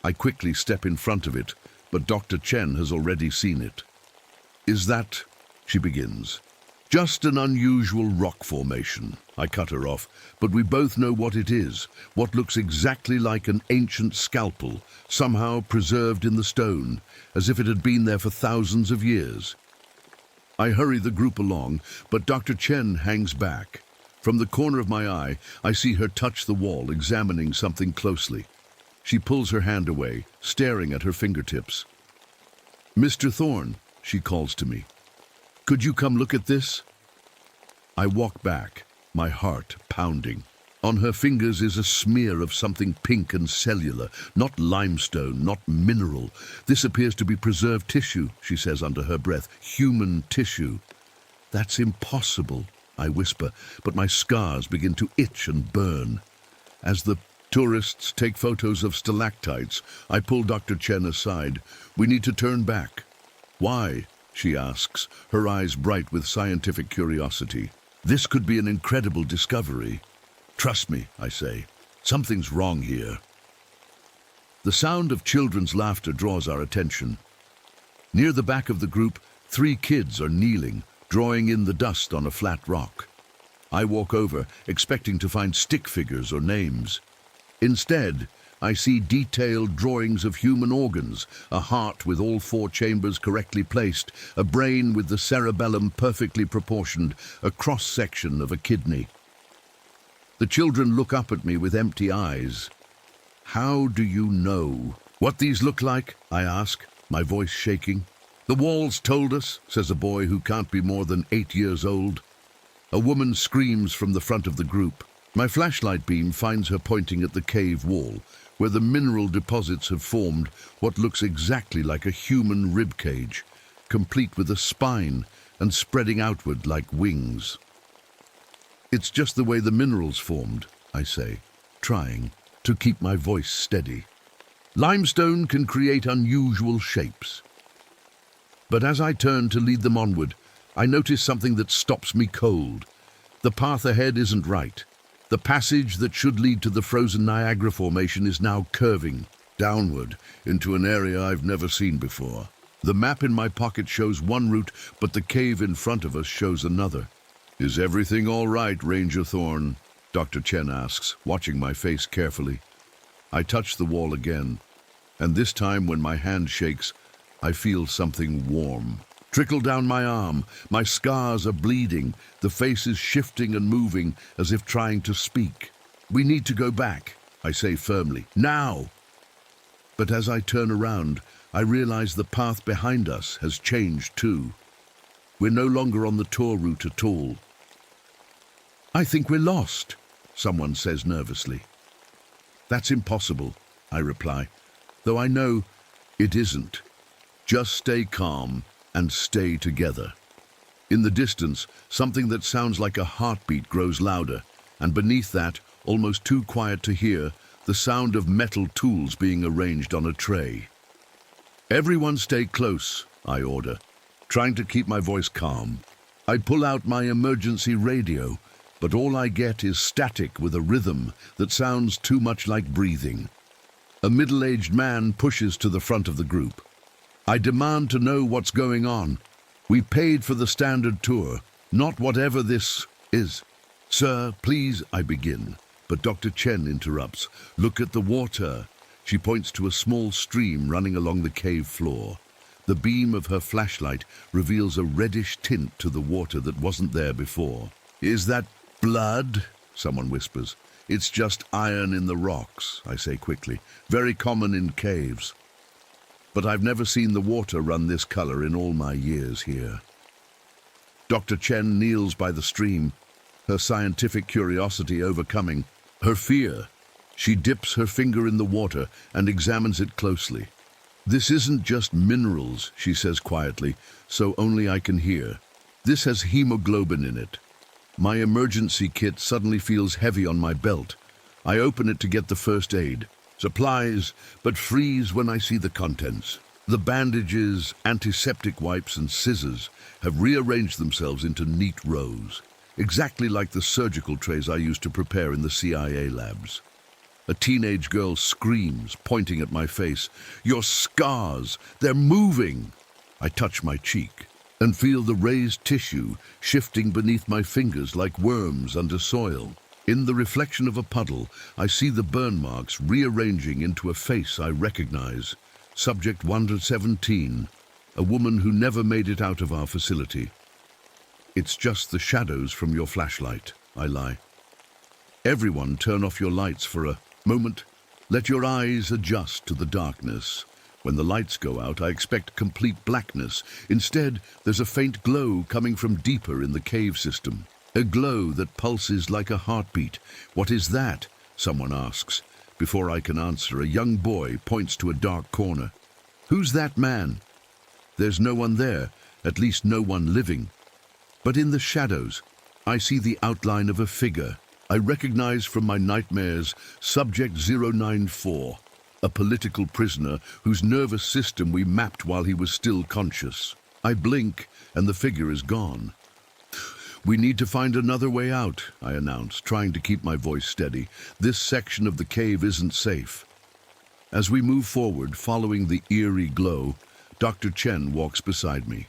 I quickly step in front of it, but Dr. Chen has already seen it. Is that, she begins, just an unusual rock formation? I cut her off, but we both know what it is, what looks exactly like an ancient scalpel, somehow preserved in the stone, as if it had been there for thousands of years. I hurry the group along, but Dr. Chen hangs back. From the corner of my eye, I see her touch the wall, examining something closely. She pulls her hand away, staring at her fingertips. Mr. Thorne, she calls to me. Could you come look at this? I walk back, my heart pounding. On her fingers is a smear of something pink and cellular, not limestone, not mineral. This appears to be preserved tissue, she says under her breath. Human tissue. That's impossible, I whisper, but my scars begin to itch and burn. As the tourists take photos of stalactites, I pull Dr. Chen aside. We need to turn back. Why? She asks, her eyes bright with scientific curiosity. This could be an incredible discovery. Trust me, I say. Something's wrong here. The sound of children's laughter draws our attention. Near the back of the group, 3 kids are kneeling, drawing in the dust on a flat rock. I walk over, expecting to find stick figures or names. Instead, I see detailed drawings of human organs, a heart with all 4 chambers correctly placed, a brain with the cerebellum perfectly proportioned, a cross-section of a kidney. The children look up at me with empty eyes. How do you know what these look like? I ask, my voice shaking. The walls told us, says a boy who can't be more than 8 years old. A woman screams from the front of the group. My flashlight beam finds her pointing at the cave wall, where the mineral deposits have formed what looks exactly like a human rib cage, complete with a spine and spreading outward like wings. It's just the way the minerals formed, I say, trying to keep my voice steady. Limestone can create unusual shapes. But as I turn to lead them onward, I notice something that stops me cold. The path ahead isn't right. The passage that should lead to the frozen Niagara Formation is now curving downward into an area I've never seen before. The map in my pocket shows one route, but the cave in front of us shows another. "Is everything all right, Ranger Thorne?" Dr. Chen asks, watching my face carefully. I touch the wall again, and this time when my hand shakes, I feel something warm trickle down my arm. My scars are bleeding. The face is shifting and moving as if trying to speak. "We need to go back," I say firmly. "Now!" But as I turn around, I realize the path behind us has changed too. We're no longer on the tour route at all. "I think we're lost," someone says nervously. "That's impossible," I reply, though I know it isn't. Just stay calm and stay together. In the distance, something that sounds like a heartbeat grows louder, and beneath that, almost too quiet to hear, the sound of metal tools being arranged on a tray. "Everyone stay close," I order, trying to keep my voice calm. I pull out my emergency radio, but all I get is static with a rhythm that sounds too much like breathing. A middle-aged man pushes to the front of the group. "I demand to know what's going on. We paid for the standard tour, not whatever this is." "Sir, please," I begin, but Dr. Chen interrupts. "Look at the water." She points to a small stream running along the cave floor. The beam of her flashlight reveals a reddish tint to the water that wasn't there before. "Is that blood?" someone whispers. "It's just iron in the rocks," I say quickly. "Very common in caves. But I've never seen the water run this color in all my years here." Dr. Chen kneels by the stream, her scientific curiosity overcoming her fear. She dips her finger in the water and examines it closely. "This isn't just minerals," she says quietly, so only I can hear. "This has hemoglobin in it." My emergency kit suddenly feels heavy on my belt. I open it to get the first aid. Supplies, but freeze when I see the contents. The bandages, antiseptic wipes, and scissors have rearranged themselves into neat rows, exactly like the surgical trays I used to prepare in the CIA labs. A teenage girl screams, pointing at my face. "Your scars, they're moving!" I touch my cheek and feel the raised tissue shifting beneath my fingers like worms under soil. In the reflection of a puddle, I see the burn marks rearranging into a face I recognize. Subject 117, a woman who never made it out of our facility. "It's just the shadows from your flashlight," I lie. "Everyone turn off your lights for a moment. Let your eyes adjust to the darkness. When the lights go out, I expect complete blackness. Instead, there's a faint glow coming from deeper in the cave system. A glow that pulses like a heartbeat. "What is that?" someone asks. Before I can answer, a young boy points to a dark corner. "Who's that man?" There's no one there, at least no one living. But in the shadows, I see the outline of a figure I recognize from my nightmares, Subject 094, a political prisoner whose nervous system we mapped while he was still conscious. I blink, and the figure is gone. "We need to find another way out," I announce, trying to keep my voice steady. "This section of the cave isn't safe." As we move forward, following the eerie glow, Dr. Chen walks beside me.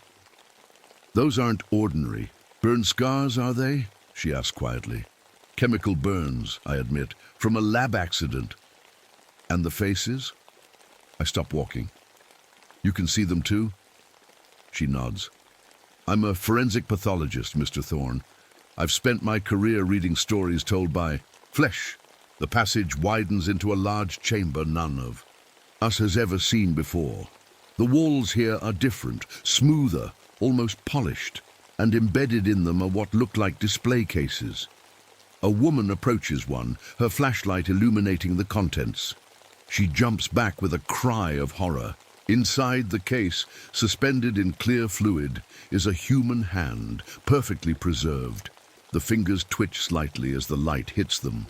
"Those aren't ordinary burn scars, are they?" she asks quietly. "Chemical burns," I admit, "from a lab accident." "And the faces?" I stop walking. "You can see them too?" She nods. "I'm a forensic pathologist, Mr. Thorne. I've spent my career reading stories told by flesh. The passage widens into a large chamber none of us has ever seen before. The walls here are different, smoother, almost polished, and embedded in them are what look like display cases. A woman approaches one, her flashlight illuminating the contents. She jumps back with a cry of horror. Inside the case, suspended in clear fluid, is a human hand, perfectly preserved. The fingers twitch slightly as the light hits them.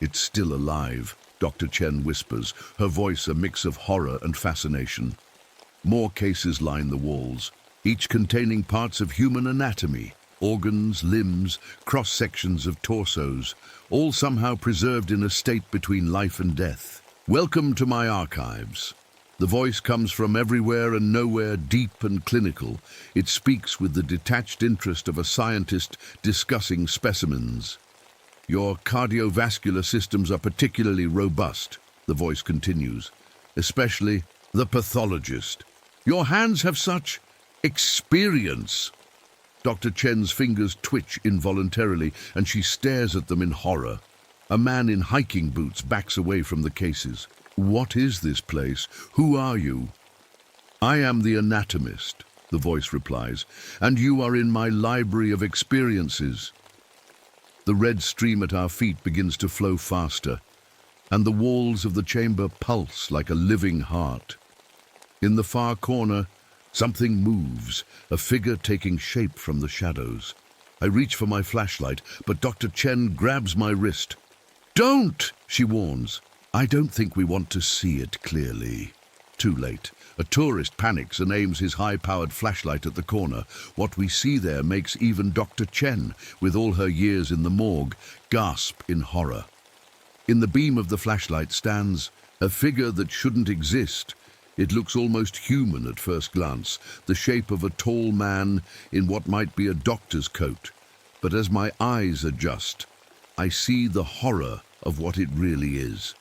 "It's still alive," Dr. Chen whispers, her voice a mix of horror and fascination. More cases line the walls, each containing parts of human anatomy, organs, limbs, cross-sections of torsos, all somehow preserved in a state between life and death. "Welcome to my archives." The voice comes from everywhere and nowhere, deep and clinical. It speaks with the detached interest of a scientist discussing specimens. "Your cardiovascular systems are particularly robust," the voice continues, "especially the pathologist. Your hands have such experience." Dr. Chen's fingers twitch involuntarily, and she stares at them in horror. A man in hiking boots backs away from the cases. "What is this place? Who are you?" "I am the anatomist," the voice replies, "and you are in my library of experiences." The red stream at our feet begins to flow faster, and the walls of the chamber pulse like a living heart. In the far corner, something moves, a figure taking shape from the shadows. I reach for my flashlight, but Dr. Chen grabs my wrist. "Don't!" she warns. I don't think we want to see it clearly. Too late. A tourist panics and aims his high-powered flashlight at the corner. What we see there makes even Dr. Chen, with all her years in the morgue, gasp in horror. In the beam of the flashlight stands a figure that shouldn't exist. It looks almost human at first glance, the shape of a tall man in what might be a doctor's coat. But as my eyes adjust, I see the horror of what it really is.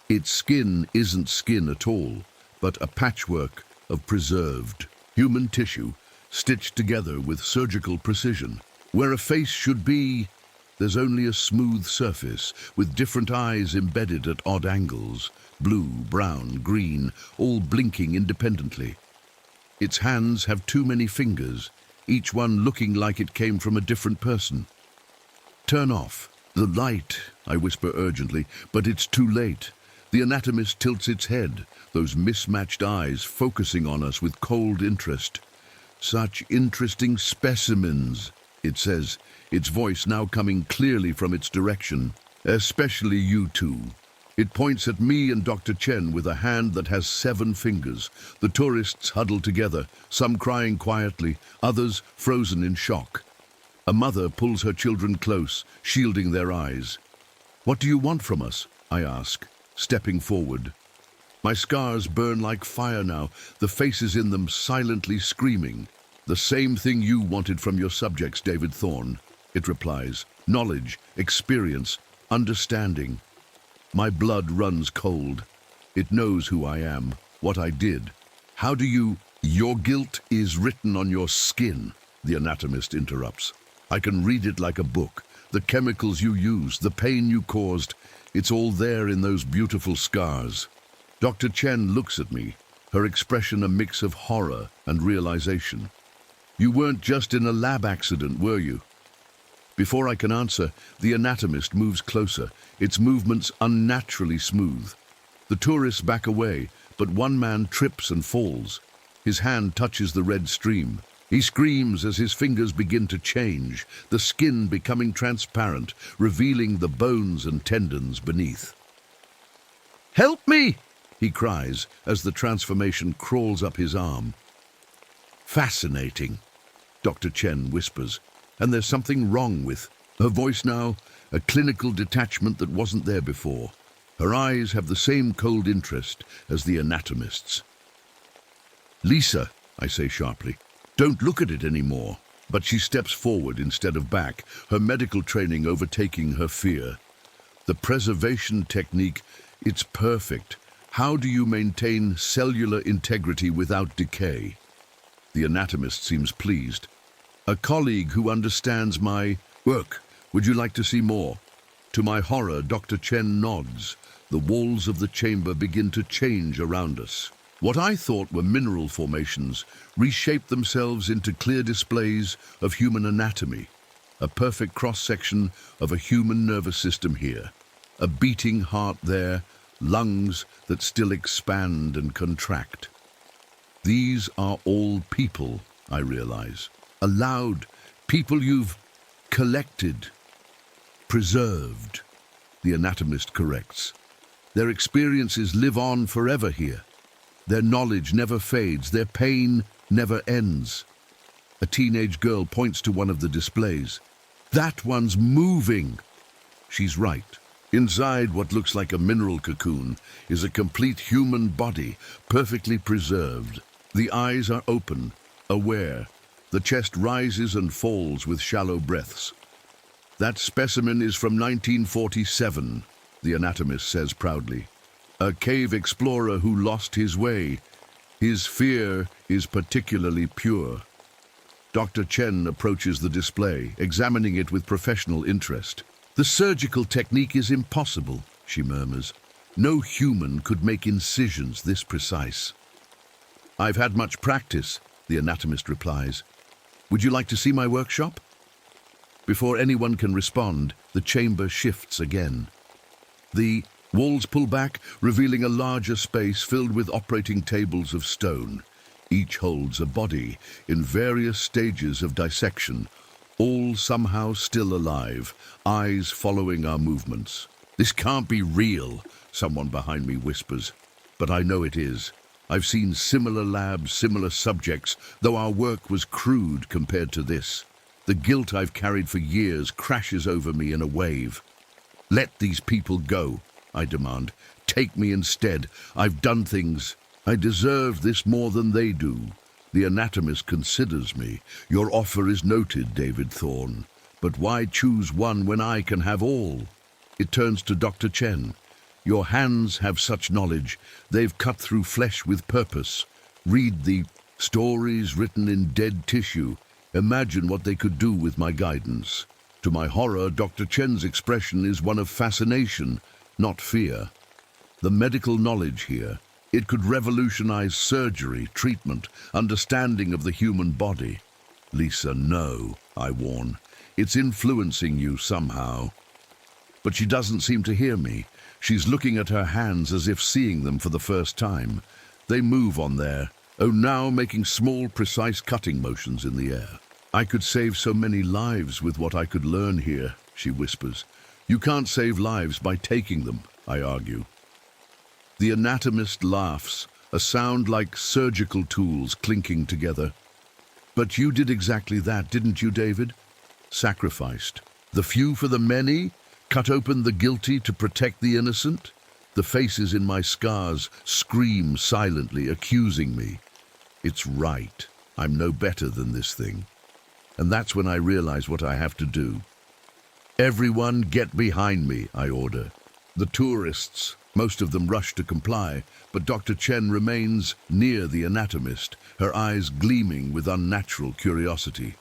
Its skin isn't skin at all, but a patchwork of preserved human tissue stitched together with surgical precision. Where a face should be, there's only a smooth surface with different eyes embedded at odd angles, blue, brown, green, all blinking independently. Its hands have too many fingers, each one looking like it came from a different person. "Turn off the light," I whisper urgently, but it's too late. The anatomist tilts its head, those mismatched eyes focusing on us with cold interest. "Such interesting specimens," it says, its voice now coming clearly from its direction. "Especially you two." It points at me and Dr. Chen with a hand that has 7 fingers. The tourists huddle together, some crying quietly, others frozen in shock. A mother pulls her children close, shielding their eyes. "What do you want from us?" I ask, stepping forward. My scars burn like fire now, the faces in them silently screaming. "The same thing you wanted from your subjects, David Thorne," it replies. "Knowledge, experience, understanding." My blood runs cold. It knows who I am, what I did. "How do you—" "Your guilt is written on your skin," the anatomist interrupts. "I can read it like a book. The chemicals you used, the pain you caused, it's all there in those beautiful scars." Dr. Chen looks at me, her expression a mix of horror and realization. "You weren't just in a lab accident, were you?" Before I can answer, the anatomist moves closer, its movements unnaturally smooth. The tourists back away, but one man trips and falls. His hand touches the red stream. He screams as his fingers begin to change, the skin becoming transparent, revealing the bones and tendons beneath. "Help me!" he cries as the transformation crawls up his arm. "Fascinating," Dr. Chen whispers, and there's something wrong with her voice now, a clinical detachment that wasn't there before. Her eyes have the same cold interest as the anatomist's. "Lisa," I say sharply, "don't look at it anymore." But she steps forward instead of back, her medical training overtaking her fear. "The preservation technique, it's perfect. How do you maintain cellular integrity without decay?" The anatomist seems pleased. "A colleague who understands my work. Would you like to see more?" To my horror, Dr. Chen nods. The walls of the chamber begin to change around us. What I thought were mineral formations reshape themselves into clear displays of human anatomy. A perfect cross-section of a human nervous system here. A beating heart there, lungs that still expand and contract. These are all people, I realize. Allowed, people you've collected, preserved, the anatomist corrects. Their experiences live on forever here. Their knowledge never fades, their pain never ends. A teenage girl points to one of the displays. That one's moving. She's right. Inside what looks like a mineral cocoon is a complete human body, perfectly preserved. The eyes are open, aware. The chest rises and falls with shallow breaths. That specimen is from 1947, the anatomist says proudly. A cave explorer who lost his way. His fear is particularly pure. Dr. Chen approaches the display, examining it with professional interest. The surgical technique is impossible, she murmurs. No human could make incisions this precise. I've had much practice, the anatomist replies. Would you like to see my workshop? Before anyone can respond, the chamber shifts again. The walls pull back, revealing a larger space filled with operating tables of stone. Each holds a body in various stages of dissection, all somehow still alive, eyes following our movements. This can't be real, someone behind me whispers, but I know it is. I've seen similar labs, similar subjects, though our work was crude compared to this. The guilt I've carried for years crashes over me in a wave. Let these people go, I demand. Take me instead. I've done things. I deserve this more than they do. The anatomist considers me. Your offer is noted, David Thorne. But why choose one when I can have all? It turns to Dr. Chen. Your hands have such knowledge. They've cut through flesh with purpose. Read the stories written in dead tissue. Imagine what they could do with my guidance. To my horror, Dr. Chen's expression is one of fascination, not fear. The medical knowledge here, it could revolutionize surgery, treatment, understanding of the human body. Lisa, no, I warn. It's influencing you somehow. But she doesn't seem to hear me. She's looking at her hands as if seeing them for the first time. They move on there, now making small, precise cutting motions in the air. I could save so many lives with what I could learn here, she whispers. You can't save lives by taking them, I argue. The anatomist laughs, a sound like surgical tools clinking together. But you did exactly that, didn't you, David? Sacrificed. The few for the many? Cut open the guilty to protect the innocent? The faces in my scars scream silently, accusing me. It's right. I'm no better than this thing. And that's when I realize what I have to do. Everyone get behind me, I order. The tourists, most of them rush to comply, but Dr. Chen remains near the anatomist, her eyes gleaming with unnatural curiosity.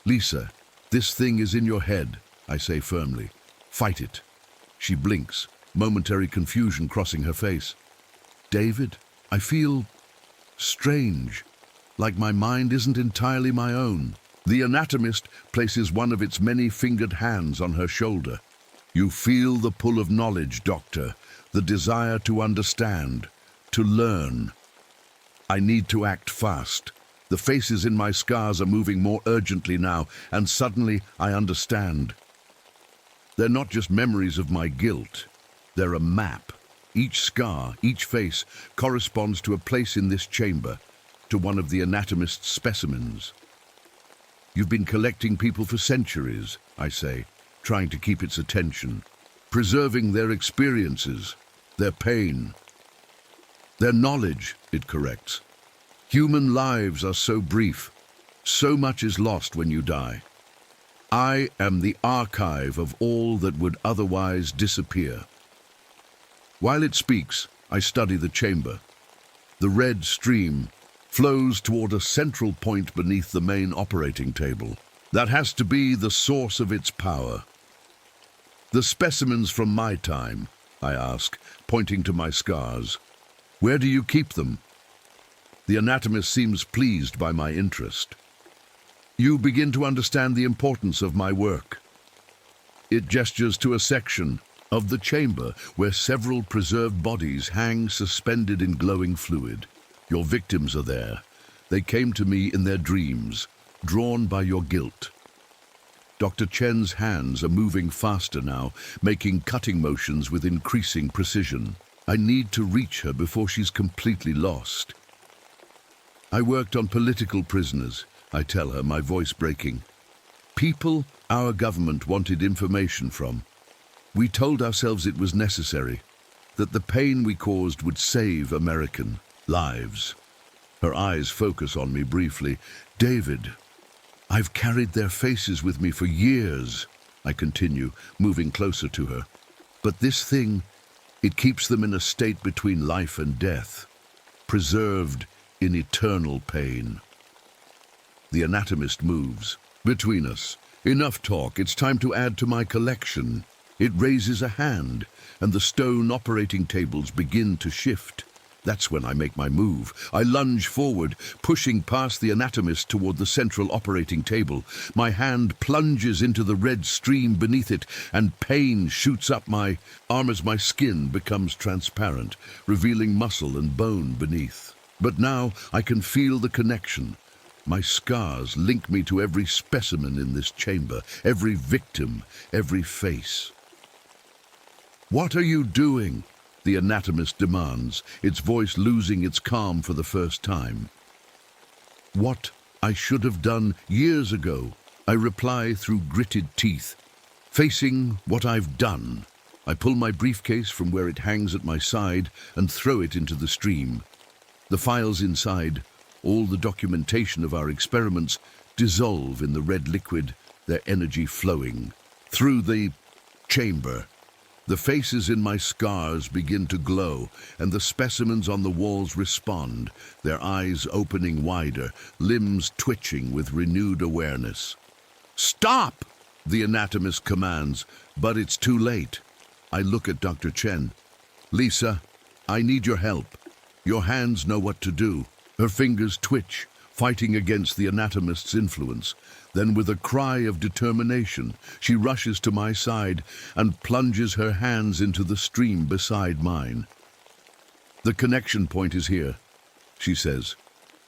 Lisa, this thing is in your head, I say firmly. Fight it. She blinks, momentary confusion crossing her face. David, I feel strange, like my mind isn't entirely my own. The anatomist places one of its many-fingered hands on her shoulder. You feel the pull of knowledge, Doctor, the desire to understand, to learn. I need to act fast. The faces in my scars are moving more urgently now, and suddenly I understand. They're not just memories of my guilt. They're a map. Each scar, each face, corresponds to a place in this chamber, to one of the anatomist's specimens. You've been collecting people for centuries, I say, trying to keep its attention, preserving their experiences, their pain, their knowledge, it corrects. Human lives are so brief. So much is lost when you die. I am the archive of all that would otherwise disappear. While it speaks, I study the chamber. The red stream flows toward a central point beneath the main operating table. That has to be the source of its power. The specimens from my time, I ask, pointing to my scars. Where do you keep them? The anatomist seems pleased by my interest. You begin to understand the importance of my work. It gestures to a section, of the chamber where several preserved bodies hang suspended in glowing fluid. Your victims are there. They came to me in their dreams, drawn by your guilt. Dr. Chen's hands are moving faster now, making cutting motions with increasing precision. I need to reach her before she's completely lost. I worked on political prisoners, I tell her, my voice breaking. People our government wanted information from. We told ourselves it was necessary, that the pain we caused would save American lives. Her eyes focus on me briefly. David, I've carried their faces with me for years, I continue, moving closer to her. But this thing, it keeps them in a state between life and death, preserved in eternal pain. The anatomist moves. Between us, enough talk, it's time to add to my collection. It raises a hand, and the stone operating tables begin to shift. That's when I make my move. I lunge forward, pushing past the anatomist toward the central operating table. My hand plunges into the red stream beneath it, and pain shoots up my arm as my skin becomes transparent, revealing muscle and bone beneath. But now I can feel the connection. My scars link me to every specimen in this chamber, every victim, every face. What are you doing? The anatomist demands, its voice losing its calm for the first time. What I should have done years ago, I reply through gritted teeth. Facing what I've done, I pull my briefcase from where it hangs at my side and throw it into the stream. The files inside, all the documentation of our experiments, dissolve in the red liquid, their energy flowing. Through the chamber, the faces in my scars begin to glow, and the specimens on the walls respond, their eyes opening wider, limbs twitching with renewed awareness. Stop! The anatomist commands, but it's too late. I look at Dr. Chen. Lisa, I need your help. Your hands know what to do. Her fingers twitch, fighting against the anatomist's influence. Then with a cry of determination, she rushes to my side and plunges her hands into the stream beside mine. The connection point is here, she says,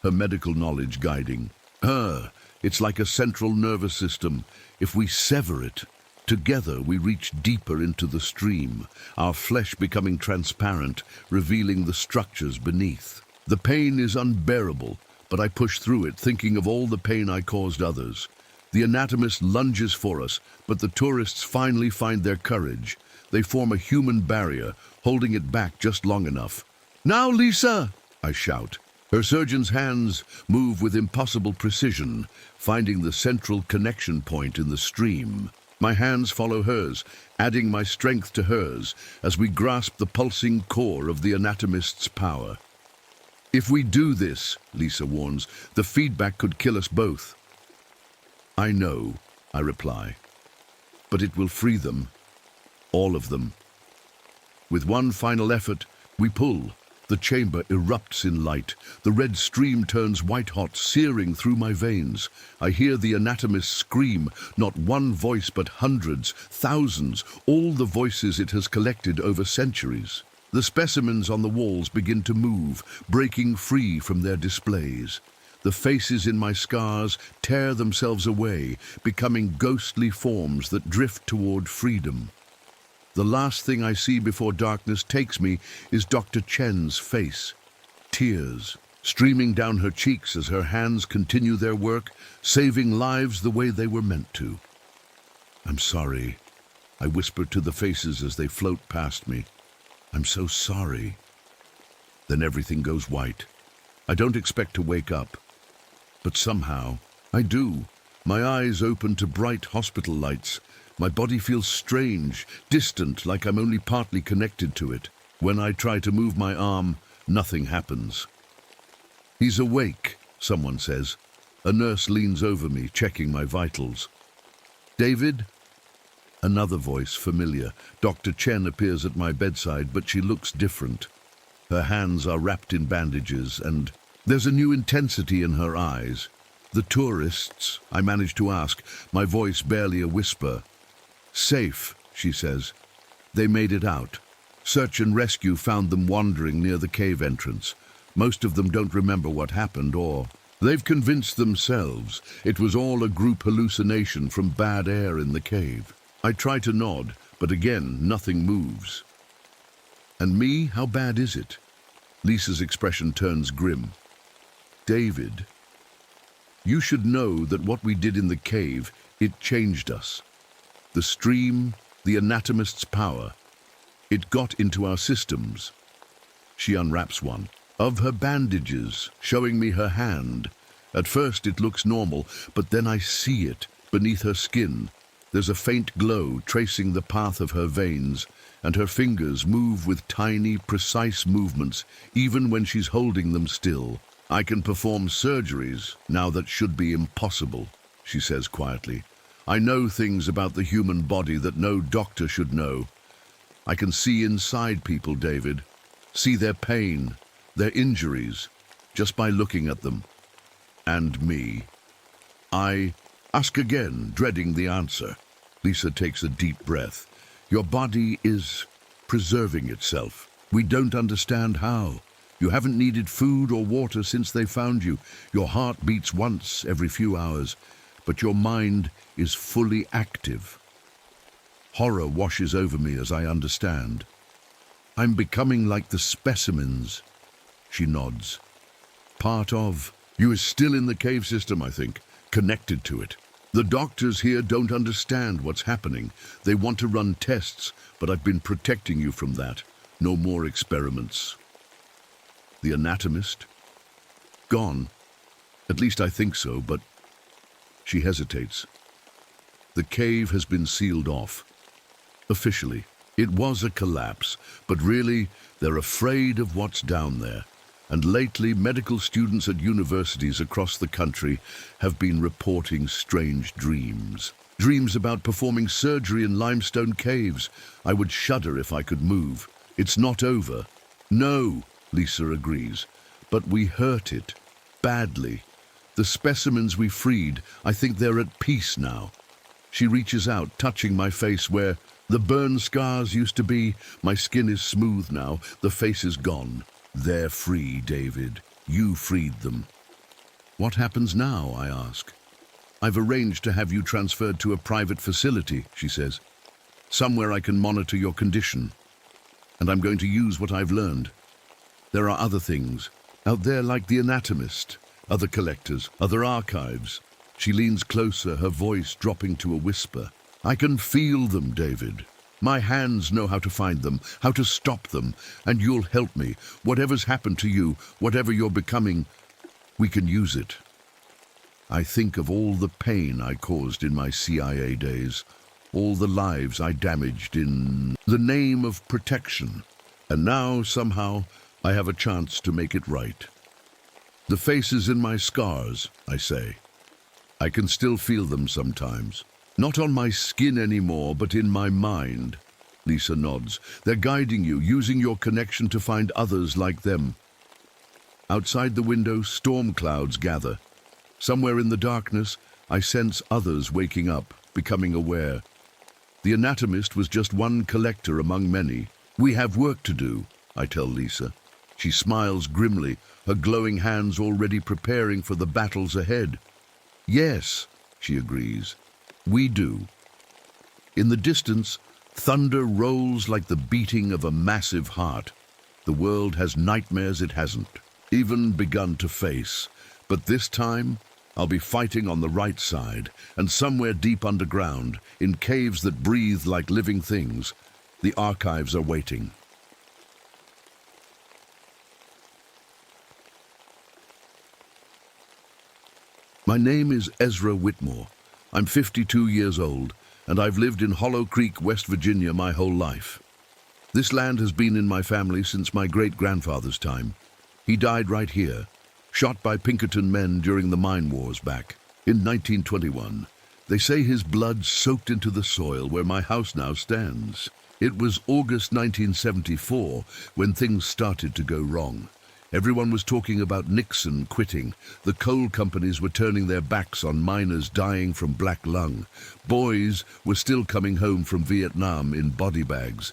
her medical knowledge guiding. It's like a central nervous system. If we sever it, together we reach deeper into the stream, our flesh becoming transparent, revealing the structures beneath. The pain is unbearable, but I push through it, thinking of all the pain I caused others. The anatomist lunges for us, but the tourists finally find their courage. They form a human barrier, holding it back just long enough. Now, Lisa! I shout. Her surgeon's hands move with impossible precision, finding the central connection point in the stream. My hands follow hers, adding my strength to hers as we grasp the pulsing core of the anatomist's power. If we do this, Lisa warns, the feedback could kill us both. I know, I reply, but it will free them, all of them. With one final effort, we pull. The chamber erupts in light. The red stream turns white-hot, searing through my veins. I hear the anatomist scream, not one voice but hundreds, thousands, all the voices it has collected over centuries. The specimens on the walls begin to move, breaking free from their displays. The faces in my scars tear themselves away, becoming ghostly forms that drift toward freedom. The last thing I see before darkness takes me is Dr. Chen's face. Tears streaming down her cheeks as her hands continue their work, saving lives the way they were meant to. I'm sorry, I whisper to the faces as they float past me. I'm so sorry. Then everything goes white. I don't expect to wake up, but somehow I do. My eyes open to bright hospital lights. My body feels strange, distant, like I'm only partly connected to it. When I try to move my arm, nothing happens. He's awake, someone says. A nurse leans over me, checking my vitals. David? Another voice, familiar. Dr. Chen appears at my bedside, but she looks different. Her hands are wrapped in bandages, and there's a new intensity in her eyes. The tourists, I manage to ask, my voice barely a whisper. Safe, she says. They made it out. Search and rescue found them wandering near the cave entrance. Most of them don't remember what happened, or they've convinced themselves it was all a group hallucination from bad air in the cave. I try to nod, but again, nothing moves. And me, how bad is it? Lisa's expression turns grim. David, you should know that what we did in the cave, it changed us. The stream, the anatomist's power, it got into our systems. She unwraps one of her bandages, showing me her hand. At first it looks normal, but then I see it beneath her skin. There's a faint glow tracing the path of her veins, and her fingers move with tiny, precise movements, even when she's holding them still. I can perform surgeries now that should be impossible, she says quietly. I know things about the human body that no doctor should know. I can see inside people, David, see their pain, their injuries, just by looking at them. And me. I ask again, dreading the answer. Lisa takes a deep breath. Your body is preserving itself. We don't understand how. You haven't needed food or water since they found you. Your heart beats once every few hours, but your mind is fully active. Horror washes over me as I understand. I'm becoming like the specimens. She nods. Part of you is still in the cave system, I think, connected to it. The doctors here don't understand what's happening. They want to run tests, but I've been protecting you from that. No more experiments. The anatomist? Gone. At least I think so, but she hesitates. The cave has been sealed off. Officially. It was a collapse, but really, they're afraid of what's down there. And lately, medical students at universities across the country have been reporting strange dreams. Dreams about performing surgery in limestone caves. I would shudder if I could move. It's not over. No, Lisa agrees. But we hurt it. Badly. The specimens we freed, I think they're at peace now. She reaches out, touching my face where the burn scars used to be. My skin is smooth now. The face is gone. They're free, David. You freed them. What happens now, I ask. I've arranged to have you transferred to a private facility, she says. Somewhere I can monitor your condition. And I'm going to use what I've learned. There are other things out there like the anatomist, other collectors, other archives. She leans closer, her voice dropping to a whisper. I can feel them, David. My hands know how to find them, how to stop them, and you'll help me. Whatever's happened to you, whatever you're becoming, we can use it. I think of all the pain I caused in my CIA days, all the lives I damaged in the name of protection, and now, somehow, I have a chance to make it right. The faces in my scars, I say. I can still feel them sometimes. Not on my skin anymore, but in my mind. Lisa nods. They're guiding you, using your connection to find others like them. Outside the window, storm clouds gather. Somewhere in the darkness, I sense others waking up, becoming aware. The anatomist was just one collector among many. We have work to do, I tell Lisa. She smiles grimly, her glowing hands already preparing for the battles ahead. Yes, she agrees. We do. In the distance, thunder rolls like the beating of a massive heart. The world has nightmares it hasn't even begun to face. But this time, I'll be fighting on the right side, and somewhere deep underground, in caves that breathe like living things, the archives are waiting. My name is Ezra Whitmore. I'm 52 years old, and I've lived in Hollow Creek, West Virginia my whole life. This land has been in my family since my great-grandfather's time. He died right here, shot by Pinkerton men during the mine wars back in 1921. They say his blood soaked into the soil where my house now stands. It was August 1974 when things started to go wrong. Everyone was talking about Nixon quitting. The coal companies were turning their backs on miners dying from black lung. Boys were still coming home from Vietnam in body bags.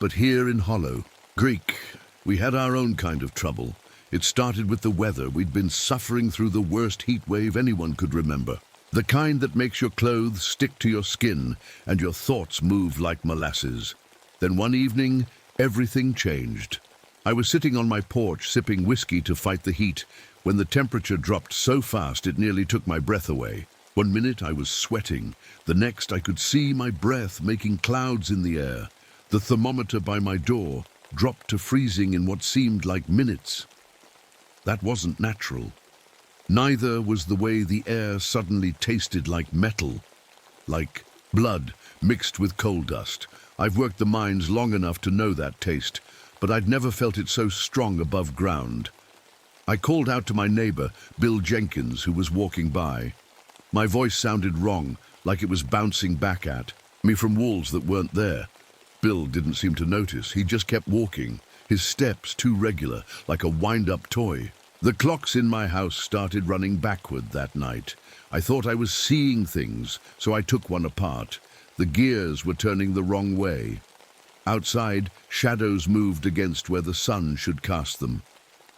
but here in Hollow Creek, we had our own kind of trouble. It started with the weather. We'd been suffering through the worst heat wave anyone could remember. The kind that makes your clothes stick to your skin and your thoughts move like molasses. Then one evening, everything changed. I was sitting on my porch sipping whiskey to fight the heat when the temperature dropped so fast it nearly took my breath away. One minute I was sweating. The next I could see my breath making clouds in the air. The thermometer by my door dropped to freezing in what seemed like minutes. That wasn't natural. Neither was the way the air suddenly tasted like metal, like blood mixed with coal dust. I've worked the mines long enough to know that taste, but I'd never felt it so strong above ground. I called out to my neighbor, Bill Jenkins, who was walking by. My voice sounded wrong, like it was bouncing back at me from walls that weren't there. Bill didn't seem to notice. He just kept walking, his steps too regular, like a wind-up toy. The clocks in my house started running backward that night. I thought I was seeing things, so I took one apart. The gears were turning the wrong way. Outside, shadows moved against where the sun should cast them.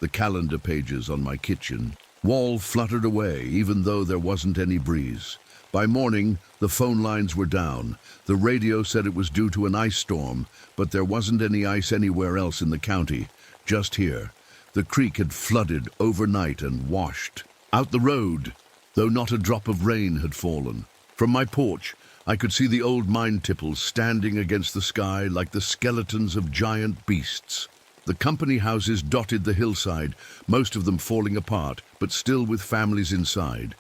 The calendar pages on my kitchen wall fluttered away, even though there wasn't any breeze. By morning, the phone lines were down. The radio said it was due to an ice storm, but there wasn't any ice anywhere else in the county, just here. The creek had flooded overnight and washed out the road, though not a drop of rain had fallen. From my porch, I could see the old mine tipples standing against the sky like the skeletons of giant beasts. The company houses dotted the hillside, most of them falling apart, but still with families inside.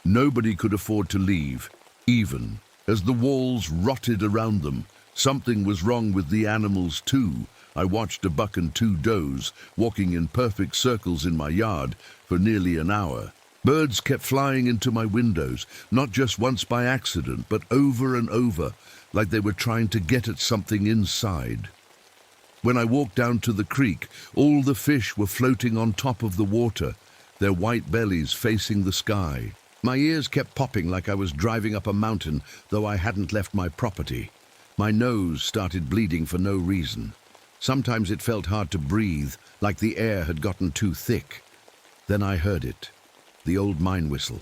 Nobody could afford to leave, even as the walls rotted around them. Something was wrong with the animals too. I watched a buck and two does walking in perfect circles in my yard for nearly an hour. Birds kept flying into my windows, not just once by accident, but over and over, like they were trying to get at something inside. When I walked down to the creek, all the fish were floating on top of the water, their white bellies facing the sky. My ears kept popping like I was driving up a mountain, though I hadn't left my property. My nose started bleeding for no reason. Sometimes it felt hard to breathe, like the air had gotten too thick. Then I heard it, the old mine whistle.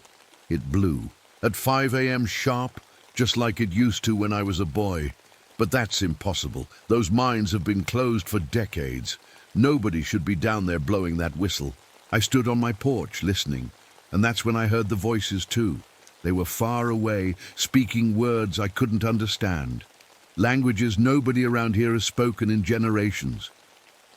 It blew, at 5 a.m. sharp, just like it used to when I was a boy. But that's impossible. Those mines have been closed for decades. Nobody should be down there blowing that whistle. I stood on my porch, listening, and that's when I heard the voices too. They were far away, speaking words I couldn't understand. Languages nobody around here has spoken in generations.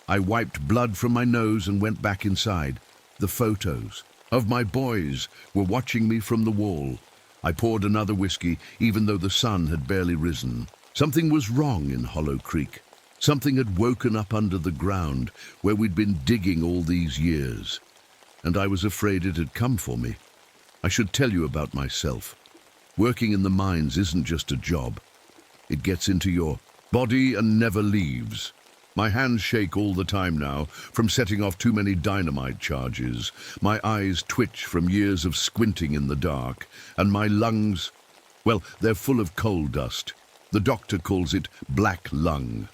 I wiped blood from my nose and went back inside. The photos of my boys were watching me from the wall. I poured another whiskey, even though the sun had barely risen. Something was wrong in Hollow Creek. Something had woken up under the ground, where we'd been digging all these years. And I was afraid it had come for me. I should tell you about myself. Working in the mines isn't just a job. It gets into your body and never leaves. My hands shake all the time now, from setting off too many dynamite charges. My eyes twitch from years of squinting in the dark, and my lungs, well, they're full of coal dust. The doctor calls it black lung.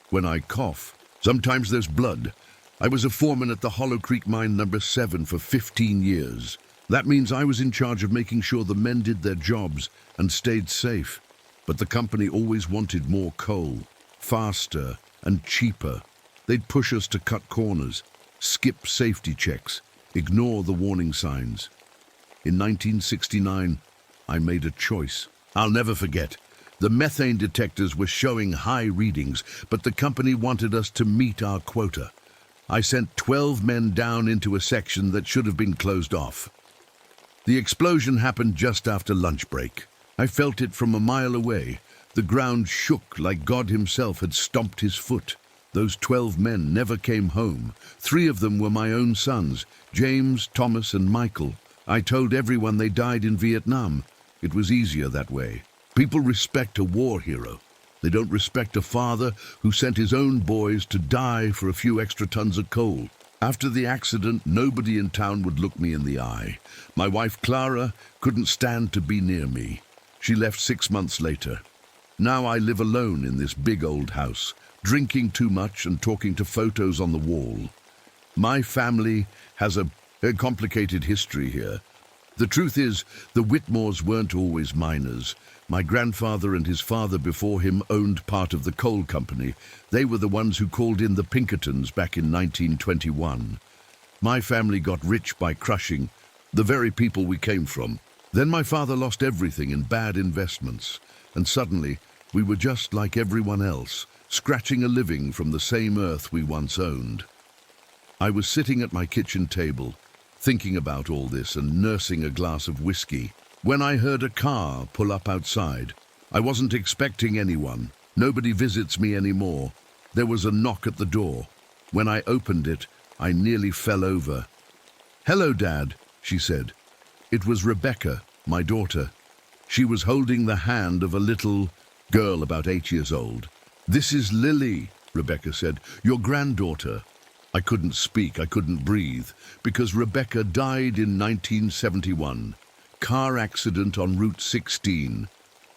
When I cough, sometimes there's blood. I was a foreman at the Hollow Creek Mine number 7 for 15 years. That means I was in charge of making sure the men did their jobs and stayed safe. But the company always wanted more coal, faster and cheaper. They'd push us to cut corners, skip safety checks, ignore the warning signs. In 1969, I made a choice. I'll never forget. The methane detectors were showing high readings, but the company wanted us to meet our quota. I sent 12 men down into a section that should have been closed off. The explosion happened just after lunch break. I felt it from a mile away. The ground shook like God himself had stomped his foot. Those 12 men never came home. 3 of them were my own sons, James, Thomas, and Michael. I told everyone they died in Vietnam. It was easier that way. People respect a war hero. They don't respect a father who sent his own boys to die for a few extra tons of coal. After the accident, nobody in town would look me in the eye. My wife, Clara, couldn't stand to be near me. She left 6 months later. Now I live alone in this big old house, drinking too much and talking to photos on the wall. My family has a complicated history here. The truth is, the Whitmores weren't always miners. My grandfather and his father before him owned part of the coal company. They were the ones who called in the Pinkertons back in 1921. My family got rich by crushing the very people we came from. Then my father lost everything in bad investments, and suddenly we were just like everyone else, scratching a living from the same earth we once owned. I was sitting at my kitchen table, thinking about all this and nursing a glass of whiskey, when I heard a car pull up outside. I wasn't expecting anyone. Nobody visits me anymore. There was a knock at the door. When I opened it, I nearly fell over. "Hello, Dad," she said. It was Rebecca, my daughter. She was holding the hand of a little girl about 8 years old. "This is Lily," Rebecca said, "your granddaughter." I couldn't speak, I couldn't breathe, because Rebecca died in 1971. Car accident on Route 16.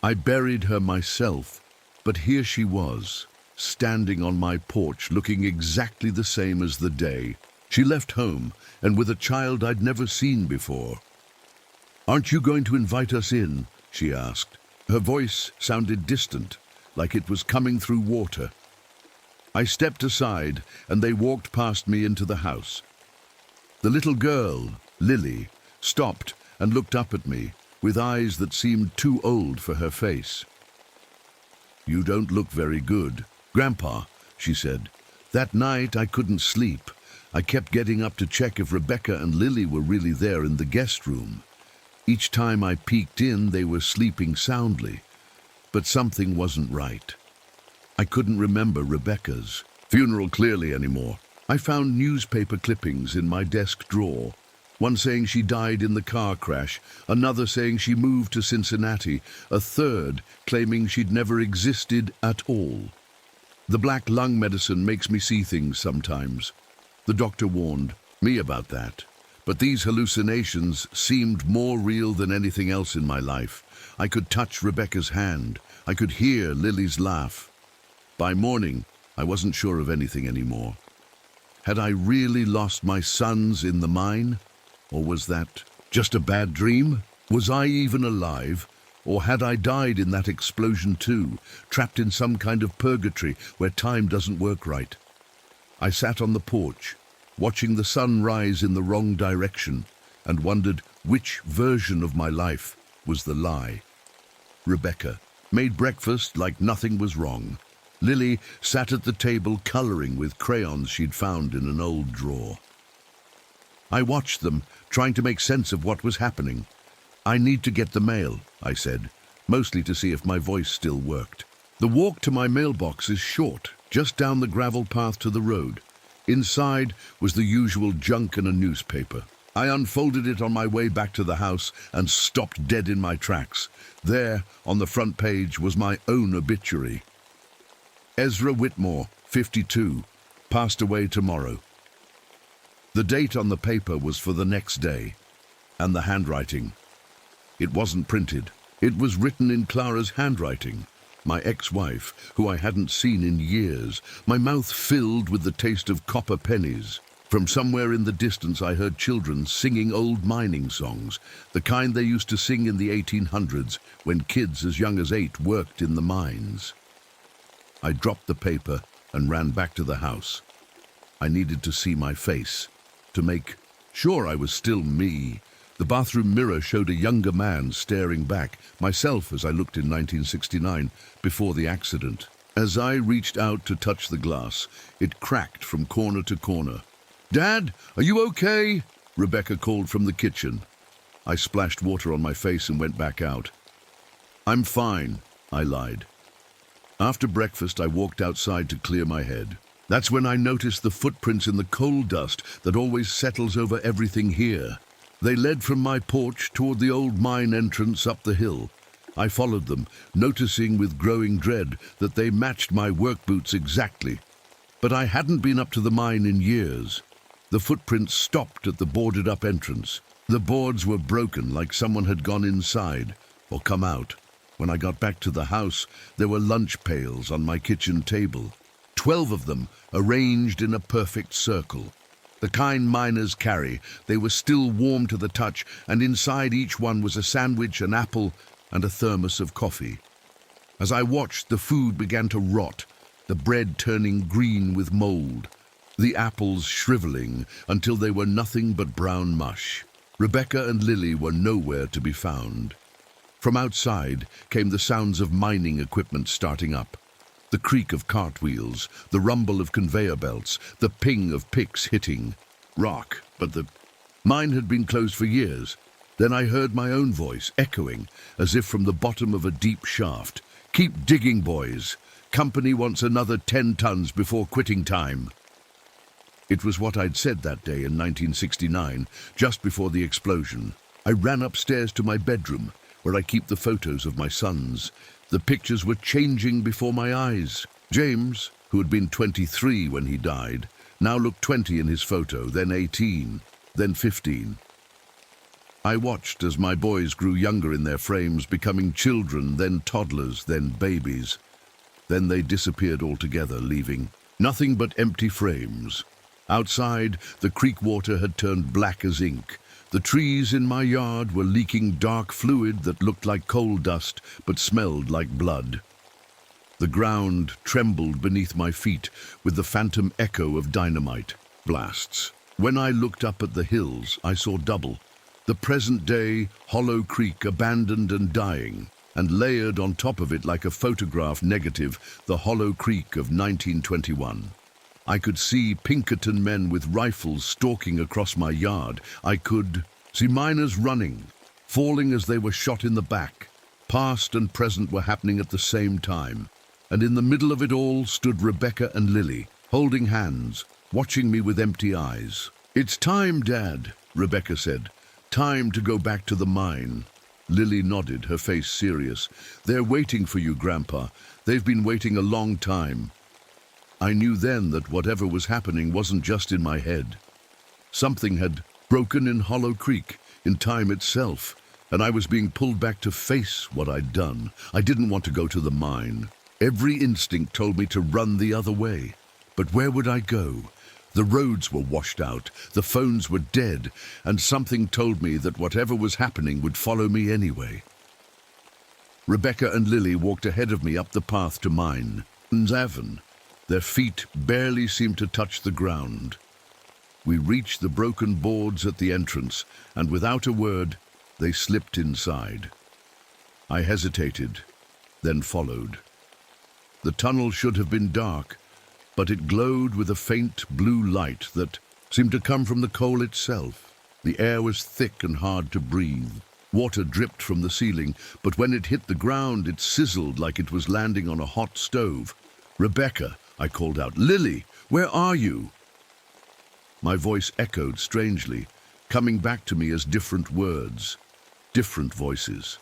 I buried her myself, but here she was, standing on my porch, looking exactly the same as the day. She left home, and with a child I'd never seen before. "Aren't you going to invite us in?" she asked. Her voice sounded distant, like it was coming through water. I stepped aside, and they walked past me into the house. The little girl, Lily, stopped and looked up at me, with eyes that seemed too old for her face. "You don't look very good, Grandpa," she said. "That night I couldn't sleep. I kept getting up to check if Rebecca and Lily were really there in the guest room. Each time I peeked in, they were sleeping soundly, but something wasn't right. I couldn't remember Rebecca's funeral clearly anymore. I found newspaper clippings in my desk drawer, one saying she died in the car crash, another saying she moved to Cincinnati, a third claiming she'd never existed at all. The black lung medicine makes me see things sometimes. The doctor warned me about that. But these hallucinations seemed more real than anything else in my life. I could touch Rebecca's hand. I could hear Lily's laugh. By morning, I wasn't sure of anything anymore. Had I really lost my sons in the mine? Or was that just a bad dream? Was I even alive? Or had I died in that explosion too, trapped in some kind of purgatory where time doesn't work right? I sat on the porch, watching the sun rise in the wrong direction, and wondered which version of my life was the lie. Rebecca made breakfast like nothing was wrong. Lily sat at the table coloring with crayons she'd found in an old drawer. I watched them, trying to make sense of what was happening. "I need to get the mail," I said, mostly to see if my voice still worked. "The walk to my mailbox is short, just down the gravel path to the road." Inside was the usual junk and a newspaper. I unfolded it on my way back to the house and stopped dead in my tracks. There, on the front page, was my own obituary. Ezra Whitmore, 52, passed away tomorrow. The date on the paper was for the next day, and the handwriting. It wasn't printed. It was written in Clara's handwriting, my ex-wife, who I hadn't seen in years. My mouth filled with the taste of copper pennies. From somewhere in the distance I heard children singing old mining songs, the kind they used to sing in the 1800s when kids as young as 8 worked in the mines. I dropped the paper and ran back to the house. I needed to see my face, to make sure I was still me. The bathroom mirror showed a younger man staring back, myself as I looked in 1969, before the accident. As I reached out to touch the glass, it cracked from corner to corner. "Dad, are you okay?" Rebecca called from the kitchen. I splashed water on my face and went back out. "I'm fine," I lied. After breakfast, I walked outside to clear my head. That's when I noticed the footprints in the coal dust that always settles over everything here. They led from my porch toward the old mine entrance up the hill. I followed them, noticing with growing dread that they matched my work boots exactly. But I hadn't been up to the mine in years. The footprints stopped at the boarded-up entrance. The boards were broken, like someone had gone inside or come out. When I got back to the house, there were lunch pails on my kitchen table. 12 of them arranged in a perfect circle. The kind miners carry, they were still warm to the touch, and inside each one was a sandwich, an apple, and a thermos of coffee. As I watched, the food began to rot, the bread turning green with mold, the apples shriveling until they were nothing but brown mush. Rebecca and Lily were nowhere to be found. From outside came the sounds of mining equipment starting up. The creak of cartwheels, the rumble of conveyor belts, the ping of picks hitting rock. But the mine had been closed for years. Then I heard my own voice echoing, as if from the bottom of a deep shaft. "Keep digging, boys. Company wants another 10 tons before quitting time." It was what I'd said that day in 1969, just before the explosion. I ran upstairs to my bedroom, where I keep the photos of my sons. The pictures were changing before my eyes. James, who had been 23 when he died, now looked 20 in his photo, then 18, then 15. I watched as my boys grew younger in their frames, becoming children, then toddlers, then babies. Then they disappeared altogether, leaving nothing but empty frames. Outside, the creek water had turned black as ink. The trees in my yard were leaking dark fluid that looked like coal dust but smelled like blood. The ground trembled beneath my feet with the phantom echo of dynamite blasts. When I looked up at the hills, I saw double. The present-day Hollow Creek abandoned and dying, and layered on top of it like a photograph negative, the Hollow Creek of 1921. I could see Pinkerton men with rifles stalking across my yard. I could see miners running, falling as they were shot in the back. Past and present were happening at the same time. And in the middle of it all stood Rebecca and Lily, holding hands, watching me with empty eyes. "It's time, Dad," Rebecca said. "Time to go back to the mine." Lily nodded, her face serious. "They're waiting for you, Grandpa. They've been waiting a long time." I knew then that whatever was happening wasn't just in my head. Something had broken in Hollow Creek, in time itself, and I was being pulled back to face what I'd done. I didn't want to go to the mine. Every instinct told me to run the other way. But where would I go? The roads were washed out, the phones were dead, and something told me that whatever was happening would follow me anyway. Rebecca and Lily walked ahead of me up the path to mine. Avon. Their feet barely seemed to touch the ground. We reached the broken boards at the entrance, and without a word, they slipped inside. I hesitated, then followed. The tunnel should have been dark, but it glowed with a faint blue light that seemed to come from the coal itself. The air was thick and hard to breathe. Water dripped from the ceiling, but when it hit the ground, it sizzled like it was landing on a hot stove. "Rebecca," I called out. "Lily, where are you?" My voice echoed strangely, coming back to me as different words, different voices.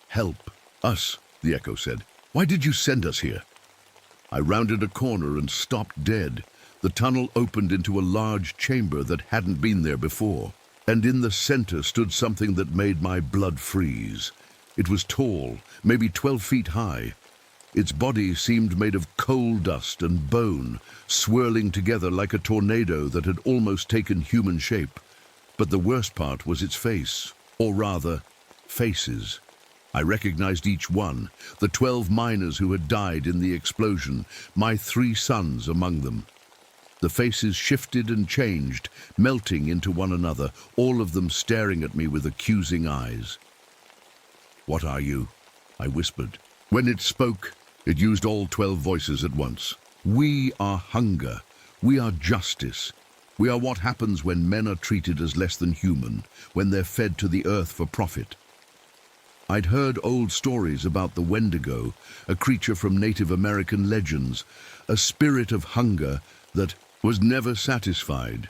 "Help us," the echo said. "Why did you send us here?" I rounded a corner and stopped dead. The tunnel opened into a large chamber that hadn't been there before, and in the center stood something that made my blood freeze. It was tall, maybe 12 feet high. Its body seemed made of coal dust and bone, swirling together like a tornado that had almost taken human shape. But the worst part was its face, or rather, faces. I recognized each one, the 12 miners who had died in the explosion, my 3 sons among them. The faces shifted and changed, melting into one another, all of them staring at me with accusing eyes. "What are you?" I whispered. When it spoke, it used all 12 voices at once. "We are hunger. We are justice. We are what happens when men are treated as less than human, when they're fed to the earth for profit." I'd heard old stories about the Wendigo, a creature from Native American legends, a spirit of hunger that was never satisfied.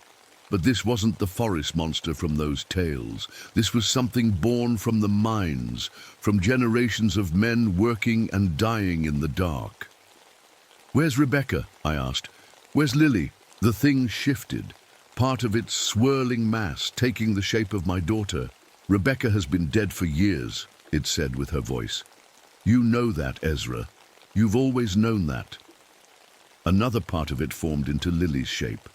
But this wasn't the forest monster from those tales. This was something born from the mines, from generations of men working and dying in the dark. "Where's Rebecca?" I asked. "Where's Lily?" The thing shifted, part of its swirling mass taking the shape of my daughter. "Rebecca has been dead for years," it said with her voice. "You know that, Ezra. You've always known that." Another part of it formed into Lily's shape.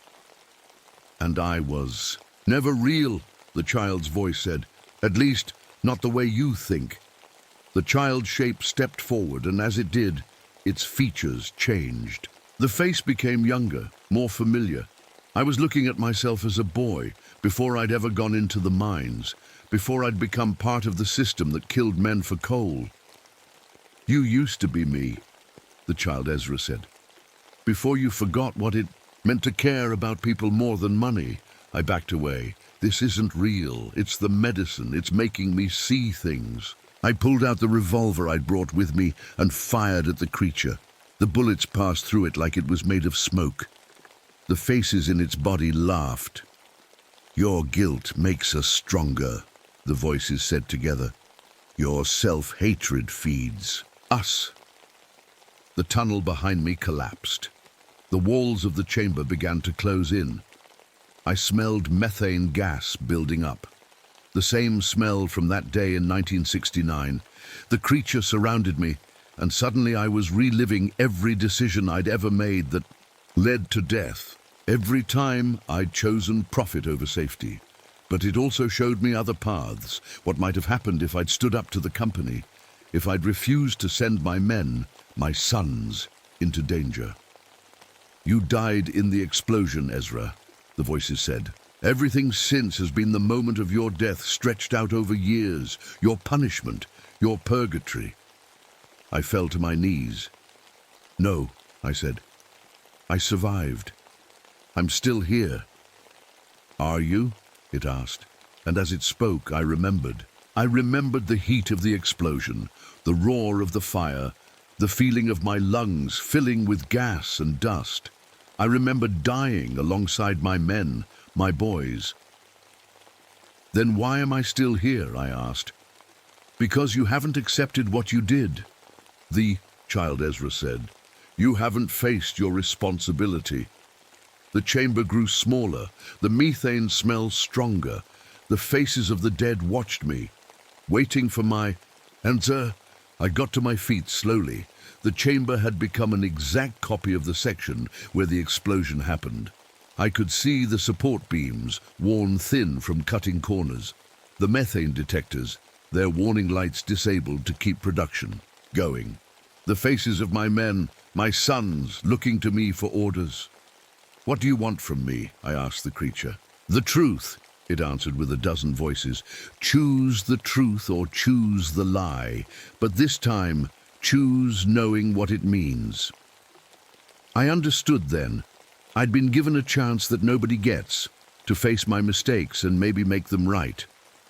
And I was never real, the child's voice said. At least, not the way you think. The child's shape stepped forward, and as it did, its features changed. The face became younger, more familiar. I was looking at myself as a boy, before I'd ever gone into the mines, before I'd become part of the system that killed men for coal. You used to be me, the child Ezra said. Before you forgot what it meant to care about people more than money. I backed away. This isn't real. It's the medicine. It's making me see things. I pulled out the revolver I'd brought with me and fired at the creature. The bullets passed through it like it was made of smoke. The faces in its body laughed. Your guilt makes us stronger, the voices said together. Your self-hatred feeds us. The tunnel behind me collapsed. The walls of the chamber began to close in. I smelled methane gas building up. The same smell from that day in 1969. The creature surrounded me, and suddenly I was reliving every decision I'd ever made that led to death. Every time I'd chosen profit over safety. But it also showed me other paths, what might have happened if I'd stood up to the company, if I'd refused to send my men, my sons, into danger. You died in the explosion, Ezra, the voices said. Everything since has been the moment of your death stretched out over years, your punishment, your purgatory. I fell to my knees. No, I said. I survived. I'm still here. Are you? It asked. And as it spoke, I remembered. I remembered the heat of the explosion, the roar of the fire, the feeling of my lungs filling with gas and dust. I remembered dying alongside my men, my boys. Then why am I still here? I asked. Because you haven't accepted what you did, the child Ezra said. You haven't faced your responsibility. The chamber grew smaller, the methane smell stronger. The faces of the dead watched me, waiting for my answer. I got to my feet slowly. The chamber had become an exact copy of the section where the explosion happened. I could see the support beams, worn thin from cutting corners. The methane detectors, their warning lights disabled to keep production going. The faces of my men, my sons, looking to me for orders. What do you want from me? I asked the creature. The truth, it answered with a dozen voices. Choose the truth or choose the lie, but this time, choose knowing what it means. I understood then. I'd been given a chance that nobody gets, to face my mistakes and maybe make them right,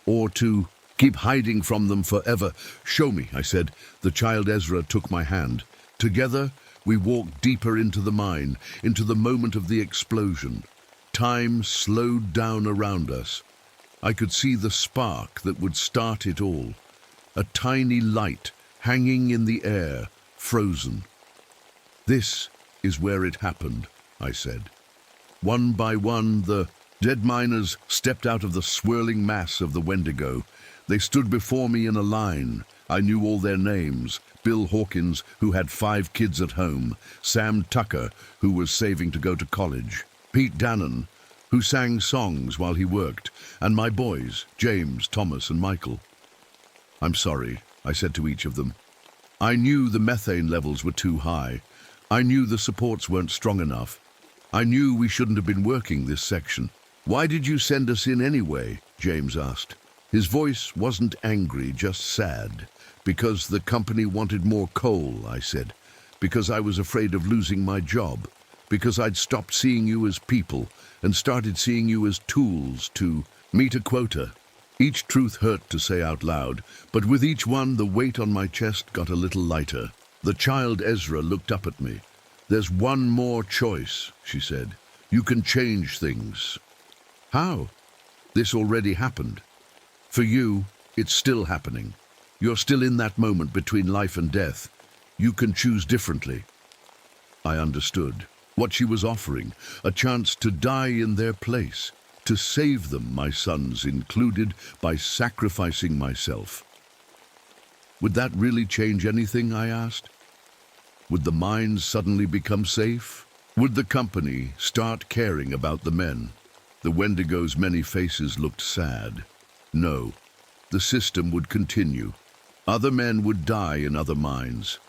or to keep hiding from them forever. Show me, I said. The child Ezra took my hand. Together, we walked deeper into the mine, into the moment of the explosion. Time slowed down around us. I could see the spark that would start it all. A tiny light hanging in the air, frozen. This is where it happened, I said. One by one, the dead miners stepped out of the swirling mass of the Wendigo. They stood before me in a line. I knew all their names. Bill Hawkins, who had 5 kids at home. Sam Tucker, who was saving to go to college. Pete Dannon, who sang songs while he worked. And my boys, James, Thomas, and Michael. I'm sorry, I said to each of them. I knew the methane levels were too high. I knew the supports weren't strong enough. I knew we shouldn't have been working this section. Why did you send us in anyway? James asked. His voice wasn't angry, just sad. Because the company wanted more coal, I said. Because I was afraid of losing my job. Because I'd stopped seeing you as people and started seeing you as tools to meet a quota. Each truth hurt to say out loud, but with each one the weight on my chest got a little lighter. The child Ezra looked up at me. There's one more choice, she said. You can change things. How? This already happened. For you, it's still happening. You're still in that moment between life and death. You can choose differently. I understood what she was offering, a chance to die in their place, to save them, my sons included, by sacrificing myself. Would that really change anything, I asked? Would the mines suddenly become safe? Would the company start caring about the men? The Wendigo's many faces looked sad. No, the system would continue. Other men would die in other mines.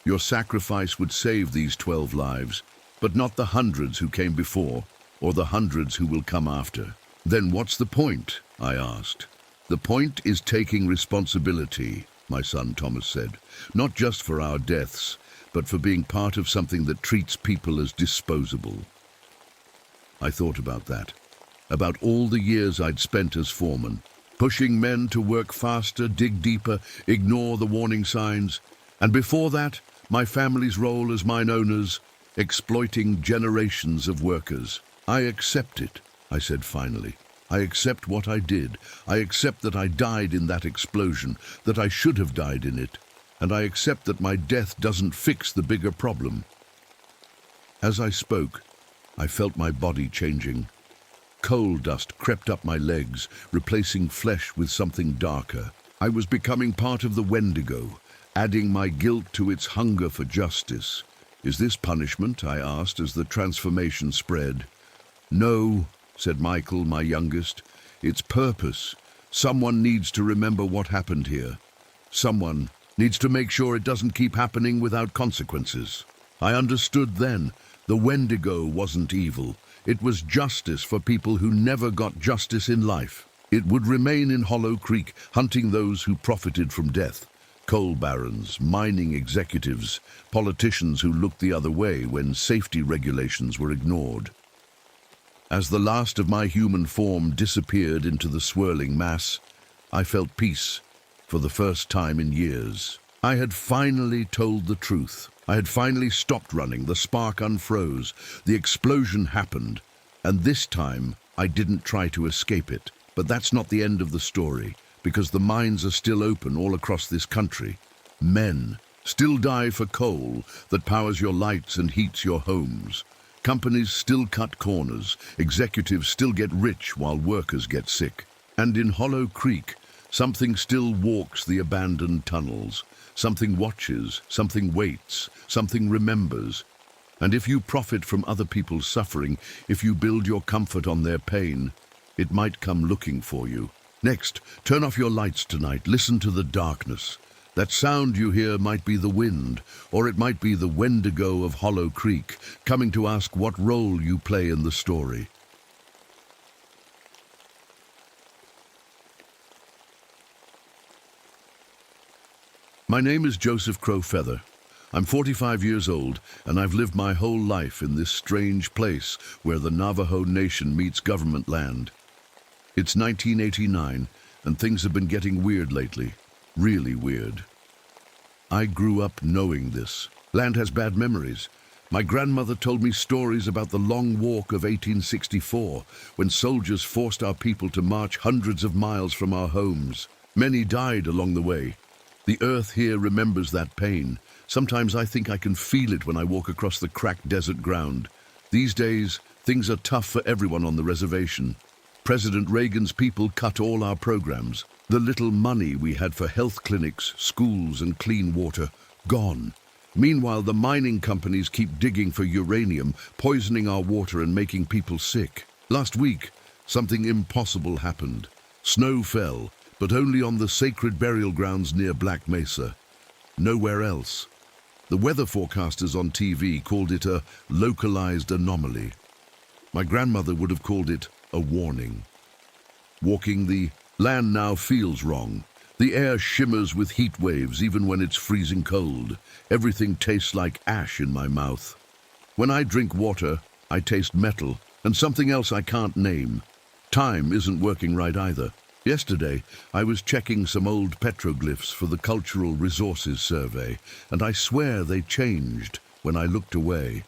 Your sacrifice would save these 12 lives, but not the hundreds who came before, or the hundreds who will come after. Then what's the point? I asked. The point is taking responsibility, my son Thomas said, not just for our deaths, but for being part of something that treats people as disposable. I thought about that, about all the years I'd spent as foreman, pushing men to work faster, dig deeper, ignore the warning signs, and before that, my family's role as mine owners, exploiting generations of workers. I accept it, I said finally. I accept what I did. I accept that I died in that explosion, that I should have died in it, and I accept that my death doesn't fix the bigger problem. As I spoke, I felt my body changing. Coal dust crept up my legs, replacing flesh with something darker. I was becoming part of the Wendigo, adding my guilt to its hunger for justice. Is this punishment? I asked as the transformation spread. No, said Michael, my youngest. It's purpose. Someone needs to remember what happened here. Someone needs to make sure it doesn't keep happening without consequences. I understood then. The Wendigo wasn't evil. It was justice for people who never got justice in life. It would remain in Hollow Creek, hunting those who profited from death. Coal barons, mining executives, politicians who looked the other way when safety regulations were ignored. As the last of my human form disappeared into the swirling mass, I felt peace for the first time in years. I had finally told the truth. I had finally stopped running. The spark unfroze. The explosion happened. And this time, I didn't try to escape it. But that's not the end of the story, because the mines are still open all across this country. Men still die for coal that powers your lights and heats your homes. Companies still cut corners. Executives still get rich while workers get sick. And in Hollow Creek, something still walks the abandoned tunnels. Something watches, something waits, something remembers. And if you profit from other people's suffering, if you build your comfort on their pain, it might come looking for you. Next, turn off your lights tonight. Listen to the darkness. That sound you hear might be the wind, or it might be the Wendigo of Hollow Creek, coming to ask what role you play in the story. My name is Joseph Crowfeather. I'm 45 years old, and I've lived my whole life in this strange place where the Navajo Nation meets government land. It's 1989, and things have been getting weird lately. Really weird. I grew up knowing this. Land has bad memories. My grandmother told me stories about the Long Walk of 1864, when soldiers forced our people to march hundreds of miles from our homes. Many died along the way. The earth here remembers that pain. Sometimes I think I can feel it when I walk across the cracked desert ground. These days, things are tough for everyone on the reservation. President Reagan's people cut all our programs. The little money we had for health clinics, schools, and clean water, gone. Meanwhile, the mining companies keep digging for uranium, poisoning our water and making people sick. Last week, something impossible happened. Snow fell, but only on the sacred burial grounds near Black Mesa. Nowhere else. The weather forecasters on TV called it a localized anomaly. My grandmother would have called it a warning. Walking the land now feels wrong. The air shimmers with heat waves even when it's freezing cold. Everything tastes like ash in my mouth. When I drink water, I taste metal and something else I can't name. Time isn't working right either. Yesterday, I was checking some old petroglyphs for the Cultural Resources Survey, and I swear they changed when I looked away.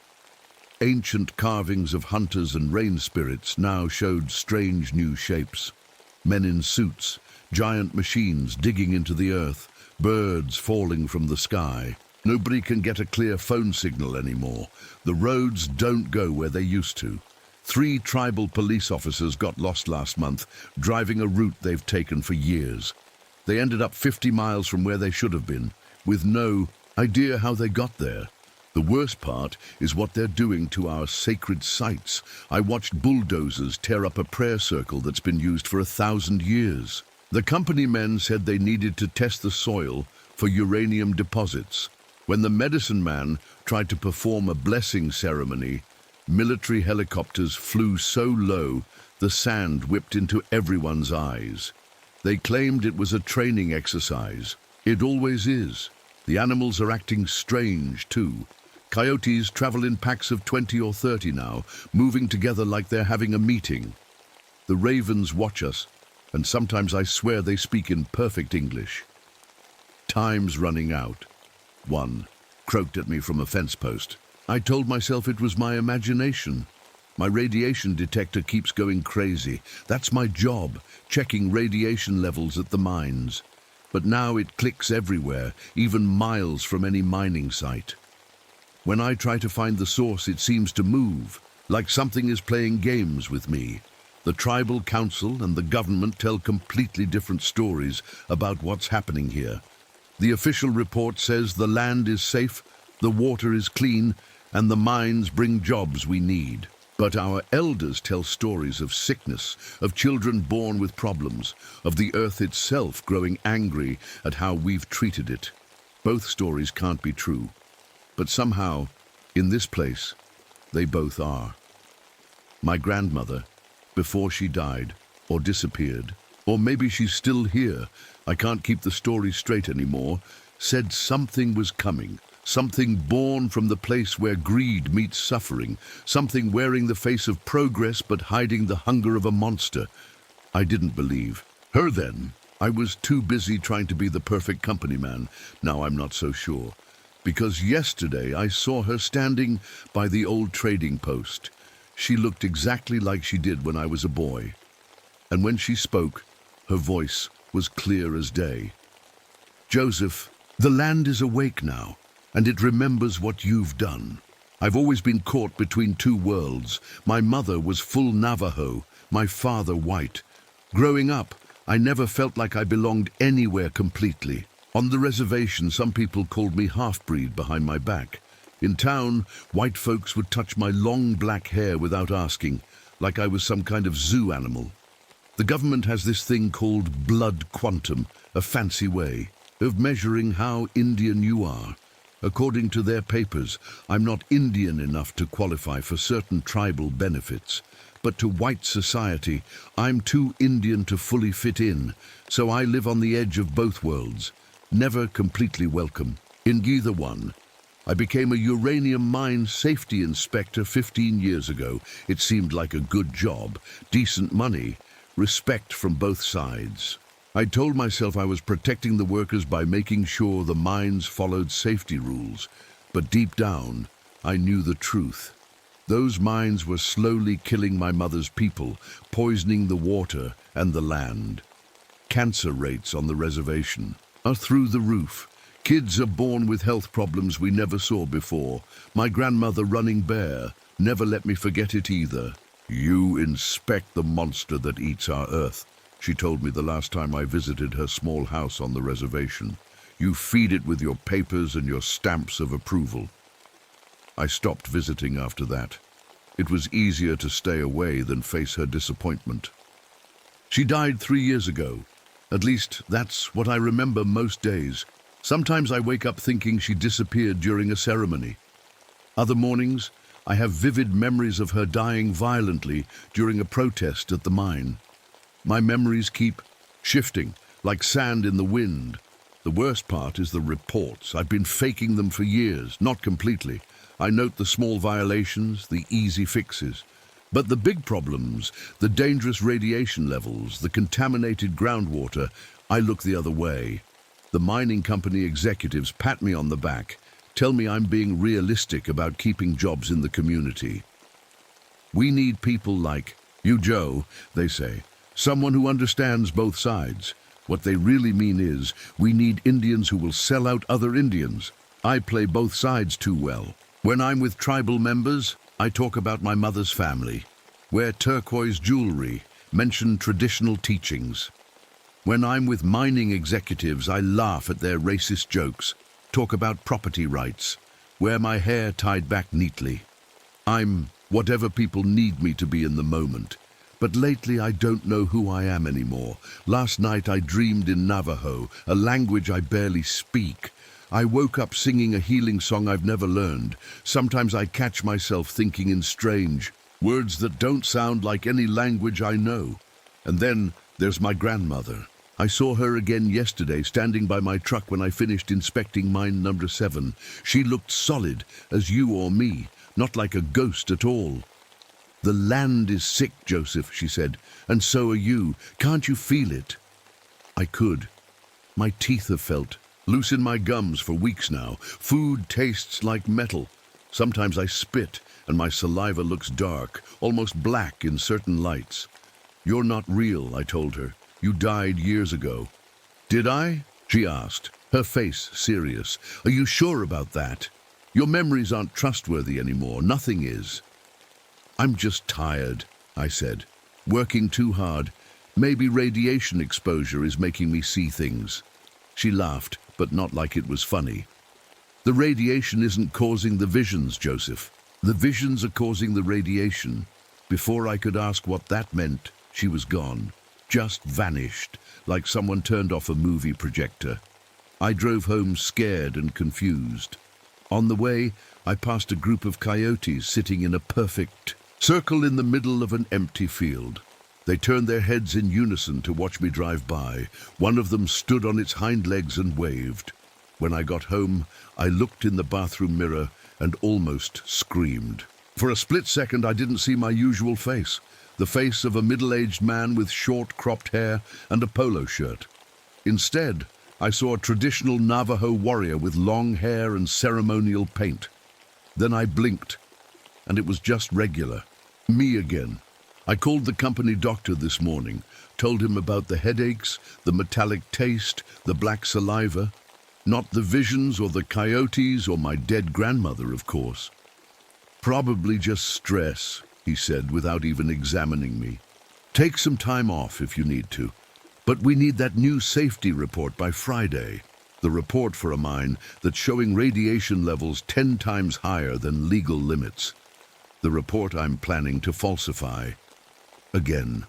Ancient carvings of hunters and rain spirits now showed strange new shapes. Men in suits, giant machines digging into the earth, birds falling from the sky. Nobody can get a clear phone signal anymore. The roads don't go where they used to. 3 tribal police officers got lost last month, driving a route they've taken for years. They ended up 50 miles from where they should have been, with no idea how they got there. The worst part is what they're doing to our sacred sites. I watched bulldozers tear up a prayer circle that's been used for 1,000 years. The company men said they needed to test the soil for uranium deposits. When the medicine man tried to perform a blessing ceremony, military helicopters flew so low the sand whipped into everyone's eyes. They claimed it was a training exercise. It always is. The animals are acting strange too. Coyotes travel in packs of 20 or 30 now, moving together like they're having a meeting. The ravens watch us, and sometimes I swear they speak in perfect English. Time's running out. One croaked at me from a fence post. I told myself it was my imagination. My radiation detector keeps going crazy. That's my job, checking radiation levels at the mines. But now it clicks everywhere, even miles from any mining site. When I try to find the source, it seems to move, like something is playing games with me. The tribal council and the government tell completely different stories about what's happening here. The official report says the land is safe, the water is clean, and the mines bring jobs we need. But our elders tell stories of sickness, of children born with problems, of the earth itself growing angry at how we've treated it. Both stories can't be true. But somehow, in this place, they both are. My grandmother, before she died, or disappeared, or maybe she's still here, I can't keep the story straight anymore, said something was coming, something born from the place where greed meets suffering, something wearing the face of progress but hiding the hunger of a monster. I didn't believe her then. I was too busy trying to be the perfect company man. Now I'm not so sure. Because yesterday I saw her standing by the old trading post. She looked exactly like she did when I was a boy. And when she spoke, her voice was clear as day. Joseph, the land is awake now, and it remembers what you've done. I've always been caught between two worlds. My mother was full Navajo, my father white. Growing up, I never felt like I belonged anywhere completely. On the reservation, some people called me half-breed behind my back. In town, white folks would touch my long black hair without asking, like I was some kind of zoo animal. The government has this thing called blood quantum, a fancy way of measuring how Indian you are. According to their papers, I'm not Indian enough to qualify for certain tribal benefits. But to white society, I'm too Indian to fully fit in, so I live on the edge of both worlds. Never completely welcome in either one. I became a uranium mine safety inspector 15 years ago. It seemed like a good job, decent money, respect from both sides. I told myself I was protecting the workers by making sure the mines followed safety rules, but deep down, I knew the truth. Those mines were slowly killing my mother's people, poisoning the water and the land. Cancer rates on the reservation are through the roof. Kids are born with health problems we never saw before. My grandmother running bare, never let me forget it either. You inspect the monster that eats our earth, she told me the last time I visited her small house on the reservation. You feed it with your papers and your stamps of approval. I stopped visiting after that. It was easier to stay away than face her disappointment. She died 3 years ago. At least, that's what I remember most days. Sometimes I wake up thinking she disappeared during a ceremony. Other mornings, I have vivid memories of her dying violently during a protest at the mine. My memories keep shifting, like sand in the wind. The worst part is the reports. I've been faking them for years, not completely. I note the small violations, the easy fixes. But the big problems, the dangerous radiation levels, the contaminated groundwater, I look the other way. The mining company executives pat me on the back, tell me I'm being realistic about keeping jobs in the community. We need people like you, Joe, they say, someone who understands both sides. What they really mean is, we need Indians who will sell out other Indians. I play both sides too well. When I'm with tribal members, I talk about my mother's family, wear turquoise jewelry, mention traditional teachings. When I'm with mining executives, I laugh at their racist jokes, talk about property rights. wear my hair tied back neatly. I'm whatever people need me to be in the moment. But lately I don't know who I am anymore. Last night I dreamed in Navajo, a language I barely speak. I woke up singing a healing song I've never learned. Sometimes I catch myself thinking in strange words that don't sound like any language I know. And then there's my grandmother. I saw her again yesterday, standing by my truck when I finished inspecting mine number 7. She looked solid as you or me, not like a ghost at all. "The land is sick, Joseph," she said, "and so are you. Can't you feel it?" I could. My teeth have felt loose in my gums for weeks now. Food tastes like metal. Sometimes I spit, and my saliva looks dark, almost black in certain lights. "You're not real," I told her. "You died years ago." "Did I?" she asked, her face serious. "Are you sure about that? Your memories aren't trustworthy anymore. Nothing is." "I'm just tired," I said. "Working too hard. Maybe radiation exposure is making me see things." She laughed, but not like it was funny. "The radiation isn't causing the visions, Joseph. The visions are causing the radiation." Before I could ask what that meant, she was gone. Just vanished, like someone turned off a movie projector. I drove home scared and confused. On the way, I passed a group of coyotes sitting in a perfect circle in the middle of an empty field. They turned their heads in unison to watch me drive by. One of them stood on its hind legs and waved. When I got home, I looked in the bathroom mirror and almost screamed. For a split second, I didn't see my usual face, the face of a middle-aged man with short cropped hair and a polo shirt. Instead, I saw a traditional Navajo warrior with long hair and ceremonial paint. Then I blinked, and it was just regular. Me again. I called the company doctor this morning, told him about the headaches, the metallic taste, the black saliva. Not the visions or the coyotes or my dead grandmother, of course. "Probably just stress," he said without even examining me. "Take some time off if you need to. But we need that new safety report by Friday. The report for a mine that's showing radiation levels 10 times higher than legal limits. The report I'm planning to falsify. Again."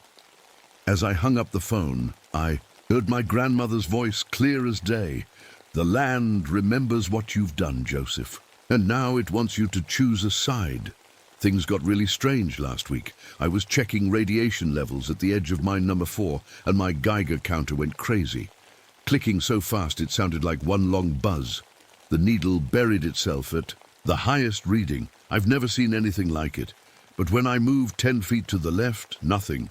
As I hung up the phone, I heard my grandmother's voice clear as day. "The land remembers what you've done, Joseph, and now it wants you to choose a side." Things got really strange last week. I was checking radiation levels at the edge of mine number 4, and my Geiger counter went crazy. Clicking so fast it sounded like one long buzz. The needle buried itself at the highest reading. I've never seen anything like it. But when I moved 10 feet to the left, nothing.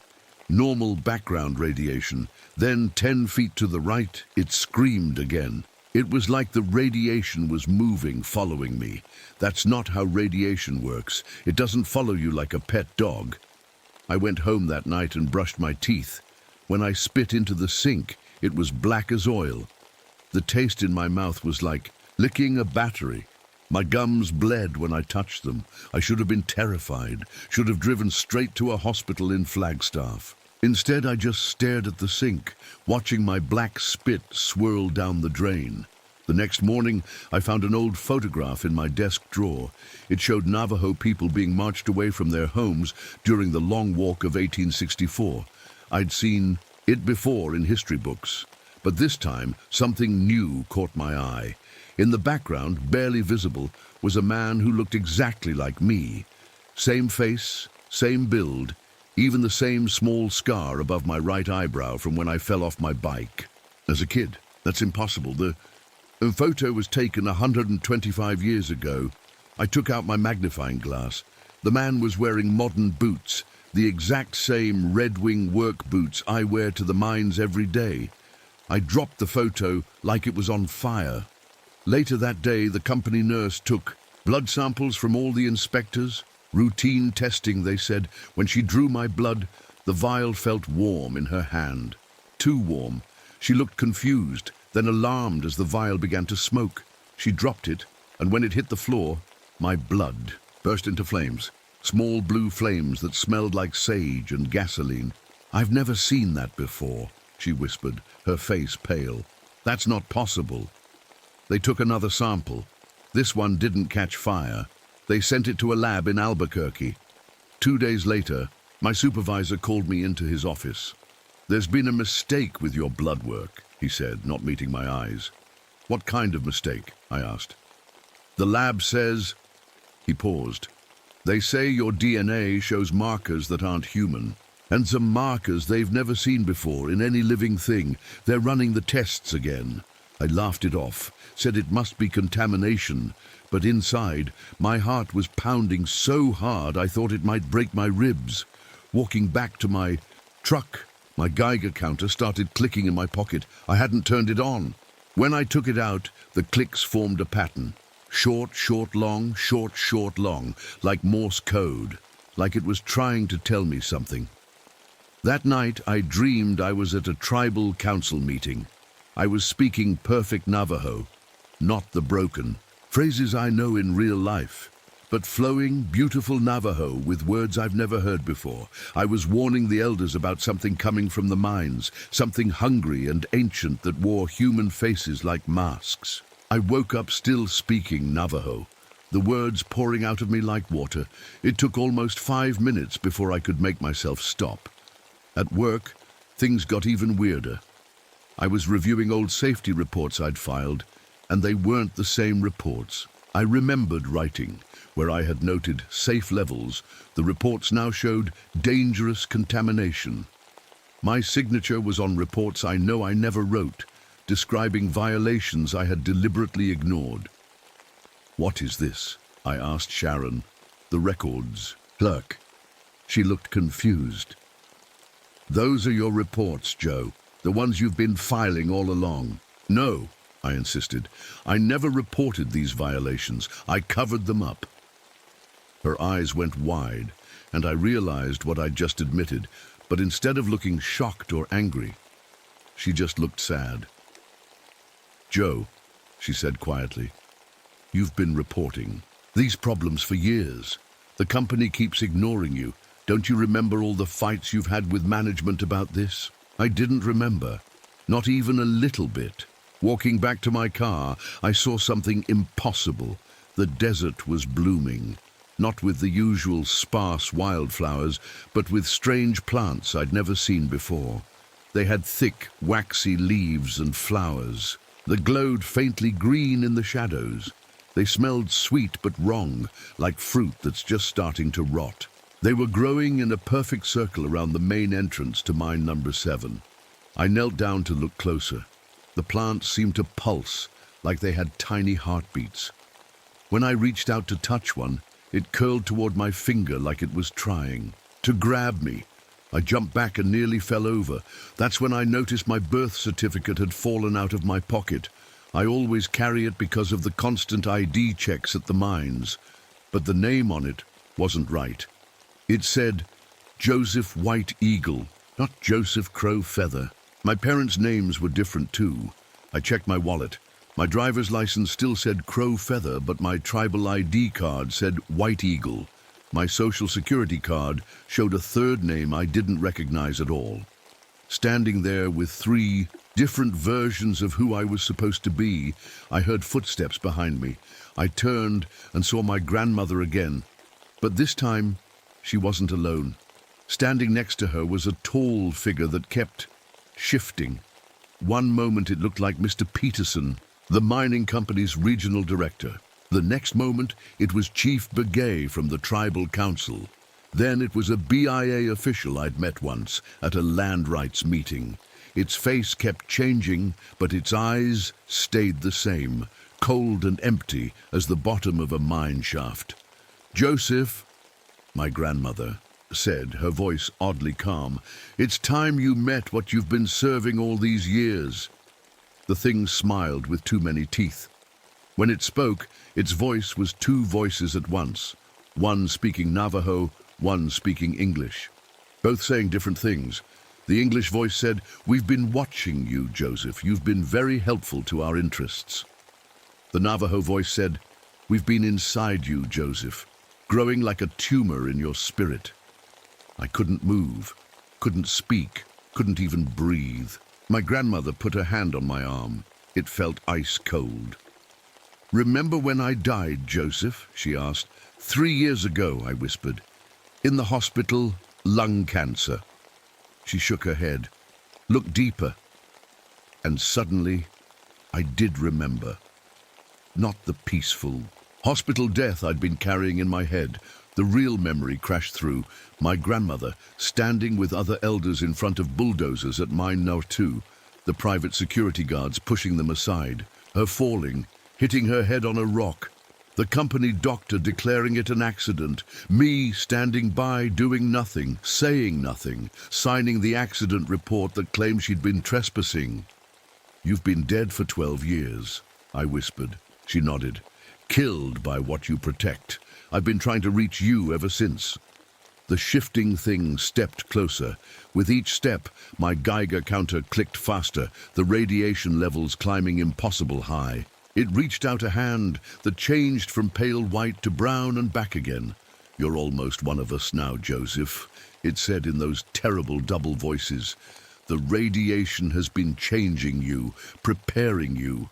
Normal background radiation. Then 10 feet to the right, it screamed again. It was like the radiation was moving, following me. That's not how radiation works. It doesn't follow you like a pet dog. I went home that night and brushed my teeth. When I spit into the sink, it was black as oil. The taste in my mouth was like licking a battery. My gums bled when I touched them. I should have been terrified, should have driven straight to a hospital in Flagstaff. Instead, I just stared at the sink, watching my black spit swirl down the drain. The next morning, I found an old photograph in my desk drawer. It showed Navajo people being marched away from their homes during the Long Walk of 1864. I'd seen it before in history books, but this time something new caught my eye. In the background, barely visible, was a man who looked exactly like me. Same face, same build, even the same small scar above my right eyebrow from when I fell off my bike. As a kid, that's impossible. The photo was taken 125 years ago. I took out my magnifying glass. The man was wearing modern boots, the exact same Red Wing work boots I wear to the mines every day. I dropped the photo like it was on fire. Later that day, the company nurse took blood samples from all the inspectors. Routine testing, they said. When she drew my blood, the vial felt warm in her hand. Too warm. She looked confused, then alarmed as the vial began to smoke. She dropped it, and when it hit the floor, my blood burst into flames. Small blue flames that smelled like sage and gasoline. "I've never seen that before," she whispered, her face pale. "That's not possible." They took another sample. This one didn't catch fire. They sent it to a lab in Albuquerque. 2 days later, my supervisor called me into his office. "There's been a mistake with your blood work," he said, not meeting my eyes. "What kind of mistake?" I asked. "The lab says..." He paused. "They say your DNA shows markers that aren't human, and some markers they've never seen before in any living thing. They're running the tests again." I laughed it off, said it must be contamination, but inside, my heart was pounding so hard I thought it might break my ribs. Walking back to my truck, my Geiger counter started clicking in my pocket. I hadn't turned it on. When I took it out, the clicks formed a pattern. Short, short, long, short, short, long, like Morse code, like it was trying to tell me something. That night, I dreamed I was at a tribal council meeting. I was speaking perfect Navajo, not the broken phrases I know in real life, but flowing, beautiful Navajo with words I've never heard before. I was warning the elders about something coming from the mines, something hungry and ancient that wore human faces like masks. I woke up still speaking Navajo, the words pouring out of me like water. It took almost 5 minutes before I could make myself stop. At work, things got even weirder. I was reviewing old safety reports I'd filed, and they weren't the same reports. I remembered writing, where I had noted safe levels. The reports now showed dangerous contamination. My signature was on reports I know I never wrote, describing violations I had deliberately ignored. "What is this?" I asked Sharon, the records clerk. She looked confused. "Those are your reports, Joe. The ones you've been filing all along." "No," I insisted. "I never reported these violations. I covered them up." Her eyes went wide, and I realized what I'd just admitted, but instead of looking shocked or angry, she just looked sad. "Joe," she said quietly, "you've been reporting these problems for years. The company keeps ignoring you. Don't you remember all the fights you've had with management about this?" I didn't remember, not even a little bit. Walking back to my car, I saw something impossible. The desert was blooming, not with the usual sparse wildflowers, but with strange plants I'd never seen before. They had thick, waxy leaves and flowers. They glowed faintly green in the shadows. They smelled sweet but wrong, like fruit that's just starting to rot. They were growing in a perfect circle around the main entrance to mine number 7. I knelt down to look closer. The plants seemed to pulse, like they had tiny heartbeats. When I reached out to touch one, it curled toward my finger like it was trying to grab me. I jumped back and nearly fell over. That's when I noticed my birth certificate had fallen out of my pocket. I always carry it because of the constant ID checks at the mines, but the name on it wasn't right. It said Joseph White Eagle, not Joseph Crow Feather. My parents' names were different too. I checked my wallet. My driver's license still said Crow Feather, but my tribal ID card said White Eagle. My social security card showed a third name I didn't recognize at all. Standing there with 3 different versions of who I was supposed to be, I heard footsteps behind me. I turned and saw my grandmother again, but this time she wasn't alone. Standing next to her was a tall figure that kept shifting. One moment it looked like Mr. Peterson, the mining company's regional director. The next moment it was Chief Begay from the tribal council. Then it was a BIA official I'd met once at a land rights meeting. Its face kept changing, but its eyes stayed the same, cold and empty as the bottom of a mine shaft. "Joseph," my grandmother said, her voice oddly calm, "it's time you met what you've been serving all these years." The thing smiled with too many teeth. When it spoke, its voice was 2 voices at once, one speaking Navajo, one speaking English, both saying different things. The English voice said, "We've been watching you, Joseph. You've been very helpful to our interests." The Navajo voice said, "We've been inside you, Joseph, growing like a tumor in your spirit." I couldn't move, couldn't speak, couldn't even breathe. My grandmother put her hand on my arm. It felt ice cold. "Remember when I died, Joseph?" she asked. 3 years ago," I whispered. "In the hospital, lung cancer." She shook her head. "Look deeper." And suddenly, I did remember. Not the peaceful hospital death I'd been carrying in my head. The real memory crashed through. My grandmother, standing with other elders in front of bulldozers at mine No. 2, the private security guards pushing them aside. Her falling, hitting her head on a rock. The company doctor declaring it an accident. Me standing by, doing nothing, saying nothing, signing the accident report that claimed she'd been trespassing. "You've been dead for 12 years, I whispered. She nodded. "Killed by what you protect. I've been trying to reach you ever since." The shifting thing stepped closer. With each step, my Geiger counter clicked faster, the radiation levels climbing impossible high. It reached out a hand that changed from pale white to brown and back again. "You're almost one of us now, Joseph," it said in those terrible double voices. "The radiation has been changing you, preparing you.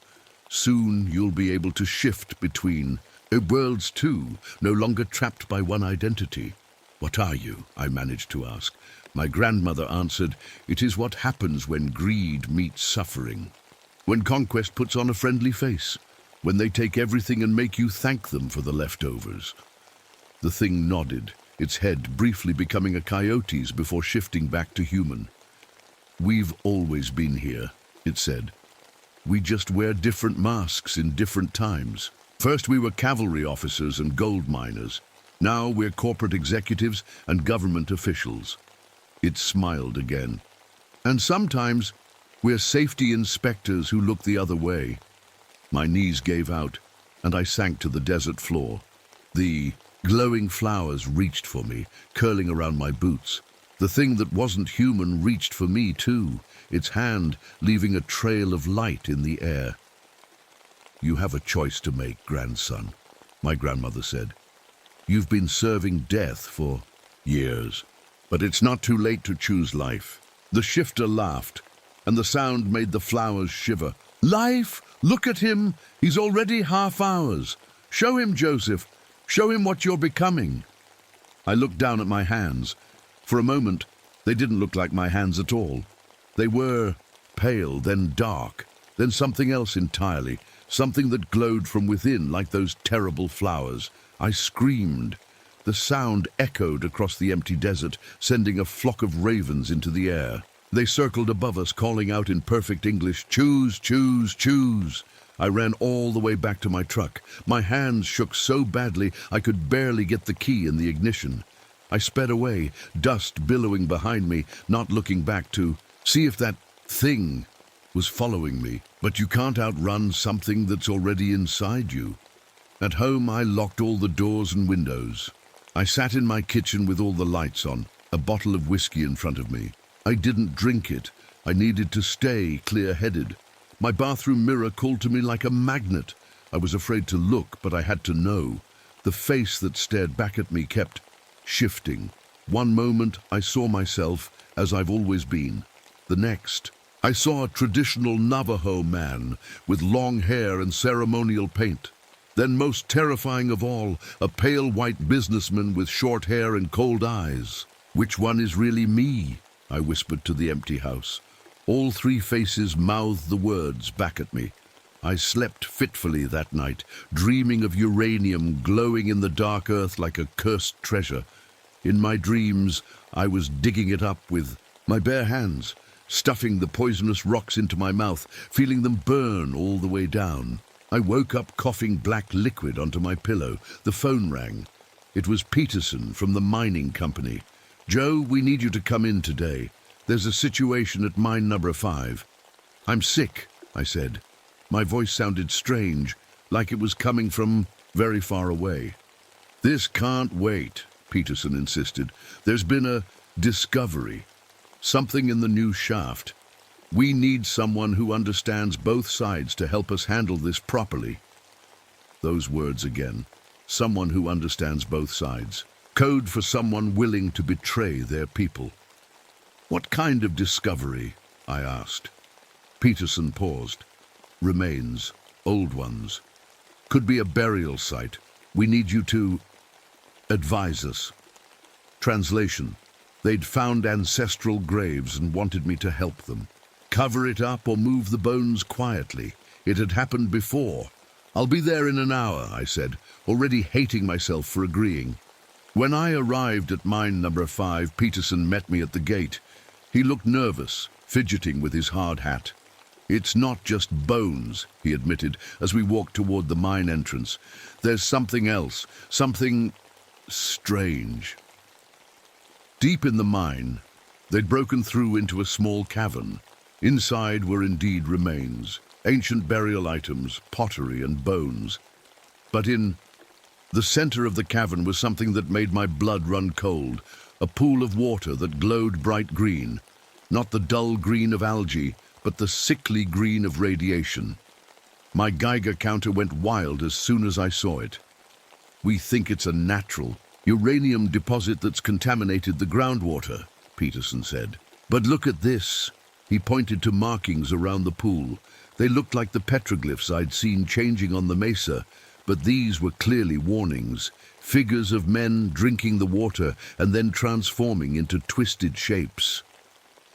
Soon you'll be able to shift between worlds too, no longer trapped by one identity." "What are you?" I managed to ask. My grandmother answered, "It is what happens when greed meets suffering. When conquest puts on a friendly face. When they take everything and make you thank them for the leftovers." The thing nodded, its head briefly becoming a coyote's before shifting back to human. "We've always been here," it said. "We just wear different masks in different times. First we were cavalry officers and gold miners. Now we're corporate executives and government officials." It smiled again. "And sometimes we're safety inspectors who look the other way." My knees gave out, and I sank to the desert floor. The glowing flowers reached for me, curling around my boots. The thing that wasn't human reached for me too, its hand leaving a trail of light in the air. "You have a choice to make, grandson," my grandmother said. "You've been serving death for years, but it's not too late to choose life." The shifter laughed, and the sound made the flowers shiver. "Life? Look at him! He's already half ours. Show him, Joseph. Show him what you're becoming." I looked down at my hands. For a moment, they didn't look like my hands at all. They were pale, then dark, then something else entirely, something that glowed from within like those terrible flowers. I screamed. The sound echoed across the empty desert, sending a flock of ravens into the air. They circled above us, calling out in perfect English, "Choose, choose, choose." I ran all the way back to my truck. My hands shook so badly I could barely get the key in the ignition. I sped away, dust billowing behind me, not looking back to see if that thing was following me. But you can't outrun something that's already inside you. At home, I locked all the doors and windows. I sat in my kitchen with all the lights on, a bottle of whiskey in front of me. I didn't drink it. I needed to stay clear-headed. My bathroom mirror called to me like a magnet. I was afraid to look, but I had to know. The face that stared back at me kept shifting. One moment, I saw myself as I've always been. The next, I saw a traditional Navajo man with long hair and ceremonial paint. Then, most terrifying of all, a pale white businessman with short hair and cold eyes. "Which one is really me?" I whispered to the empty house. All three faces mouthed the words back at me. I slept fitfully that night, dreaming of uranium glowing in the dark earth like a cursed treasure. In my dreams, I was digging it up with my bare hands, stuffing the poisonous rocks into my mouth, feeling them burn all the way down. I woke up coughing black liquid onto my pillow. The phone rang. It was Peterson from the mining company. "Joe, we need you to come in today. There's a situation at mine number 5. "I'm sick," I said. My voice sounded strange, like it was coming from very far away. "This can't wait," Peterson insisted. "There's been a discovery. Something in the new shaft. We need someone who understands both sides to help us handle this properly." Those words again. Someone who understands both sides. Code for someone willing to betray their people. "What kind of discovery?" I asked. Peterson paused. "Remains, old ones. Could be a burial site. We need you to advise us. Translation. They'd found ancestral graves and wanted me to help them. Cover it up or move the bones quietly. It had happened before. I'll be there in an hour, I said, already hating myself for agreeing. When I arrived at mine number 5, Peterson met me at the gate. He looked nervous, fidgeting with his hard hat. It's not just bones, he admitted, as we walked toward the mine entrance. There's something else, something strange. Deep in the mine, they'd broken through into a small cavern. Inside were indeed remains, ancient burial items, pottery and bones. But in the center of the cavern was something that made my blood run cold, a pool of water that glowed bright green, not the dull green of algae, but the sickly green of radiation. My Geiger counter went wild as soon as I saw it. We think it's a natural uranium deposit that's contaminated the groundwater, Peterson said. But look at this. He pointed to markings around the pool. They looked like the petroglyphs I'd seen changing on the mesa, but these were clearly warnings, figures of men drinking the water and then transforming into twisted shapes.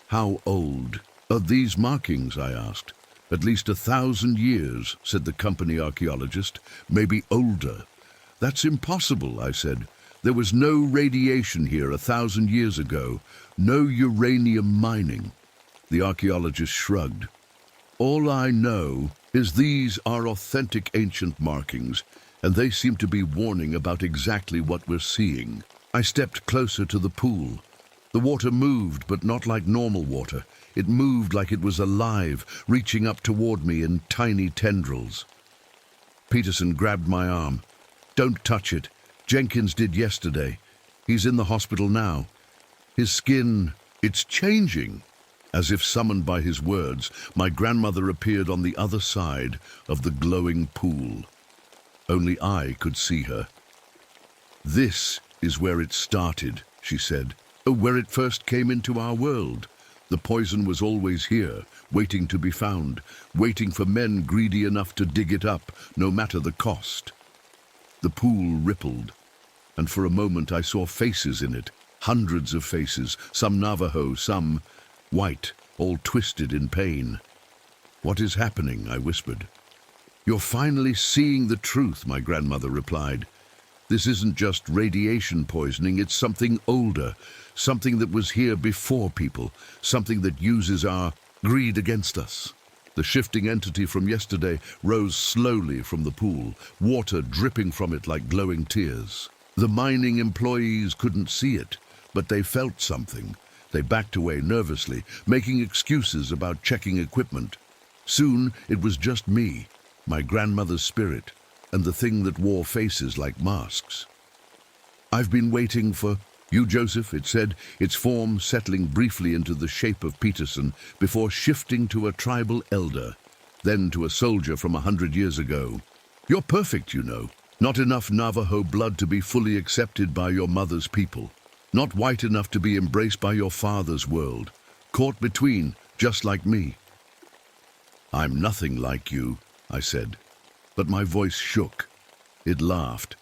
How old are these markings, I asked. At least 1,000 years, said the company archaeologist, maybe older. That's impossible, I said. There was no radiation here 1,000 years ago, no uranium mining. The archaeologist shrugged. All I know is these are authentic ancient markings, and they seem to be warning about exactly what we're seeing. I stepped closer to the pool. The water moved, but not like normal water. It moved like it was alive, reaching up toward me in tiny tendrils. Peterson grabbed my arm. Don't touch it. Jenkins did yesterday. He's in the hospital now. His skin, it's changing. As if summoned by his words, my grandmother appeared on the other side of the glowing pool. Only I could see her. This is where it started, she said. Where it first came into our world. The poison was always here, waiting to be found, waiting for men greedy enough to dig it up, no matter the cost. The pool rippled, and for a moment I saw faces in it, hundreds of faces, some Navajo, some white, all twisted in pain. What is happening? I whispered. You're finally seeing the truth, my grandmother replied. This isn't just radiation poisoning, it's something older, something that was here before people, something that uses our greed against us. The shifting entity from yesterday rose slowly from the pool, water dripping from it like glowing tears. The mining employees couldn't see it, but they felt something. They backed away nervously, making excuses about checking equipment. Soon it was just me, my grandmother's spirit, and the thing that wore faces like masks. I've been waiting for you, Joseph, it said, its form settling briefly into the shape of Peterson before shifting to a tribal elder, then to a soldier from 100 years ago. You're perfect, you know. Not enough Navajo blood to be fully accepted by your mother's people. Not white enough to be embraced by your father's world. Caught between, just like me. I'm nothing like you, I said, but my voice shook. It laughed.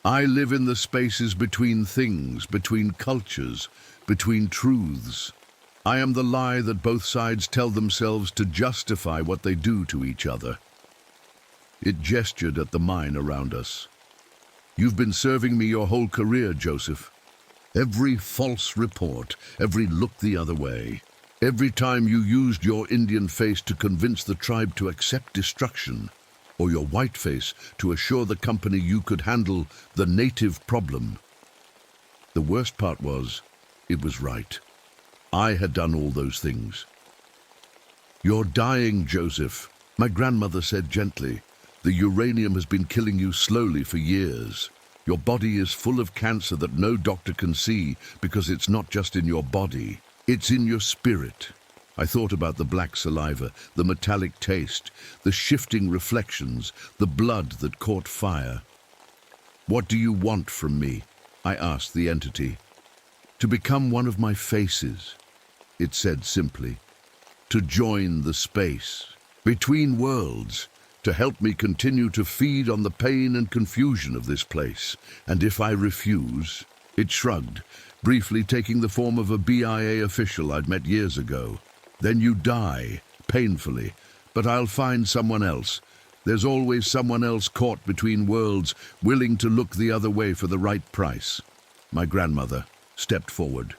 I live in the spaces between things, between cultures, between truths. I am the lie that both sides tell themselves to justify what they do to each other. It gestured at the mine around us. You've been serving me your whole career, Joseph. Every false report, every look the other way, every time you used your Indian face to convince the tribe to accept destruction, or your white face to assure the company you could handle the native problem. The worst part was, it was right. I had done all those things. You're dying, Joseph, my grandmother said gently. The uranium has been killing you slowly for years. Your body is full of cancer that no doctor can see because it's not just in your body, it's in your spirit. I thought about the black saliva, the metallic taste, the shifting reflections, the blood that caught fire. What do you want from me? I asked the entity. To become one of my faces, it said simply. To join the space, between worlds, to help me continue to feed on the pain and confusion of this place. And if I refuse, it shrugged, briefly taking the form of a BIA official I'd met years ago. Then you die, painfully, but I'll find someone else. There's always someone else caught between worlds, willing to look the other way for the right price. My grandmother stepped forward.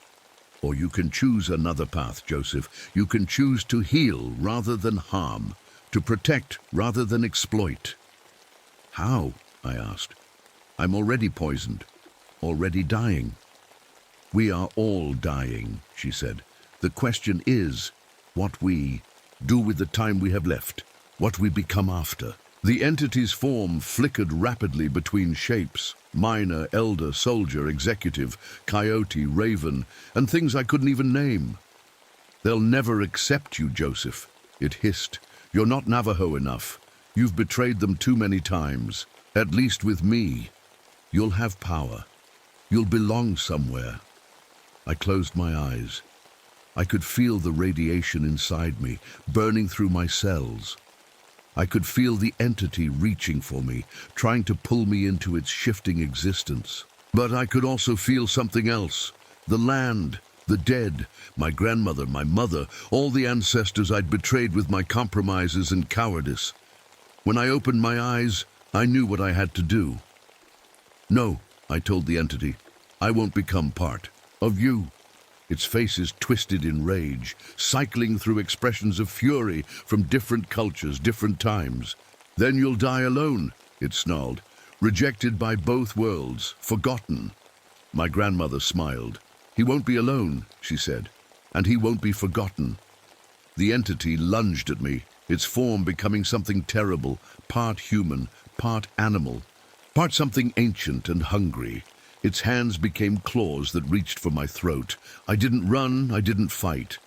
Or you can choose another path, Joseph. You can choose to heal rather than harm, to protect rather than exploit. How? I asked. I'm already poisoned, already dying. We are all dying, she said. The question is what we do with the time we have left, what we become after. The entity's form flickered rapidly between shapes: miner, elder, soldier, executive, coyote, raven, and things I couldn't even name. They'll never accept you, Joseph, it hissed. You're not Navajo enough. You've betrayed them too many times. At least with me. You'll have power. You'll belong somewhere. I closed my eyes. I could feel the radiation inside me, burning through my cells. I could feel the entity reaching for me, trying to pull me into its shifting existence. But I could also feel something else. The land, the dead, my grandmother, my mother, all the ancestors I'd betrayed with my compromises and cowardice. When I opened my eyes, I knew what I had to do. No, I told the entity, I won't become part of you. Its faces twisted in rage, cycling through expressions of fury from different cultures, different times. Then you'll die alone, it snarled, rejected by both worlds, forgotten. My grandmother smiled. He won't be alone, she said, and he won't be forgotten. The entity lunged at me, its form becoming something terrible, part human, part animal, part something ancient and hungry. Its hands became claws that reached for my throat. I didn't run, I didn't fight.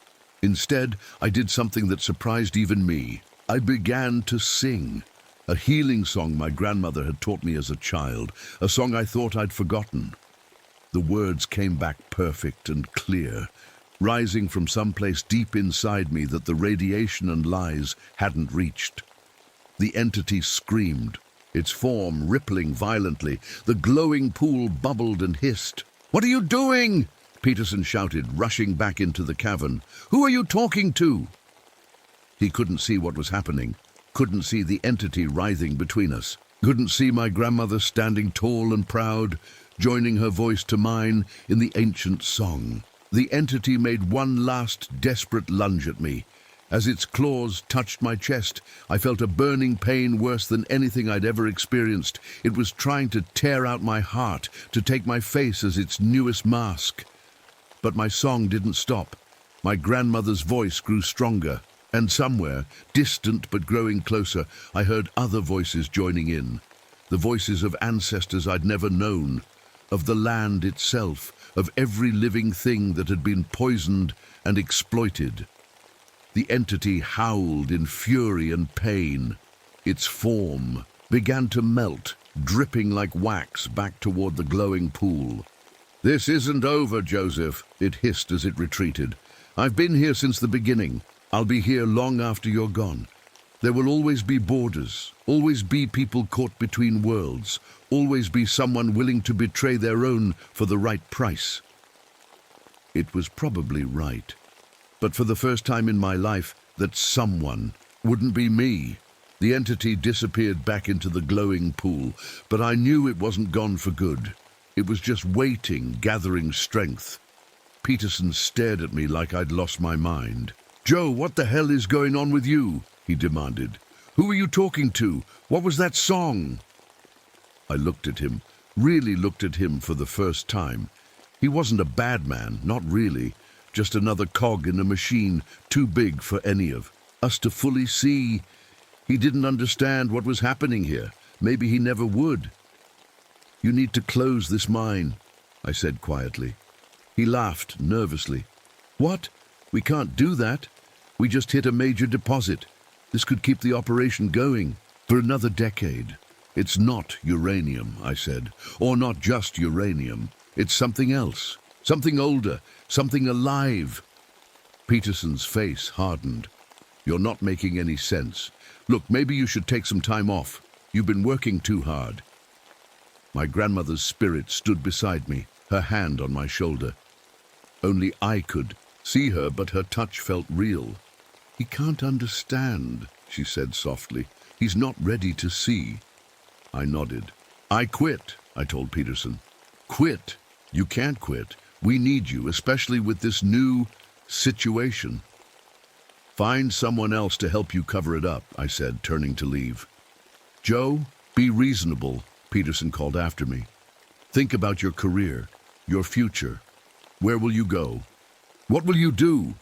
Instead, I did something that surprised even me. I began to sing. A healing song my grandmother had taught me as a child, a song I thought I'd forgotten. The words came back perfect and clear, rising from someplace deep inside me that the radiation and lies hadn't reached. The entity screamed, its form rippling violently. The glowing pool bubbled and hissed. "What are you doing?" Peterson shouted, rushing back into the cavern. "Who are you talking to?" He couldn't see what was happening, couldn't see the entity writhing between us, couldn't see my grandmother standing tall and proud, joining her voice to mine in the ancient song. The entity made one last desperate lunge at me. As its claws touched my chest, I felt a burning pain worse than anything I'd ever experienced. It was trying to tear out my heart, to take my face as its newest mask. But my song didn't stop. My grandmother's voice grew stronger, and somewhere, distant but growing closer, I heard other voices joining in. The voices of ancestors I'd never known, of the land itself, of every living thing that had been poisoned and exploited. The entity howled in fury and pain. Its form began to melt, dripping like wax back toward the glowing pool. "This isn't over, Joseph," it hissed as it retreated. "I've been here since the beginning. I'll be here long after you're gone. There will always be borders, always be people caught between worlds, always be someone willing to betray their own for the right price." It was probably right. But for the first time in my life, that someone wouldn't be me. The entity disappeared back into the glowing pool, but I knew it wasn't gone for good. It was just waiting, gathering strength. Peterson stared at me like I'd lost my mind. "Joe, what the hell is going on with you?" he demanded. "Who are you talking to? What was that song?" I looked at him, really looked at him for the first time. He wasn't a bad man, not really. Just another cog in a machine too big for any of us to fully see. He didn't understand what was happening here. Maybe he never would. "You need to close this mine," I said quietly. He laughed nervously. "What? We can't do that. We just hit a major deposit. This could keep the operation going for another decade." "It's not uranium," I said, "or not just uranium. It's something else. Something older, something alive." Peterson's face hardened. "You're not making any sense. Look, maybe you should take some time off. You've been working too hard. My grandmother's spirit stood beside me, her hand on my shoulder. Only I could see her, but her touch felt real. He can't understand, she said softly. He's not ready to see. I nodded. I quit, I told Peterson. Quit? You can't quit. We need you, especially with this new situation. Find someone else to help you cover it up, I said, turning to leave. Joe, be reasonable, Peterson called after me. Think about your career, your future. Where will you go? What will you do?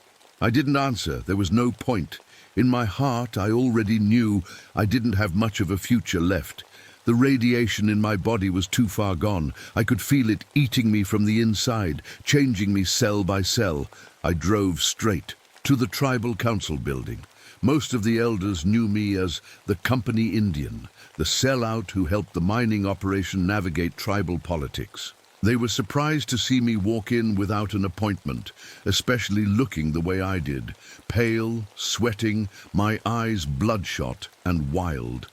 I didn't answer. There was no point. In my heart, I already knew I didn't have much of a future left. The radiation in my body was too far gone. I could feel it eating me from the inside, changing me cell by cell. I drove straight to the tribal council building. Most of the elders knew me as the Company Indian, the sellout who helped the mining operation navigate tribal politics. They were surprised to see me walk in without an appointment, especially looking the way I did, pale, sweating, my eyes bloodshot and wild.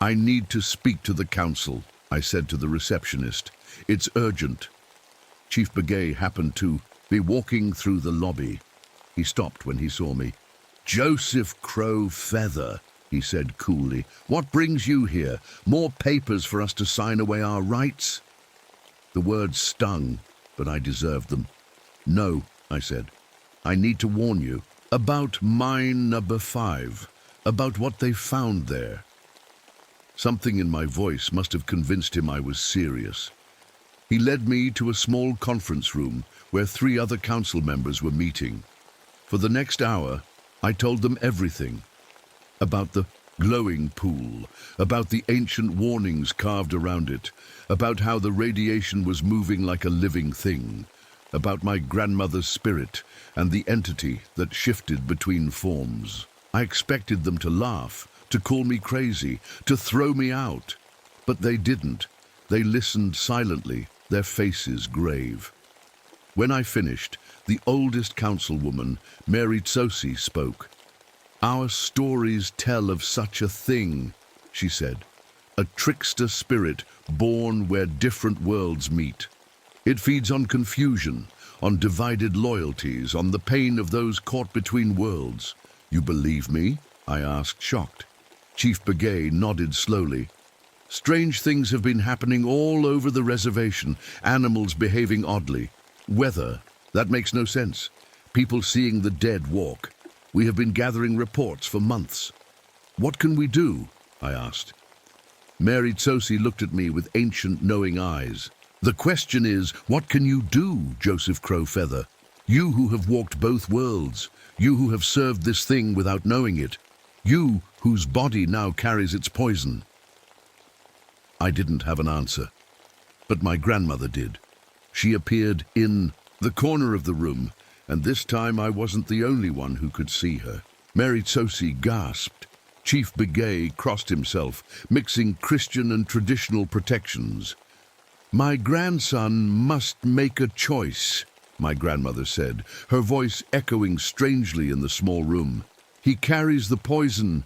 I need to speak to the council, I said to the receptionist. It's urgent. Chief Begay happened to be walking through the lobby. He stopped when he saw me. Joseph Crow Feather, he said coolly. What brings you here? More papers for us to sign away our rights? The words stung, but I deserved them. No, I said. I need to warn you about mine number 5, about what they found there. Something in my voice must have convinced him I was serious. He led me to a small conference room where 3 other council members were meeting. For the next hour, I told them everything. About the glowing pool, about the ancient warnings carved around it, about how the radiation was moving like a living thing, about my grandmother's spirit and the entity that shifted between forms. I expected them to laugh, to call me crazy, to throw me out. But they didn't. They listened silently, their faces grave. When I finished, the oldest councilwoman, Mary Tsosi, spoke. Our stories tell of such a thing, she said. A trickster spirit born where different worlds meet. It feeds on confusion, on divided loyalties, on the pain of those caught between worlds. You believe me? I asked, shocked. Chief Begay nodded slowly. Strange things have been happening all over the reservation, animals behaving oddly. Weather, that makes no sense. People seeing the dead walk. We have been gathering reports for months. What can we do? I asked. Mary Tsosi looked at me with ancient knowing eyes. The question is, what can you do, Joseph Crow Feather? You who have walked both worlds, you who have served this thing without knowing it, you whose body now carries its poison. I didn't have an answer, but my grandmother did. She appeared in the corner of the room, and this time I wasn't the only one who could see her. Mary Tsosi gasped. Chief Begay crossed himself, mixing Christian and traditional protections. My grandson must make a choice, my grandmother said, her voice echoing strangely in the small room. He carries the poison,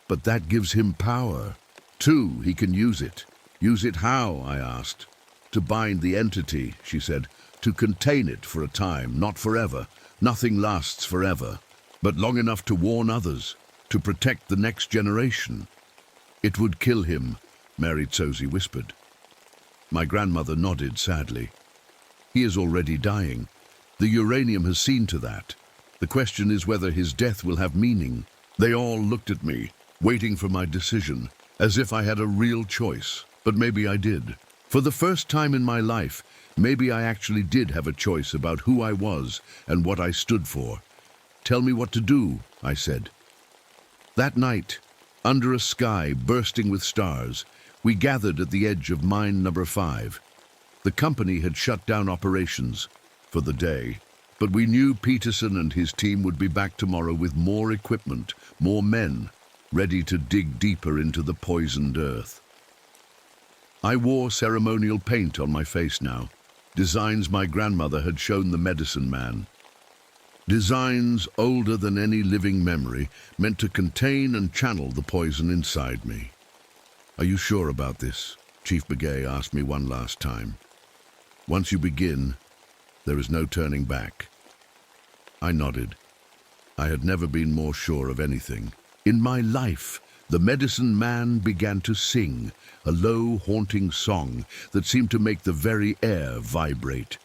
but that gives him power. Too, he can use it. Use it how? I asked. To bind the entity, she said. To contain it for a time, not forever. Nothing lasts forever, but long enough to warn others, to protect the next generation. It would kill him, Mary Tsosi whispered. My grandmother nodded sadly. He is already dying. The uranium has seen to that. The question is whether his death will have meaning. They all looked at me, waiting for my decision, as if I had a real choice. But maybe I did. For the first time in my life, maybe I actually did have a choice about who I was and what I stood for. Tell me what to do, I said. That night, under a sky bursting with stars, we gathered at the edge of mine number 5. The company had shut down operations for the day, but we knew Peterson and his team would be back tomorrow with more equipment, more men, ready to dig deeper into the poisoned earth. I wore ceremonial paint on my face now, designs my grandmother had shown the medicine man. Designs older than any living memory, meant to contain and channel the poison inside me. "Are you sure about this?" Chief Begay asked me one last time. "Once you begin, there is no turning back." I nodded. I had never been more sure of anything. In my life, the medicine man began to sing, a low, haunting song that seemed to make the very air vibrate.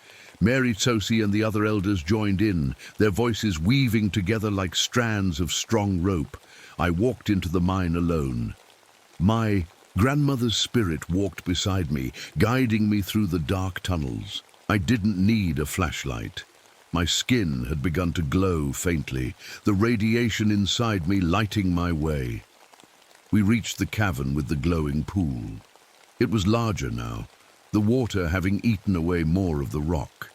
Mary Tsosi and the other elders joined in, their voices weaving together like strands of strong rope. I walked into the mine alone. My grandmother's spirit walked beside me, guiding me through the dark tunnels. I didn't need a flashlight. My skin had begun to glow faintly, the radiation inside me lighting my way. We reached the cavern with the glowing pool. It was larger now, the water having eaten away more of the rock.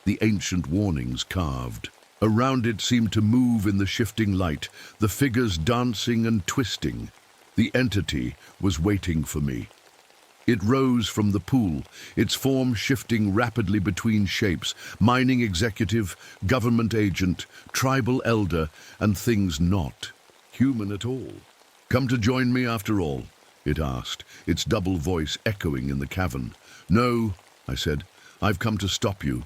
The ancient warnings carved. Around it seemed to move in the shifting light, the figures dancing and twisting. The entity was waiting for me. It rose from the pool, its form shifting rapidly between shapes, mining executive, government agent, tribal elder, and things not human at all. "Come to join me after all?" it asked, its double voice echoing in the cavern. "No," I said, "I've come to stop you."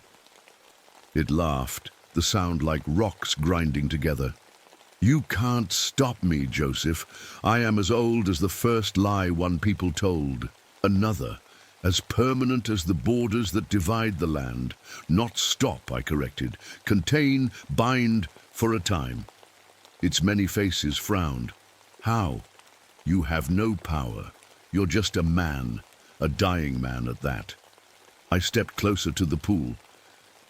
It laughed, the sound like rocks grinding together. "You can't stop me, Joseph. I am as old as the first lie one people told. Another, as permanent as the borders that divide the land. Not stop," I corrected. "Contain, bind, for a time." Its many faces frowned. "How? You have no power. You're just a man, a dying man at that." I stepped closer to the pool.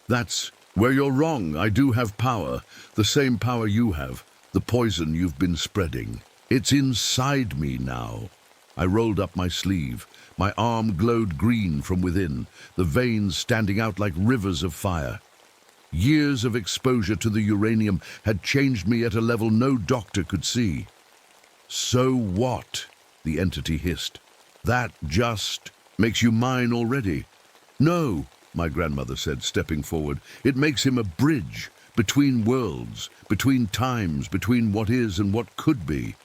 "That's where you're wrong. I do have power, the same power you have, the poison you've been spreading. It's inside me now." I rolled up my sleeve. My arm glowed green from within, the veins standing out like rivers of fire. Years of exposure to the uranium had changed me at a level no doctor could see. "So what?" the entity hissed. "That just makes you mine already?" "No," my grandmother said, stepping forward. "It makes him a bridge between worlds, between times, between what is and what could be."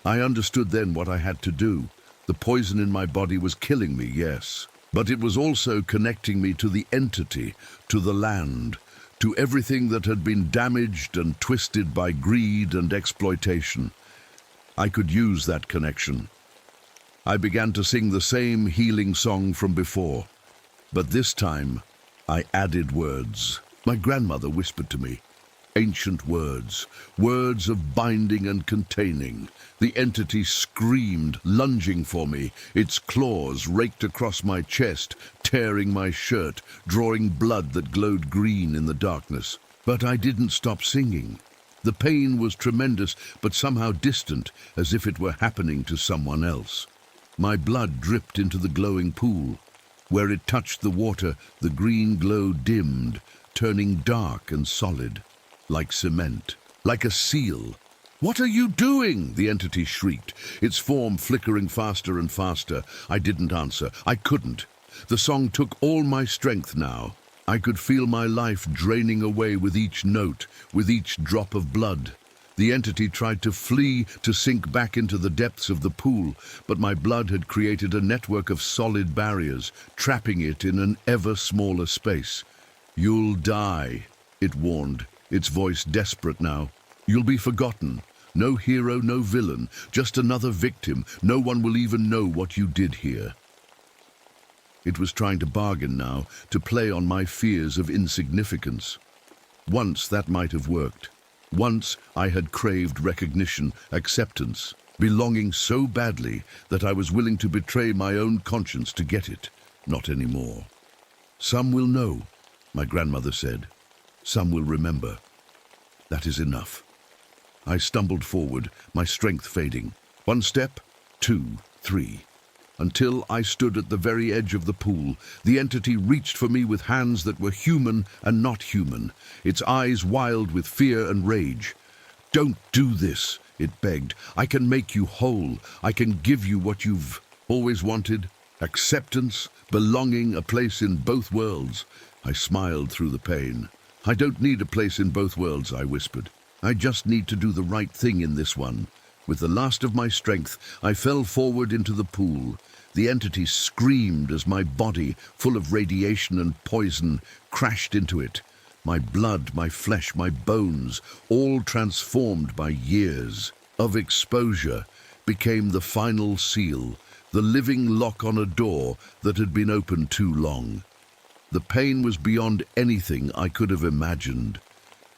I understood then what I had to do. The poison in my body was killing me, yes, but it was also connecting me to the entity, to the land, to everything that had been damaged and twisted by greed and exploitation. I could use that connection. I began to sing the same healing song from before, but this time I added words. My grandmother whispered to me, ancient words, words of binding and containing. The entity screamed, lunging for me. Its claws raked across my chest, tearing my shirt, drawing blood that glowed green in the darkness. But I didn't stop singing. The pain was tremendous, but somehow distant, as if it were happening to someone else. My blood dripped into the glowing pool. Where it touched the water, the green glow dimmed, turning dark and solid, like cement, like a seal. "What are you doing?" the entity shrieked, its form flickering faster and faster. I didn't answer. I couldn't. The song took all my strength now. I could feel my life draining away with each note, with each drop of blood. The entity tried to flee, to sink back into the depths of the pool, but my blood had created a network of solid barriers, trapping it in an ever smaller space. "You'll die," it warned, its voice desperate now. "You'll be forgotten. No hero, no villain, just another victim. No one will even know what you did here." It was trying to bargain now, to play on my fears of insignificance. Once that might have worked. Once I had craved recognition, acceptance, belonging so badly that I was willing to betray my own conscience to get it. Not anymore. "Some will know," my grandmother said. "Some will remember. That is enough." I stumbled forward, my strength fading. 1 step, 2, 3, until I stood at the very edge of the pool. The entity reached for me with hands that were human and not human, its eyes wild with fear and rage. "Don't do this," it begged. "I can make you whole. I can give you what you've always wanted. Acceptance, belonging, a place in both worlds." I smiled through the pain. "I don't need a place in both worlds," I whispered. "I just need to do the right thing in this one." With the last of my strength, I fell forward into the pool. The entity screamed as my body, full of radiation and poison, crashed into it. My blood, my flesh, my bones, all transformed by years of exposure, became the final seal, the living lock on a door that had been open too long. The pain was beyond anything I could have imagined.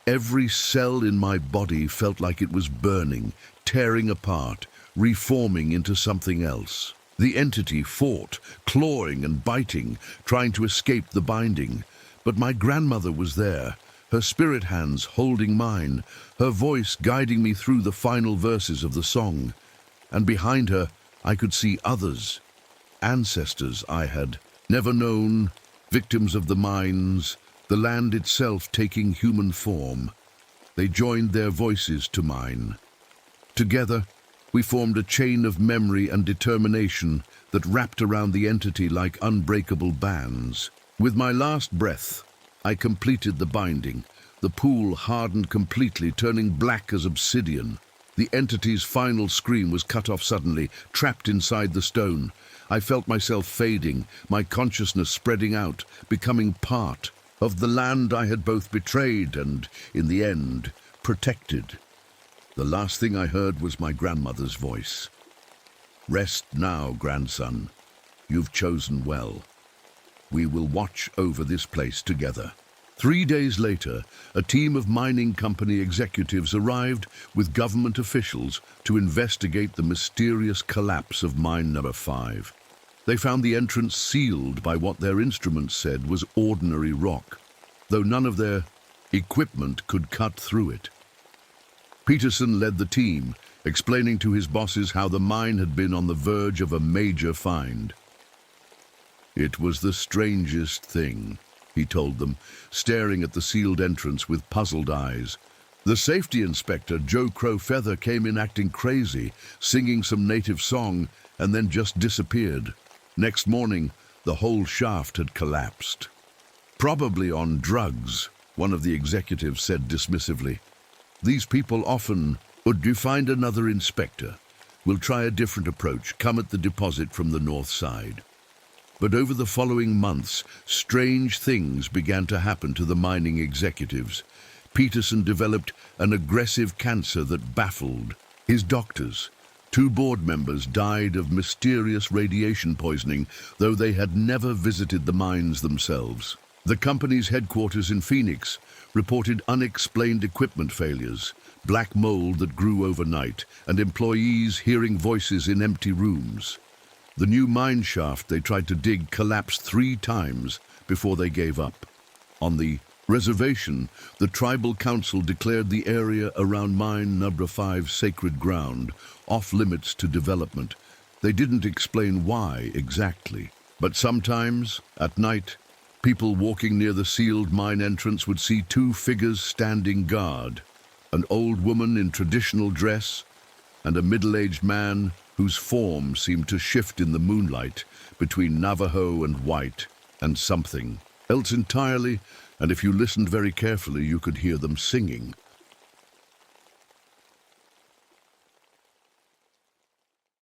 Every cell in my body felt like it was burning, tearing apart, reforming into something else. The entity fought, clawing and biting, trying to escape the binding. But my grandmother was there, her spirit hands holding mine, her voice guiding me through the final verses of the song. And behind her, I could see others, ancestors I had never known, victims of the mines, the land itself taking human form. They joined their voices to mine. Together, we formed a chain of memory and determination that wrapped around the entity like unbreakable bands. With my last breath, I completed the binding. The pool hardened completely, turning black as obsidian. The entity's final scream was cut off suddenly, trapped inside the stone. I felt myself fading, my consciousness spreading out, becoming part of the land I had both betrayed and, in the end, protected. The last thing I heard was my grandmother's voice. "Rest now, grandson. You've chosen well. We will watch over this place together." 3 days later, a team of mining company executives arrived with government officials to investigate the mysterious collapse of mine number 5. They found the entrance sealed by what their instruments said was ordinary rock, though none of their equipment could cut through it. Peterson led the team, explaining to his bosses how the mine had been on the verge of a major find. "It was the strangest thing," he told them, staring at the sealed entrance with puzzled eyes. "The safety inspector, Joe Crowfeather, came in acting crazy, singing some native song, and then just disappeared. Next morning, the whole shaft had collapsed." "Probably on drugs," one of the executives said dismissively. "These people often would you find another inspector. We'll try a different approach, come at the deposit from the north side." But over the following months, strange things began to happen to the mining executives. Peterson developed an aggressive cancer that baffled his doctors. 2 board members died of mysterious radiation poisoning, though they had never visited the mines themselves. The company's headquarters in Phoenix reported unexplained equipment failures, black mold that grew overnight, and employees hearing voices in empty rooms. The new mine shaft they tried to dig collapsed 3 times before they gave up. On the reservation, the tribal council declared the area around mine number 5 sacred ground, off limits to development. They didn't explain why exactly, but sometimes, at night, people walking near the sealed mine entrance would see 2 figures standing guard, an old woman in traditional dress and a middle-aged man whose form seemed to shift in the moonlight between Navajo and white and something else entirely, and if you listened very carefully you could hear them singing.